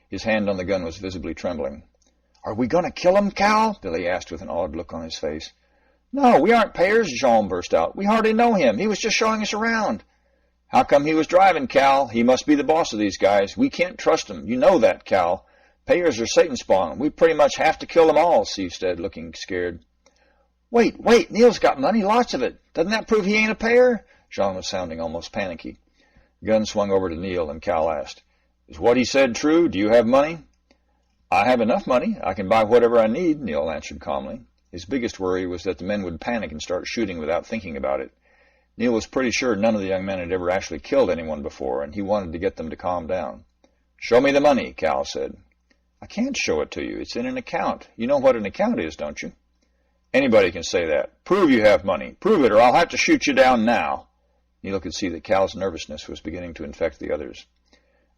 His hand on the gun was visibly trembling. "Are we going to kill him, Cal?" Billy asked with an odd look on his face. "No, we aren't payers," Jean burst out. "We hardly know him. He was just showing us around." "How come he was driving, Cal? He must be the boss of these guys. We can't trust him. You know that, Cal. Payers are Satan spawn. We pretty much have to kill them all," Steve said, looking scared. Wait, Neil's got money, lots of it. Doesn't that prove he ain't a payer?" Jean was sounding almost panicky. The gun swung over to Neil, and Cal asked, "Is what he said true? Do you have money?" "I have enough money. I can buy whatever I need," Neil answered calmly. His biggest worry was that the men would panic and start shooting without thinking about it. Neil was pretty sure none of the young men had ever actually killed anyone before, and he wanted to get them to calm down. "Show me the money," Cal said. "I can't show it to you. It's in an account. You know what an account is, don't you?" "Anybody can say that. Prove you have money. Prove it, or I'll have to shoot you down now." Neil could see that Cal's nervousness was beginning to infect the others.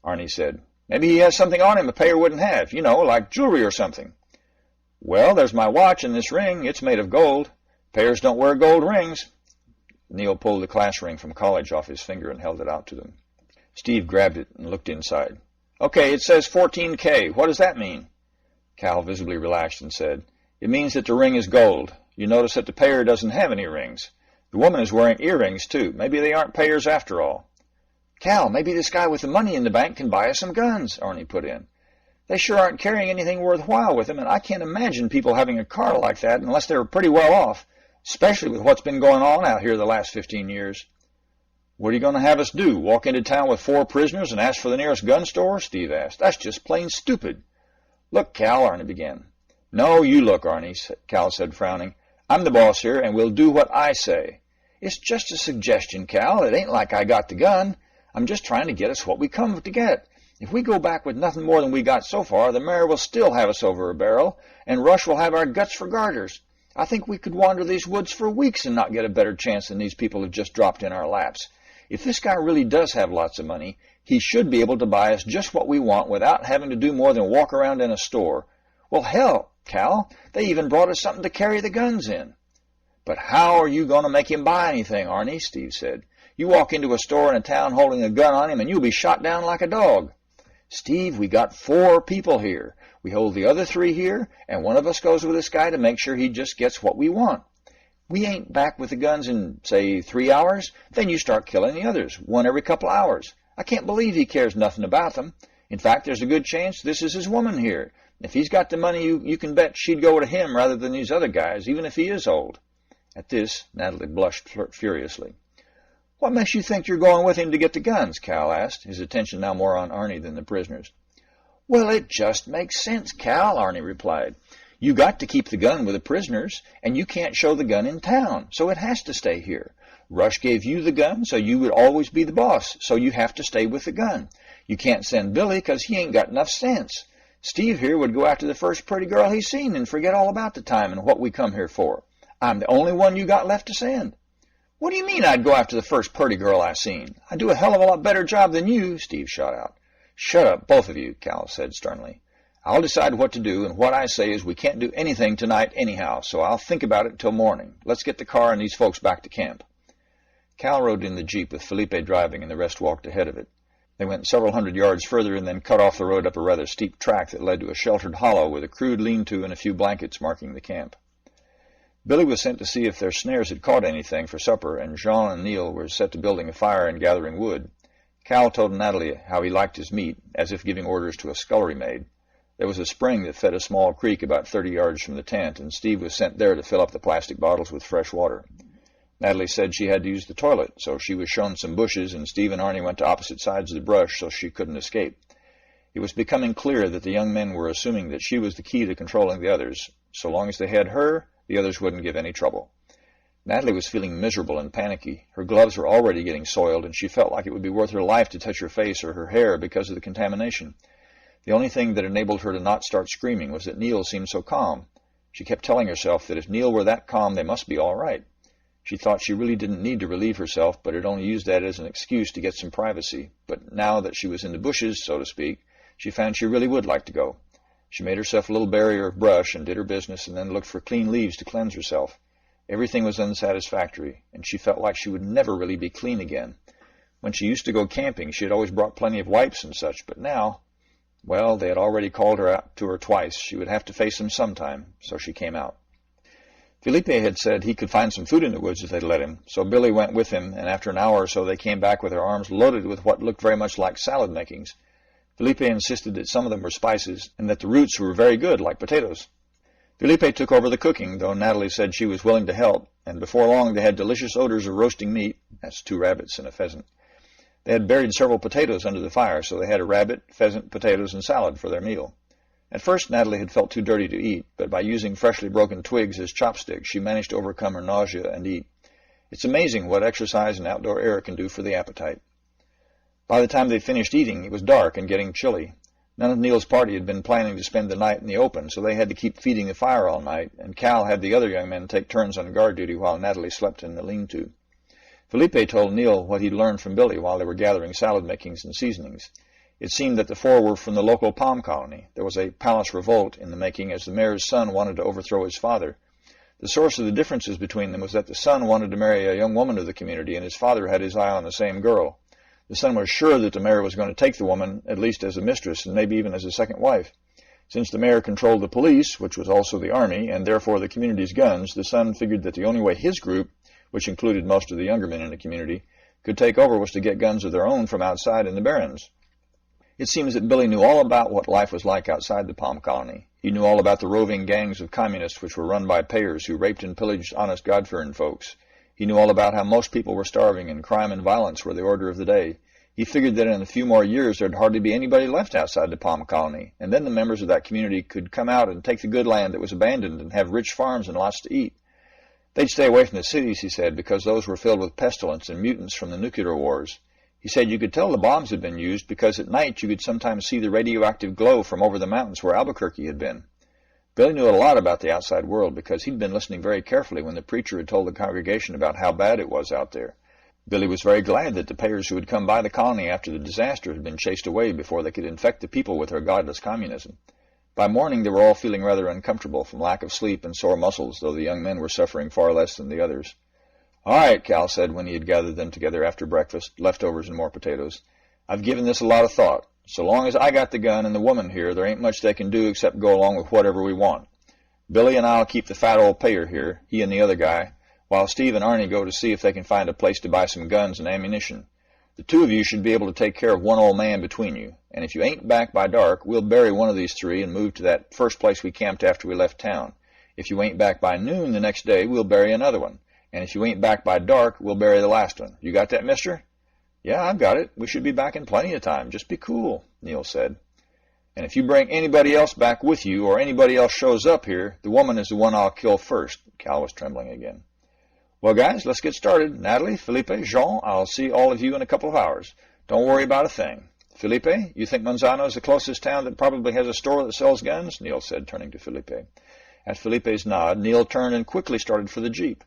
Arnie said, "Maybe he has something on him a payer wouldn't have, like jewelry or something." "Well, there's my watch and this ring. It's made of gold. Payers don't wear gold rings." Neil pulled the class ring from college off his finger and held it out to them. Steve grabbed it and looked inside. "Okay, it says 14K. What does that mean?" Cal visibly relaxed and said, "It means that the ring is gold. You notice that the payer doesn't have any rings. The woman is wearing earrings, too. Maybe they aren't payers after all." "Cal, maybe this guy with the money in the bank can buy us some guns," Arnie put in. "They sure aren't carrying anything worthwhile with them, and I can't imagine people having a car like that unless they were pretty well off, especially with what's been going on out here the last 15 years. "What are you going to have us do, walk into town with 4 prisoners and ask for the nearest gun store?" Steve asked. "That's just plain stupid." "Look, Cal," Arnie began. "No, you look, Arnie," Cal said, frowning. "I'm the boss here, and we'll do what I say." "It's just a suggestion, Cal. It ain't like I got the gun. I'm just trying to get us what we come to get. If we go back with nothing more than we got so far, the mayor will still have us over a barrel, and Rush will have our guts for garters. I think we could wander these woods for weeks and not get a better chance than these people have just dropped in our laps. If this guy really does have lots of money, he should be able to buy us just what we want without having to do more than walk around in a store. Well, hell, Cal, they even brought us something to carry the guns in." "But how are you going to make him buy anything, Arnie?" Steve said. "You walk into a store in a town holding a gun on him, and you'll be shot down like a dog." "Steve, we got 4 people here. We hold the other 3 here, and one of us goes with this guy to make sure he just gets what we want. We ain't back with the guns in, say, 3 hours. Then you start killing the others, one every couple hours. I can't believe he cares nothing about them. In fact, there's a good chance this is his woman here. If he's got the money, you can bet she'd go to him rather than these other guys, even if he is old." At this, Natalie blushed furiously. "What makes you think you're going with him to get the guns?" Cal asked, his attention now more on Arnie than the prisoners. "Well, it just makes sense, Cal," Arnie replied. "You got to keep the gun with the prisoners, and you can't show the gun in town, so it has to stay here. Rush gave you the gun, so you would always be the boss, so you have to stay with the gun. You can't send Billy because he ain't got enough sense. Steve here would go after the first pretty girl he's seen and forget all about the time and what we come here for. I'm the only one you got left to send." "What do you mean I'd go after the first pretty girl I seen? I do a hell of a lot better job than you," Steve shot out. "Shut up, both of you," Cal said sternly. "I'll decide what to do, and what I say is we can't do anything tonight anyhow, so I'll think about it till morning. Let's get the car and these folks back to camp." Cal rode in the Jeep with Felipe driving, and the rest walked ahead of it. They went several hundred yards further and then cut off the road up a rather steep track that led to a sheltered hollow with a crude lean-to and a few blankets marking the camp. Billy was sent to see if their snares had caught anything for supper, and Jean and Neil were set to building a fire and gathering wood. Cal told Natalie how he liked his meat, as if giving orders to a scullery maid. There was a spring that fed a small creek about 30 yards from the tent, and Steve was sent there to fill up the plastic bottles with fresh water. Natalie said she had to use the toilet, so she was shown some bushes, and Steve and Arnie went to opposite sides of the brush so she couldn't escape. It was becoming clear that the young men were assuming that she was the key to controlling the others. So long as they had her, the others wouldn't give any trouble. Natalie was feeling miserable and panicky. Her gloves were already getting soiled, and she felt like it would be worth her life to touch her face or her hair because of the contamination. The only thing that enabled her to not start screaming was that Neil seemed so calm. She kept telling herself that if Neil were that calm, they must be all right. She thought she really didn't need to relieve herself, but had only used that as an excuse to get some privacy. But now that she was in the bushes, so to speak, she found she really would like to go. She made herself a little barrier of brush and did her business, and then looked for clean leaves to cleanse herself. Everything was unsatisfactory, and she felt like she would never really be clean again. When she used to go camping, she had always brought plenty of wipes and such, but now, well, they had already called her out to her twice. She would have to face them sometime, so she came out. Felipe had said he could find some food in the woods if they'd let him, so Billy went with him, and after an hour or so they came back with their arms loaded with what looked very much like salad makings. Felipe insisted that some of them were spices, and that the roots were very good, like potatoes. Felipe took over the cooking, though Natalie said she was willing to help, and before long they had delicious odors of roasting meat. That's 2 rabbits and a pheasant. They had buried several potatoes under the fire, so they had a rabbit, pheasant, potatoes, and salad for their meal. At first Natalie had felt too dirty to eat, but by using freshly broken twigs as chopsticks, she managed to overcome her nausea and eat. It's amazing what exercise and outdoor air can do for the appetite. By the time they finished eating, it was dark and getting chilly. None of Neil's party had been planning to spend the night in the open, so they had to keep feeding the fire all night, and Cal had the other young men take turns on guard duty while Natalie slept in the lean-to. Felipe told Neil what he'd learned from Billy while they were gathering salad makings and seasonings. It seemed that the 4 were from the local palm colony. There was a palace revolt in the making as the mayor's son wanted to overthrow his father. The source of the differences between them was that the son wanted to marry a young woman of the community, and his father had his eye on the same girl. The son was sure that the mayor was going to take the woman, at least as a mistress, and maybe even as a second wife. Since the mayor controlled the police, which was also the army, and therefore the community's guns, the son figured that the only way his group, which included most of the younger men in the community, could take over was to get guns of their own from outside in the barrens. It seems that Billy knew all about what life was like outside the palm colony. He knew all about the roving gangs of communists which were run by payers who raped and pillaged honest God-fearing folks. He knew all about how most people were starving and crime and violence were the order of the day. He figured that in a few more years there'd hardly be anybody left outside the palm colony, and then the members of that community could come out and take the good land that was abandoned and have rich farms and lots to eat. They'd stay away from the cities, he said, because those were filled with pestilence and mutants from the nuclear wars. He said you could tell the bombs had been used because at night you could sometimes see the radioactive glow from over the mountains where Albuquerque had been. Billy knew a lot about the outside world because he'd been listening very carefully when the preacher had told the congregation about how bad it was out there. Billy was very glad that the payers who had come by the colony after the disaster had been chased away before they could infect the people with their godless communism. By morning they were all feeling rather uncomfortable from lack of sleep and sore muscles, though the young men were suffering far less than the others. "All right," Cal said when he had gathered them together after breakfast, leftovers and more potatoes. "I've given this a lot of thought. So long as I got the gun and the woman here, there ain't much they can do except go along with whatever we want. Billy and I'll keep the fat old payer here, he and the other guy, while Steve and Arnie go to see if they can find a place to buy some guns and ammunition. The two of you should be able to take care of one old man between you, and if you ain't back by dark, we'll bury one of these three and move to that first place we camped after we left town. If you ain't back by noon the next day, we'll bury another one, and if you ain't back by dark, we'll bury the last one. You got that, mister? Yeah, I've got it. We should be back in plenty of time. Just be cool, Neil said. And if you bring anybody else back with you or anybody else shows up here, the woman is the one I'll kill first. Cal was trembling again. Well, guys, let's get started. Natalie, Felipe, Jean, I'll see all of you in a couple of hours. Don't worry about a thing. Felipe, you think Manzano is the closest town that probably has a store that sells guns? Neil said, turning to Felipe. At Felipe's nod, Neil turned and quickly started for the Jeep.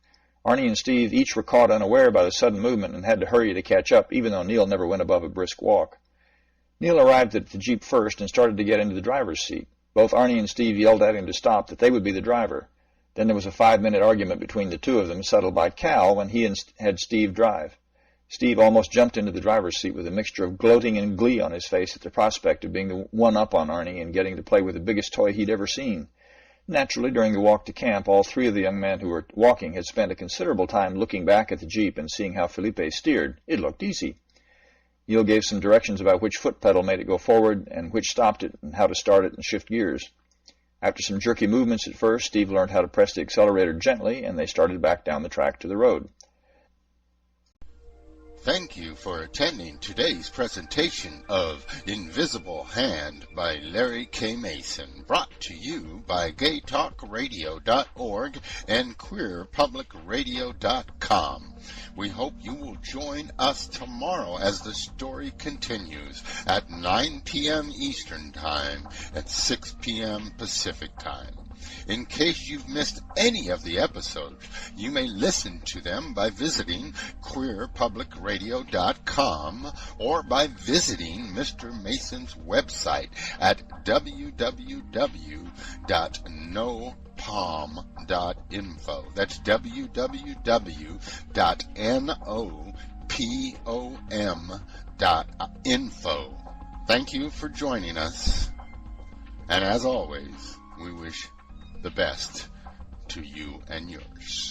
Arnie and Steve each were caught unaware by the sudden movement and had to hurry to catch up, even though Neil never went above a brisk walk. Neil arrived at the Jeep first and started to get into the driver's seat. Both Arnie and Steve yelled at him to stop, that they would be the driver. Then there was a 5-minute argument between the two of them, settled by Cal when he had Steve drive. Steve almost jumped into the driver's seat with a mixture of gloating and glee on his face at the prospect of being the one up on Arnie and getting to play with the biggest toy he'd ever seen. Naturally, during the walk to camp, all three of the young men who were walking had spent a considerable time looking back at the Jeep and seeing how Felipe steered. It looked easy. Neil gave some directions about which foot pedal made it go forward and which stopped it and how to start it and shift gears. After some jerky movements at first, Steve learned how to press the accelerator gently, and they started back down the track to the road. Thank you for attending today's presentation of Invisible Hand by Larry K. Mason, brought to you by GayTalkRadio.org and QueerPublicRadio.com. We hope you will join us tomorrow as the story continues at 9 p.m. Eastern Time and 6 p.m. Pacific Time. In case you've missed any of the episodes, you may listen to them by visiting QueerPublicRadio.com or by visiting Mr. Mason's website at www.nopom.info. That's www.nopom.info. Thank you for joining us, and as always, we wish the best to you and yours.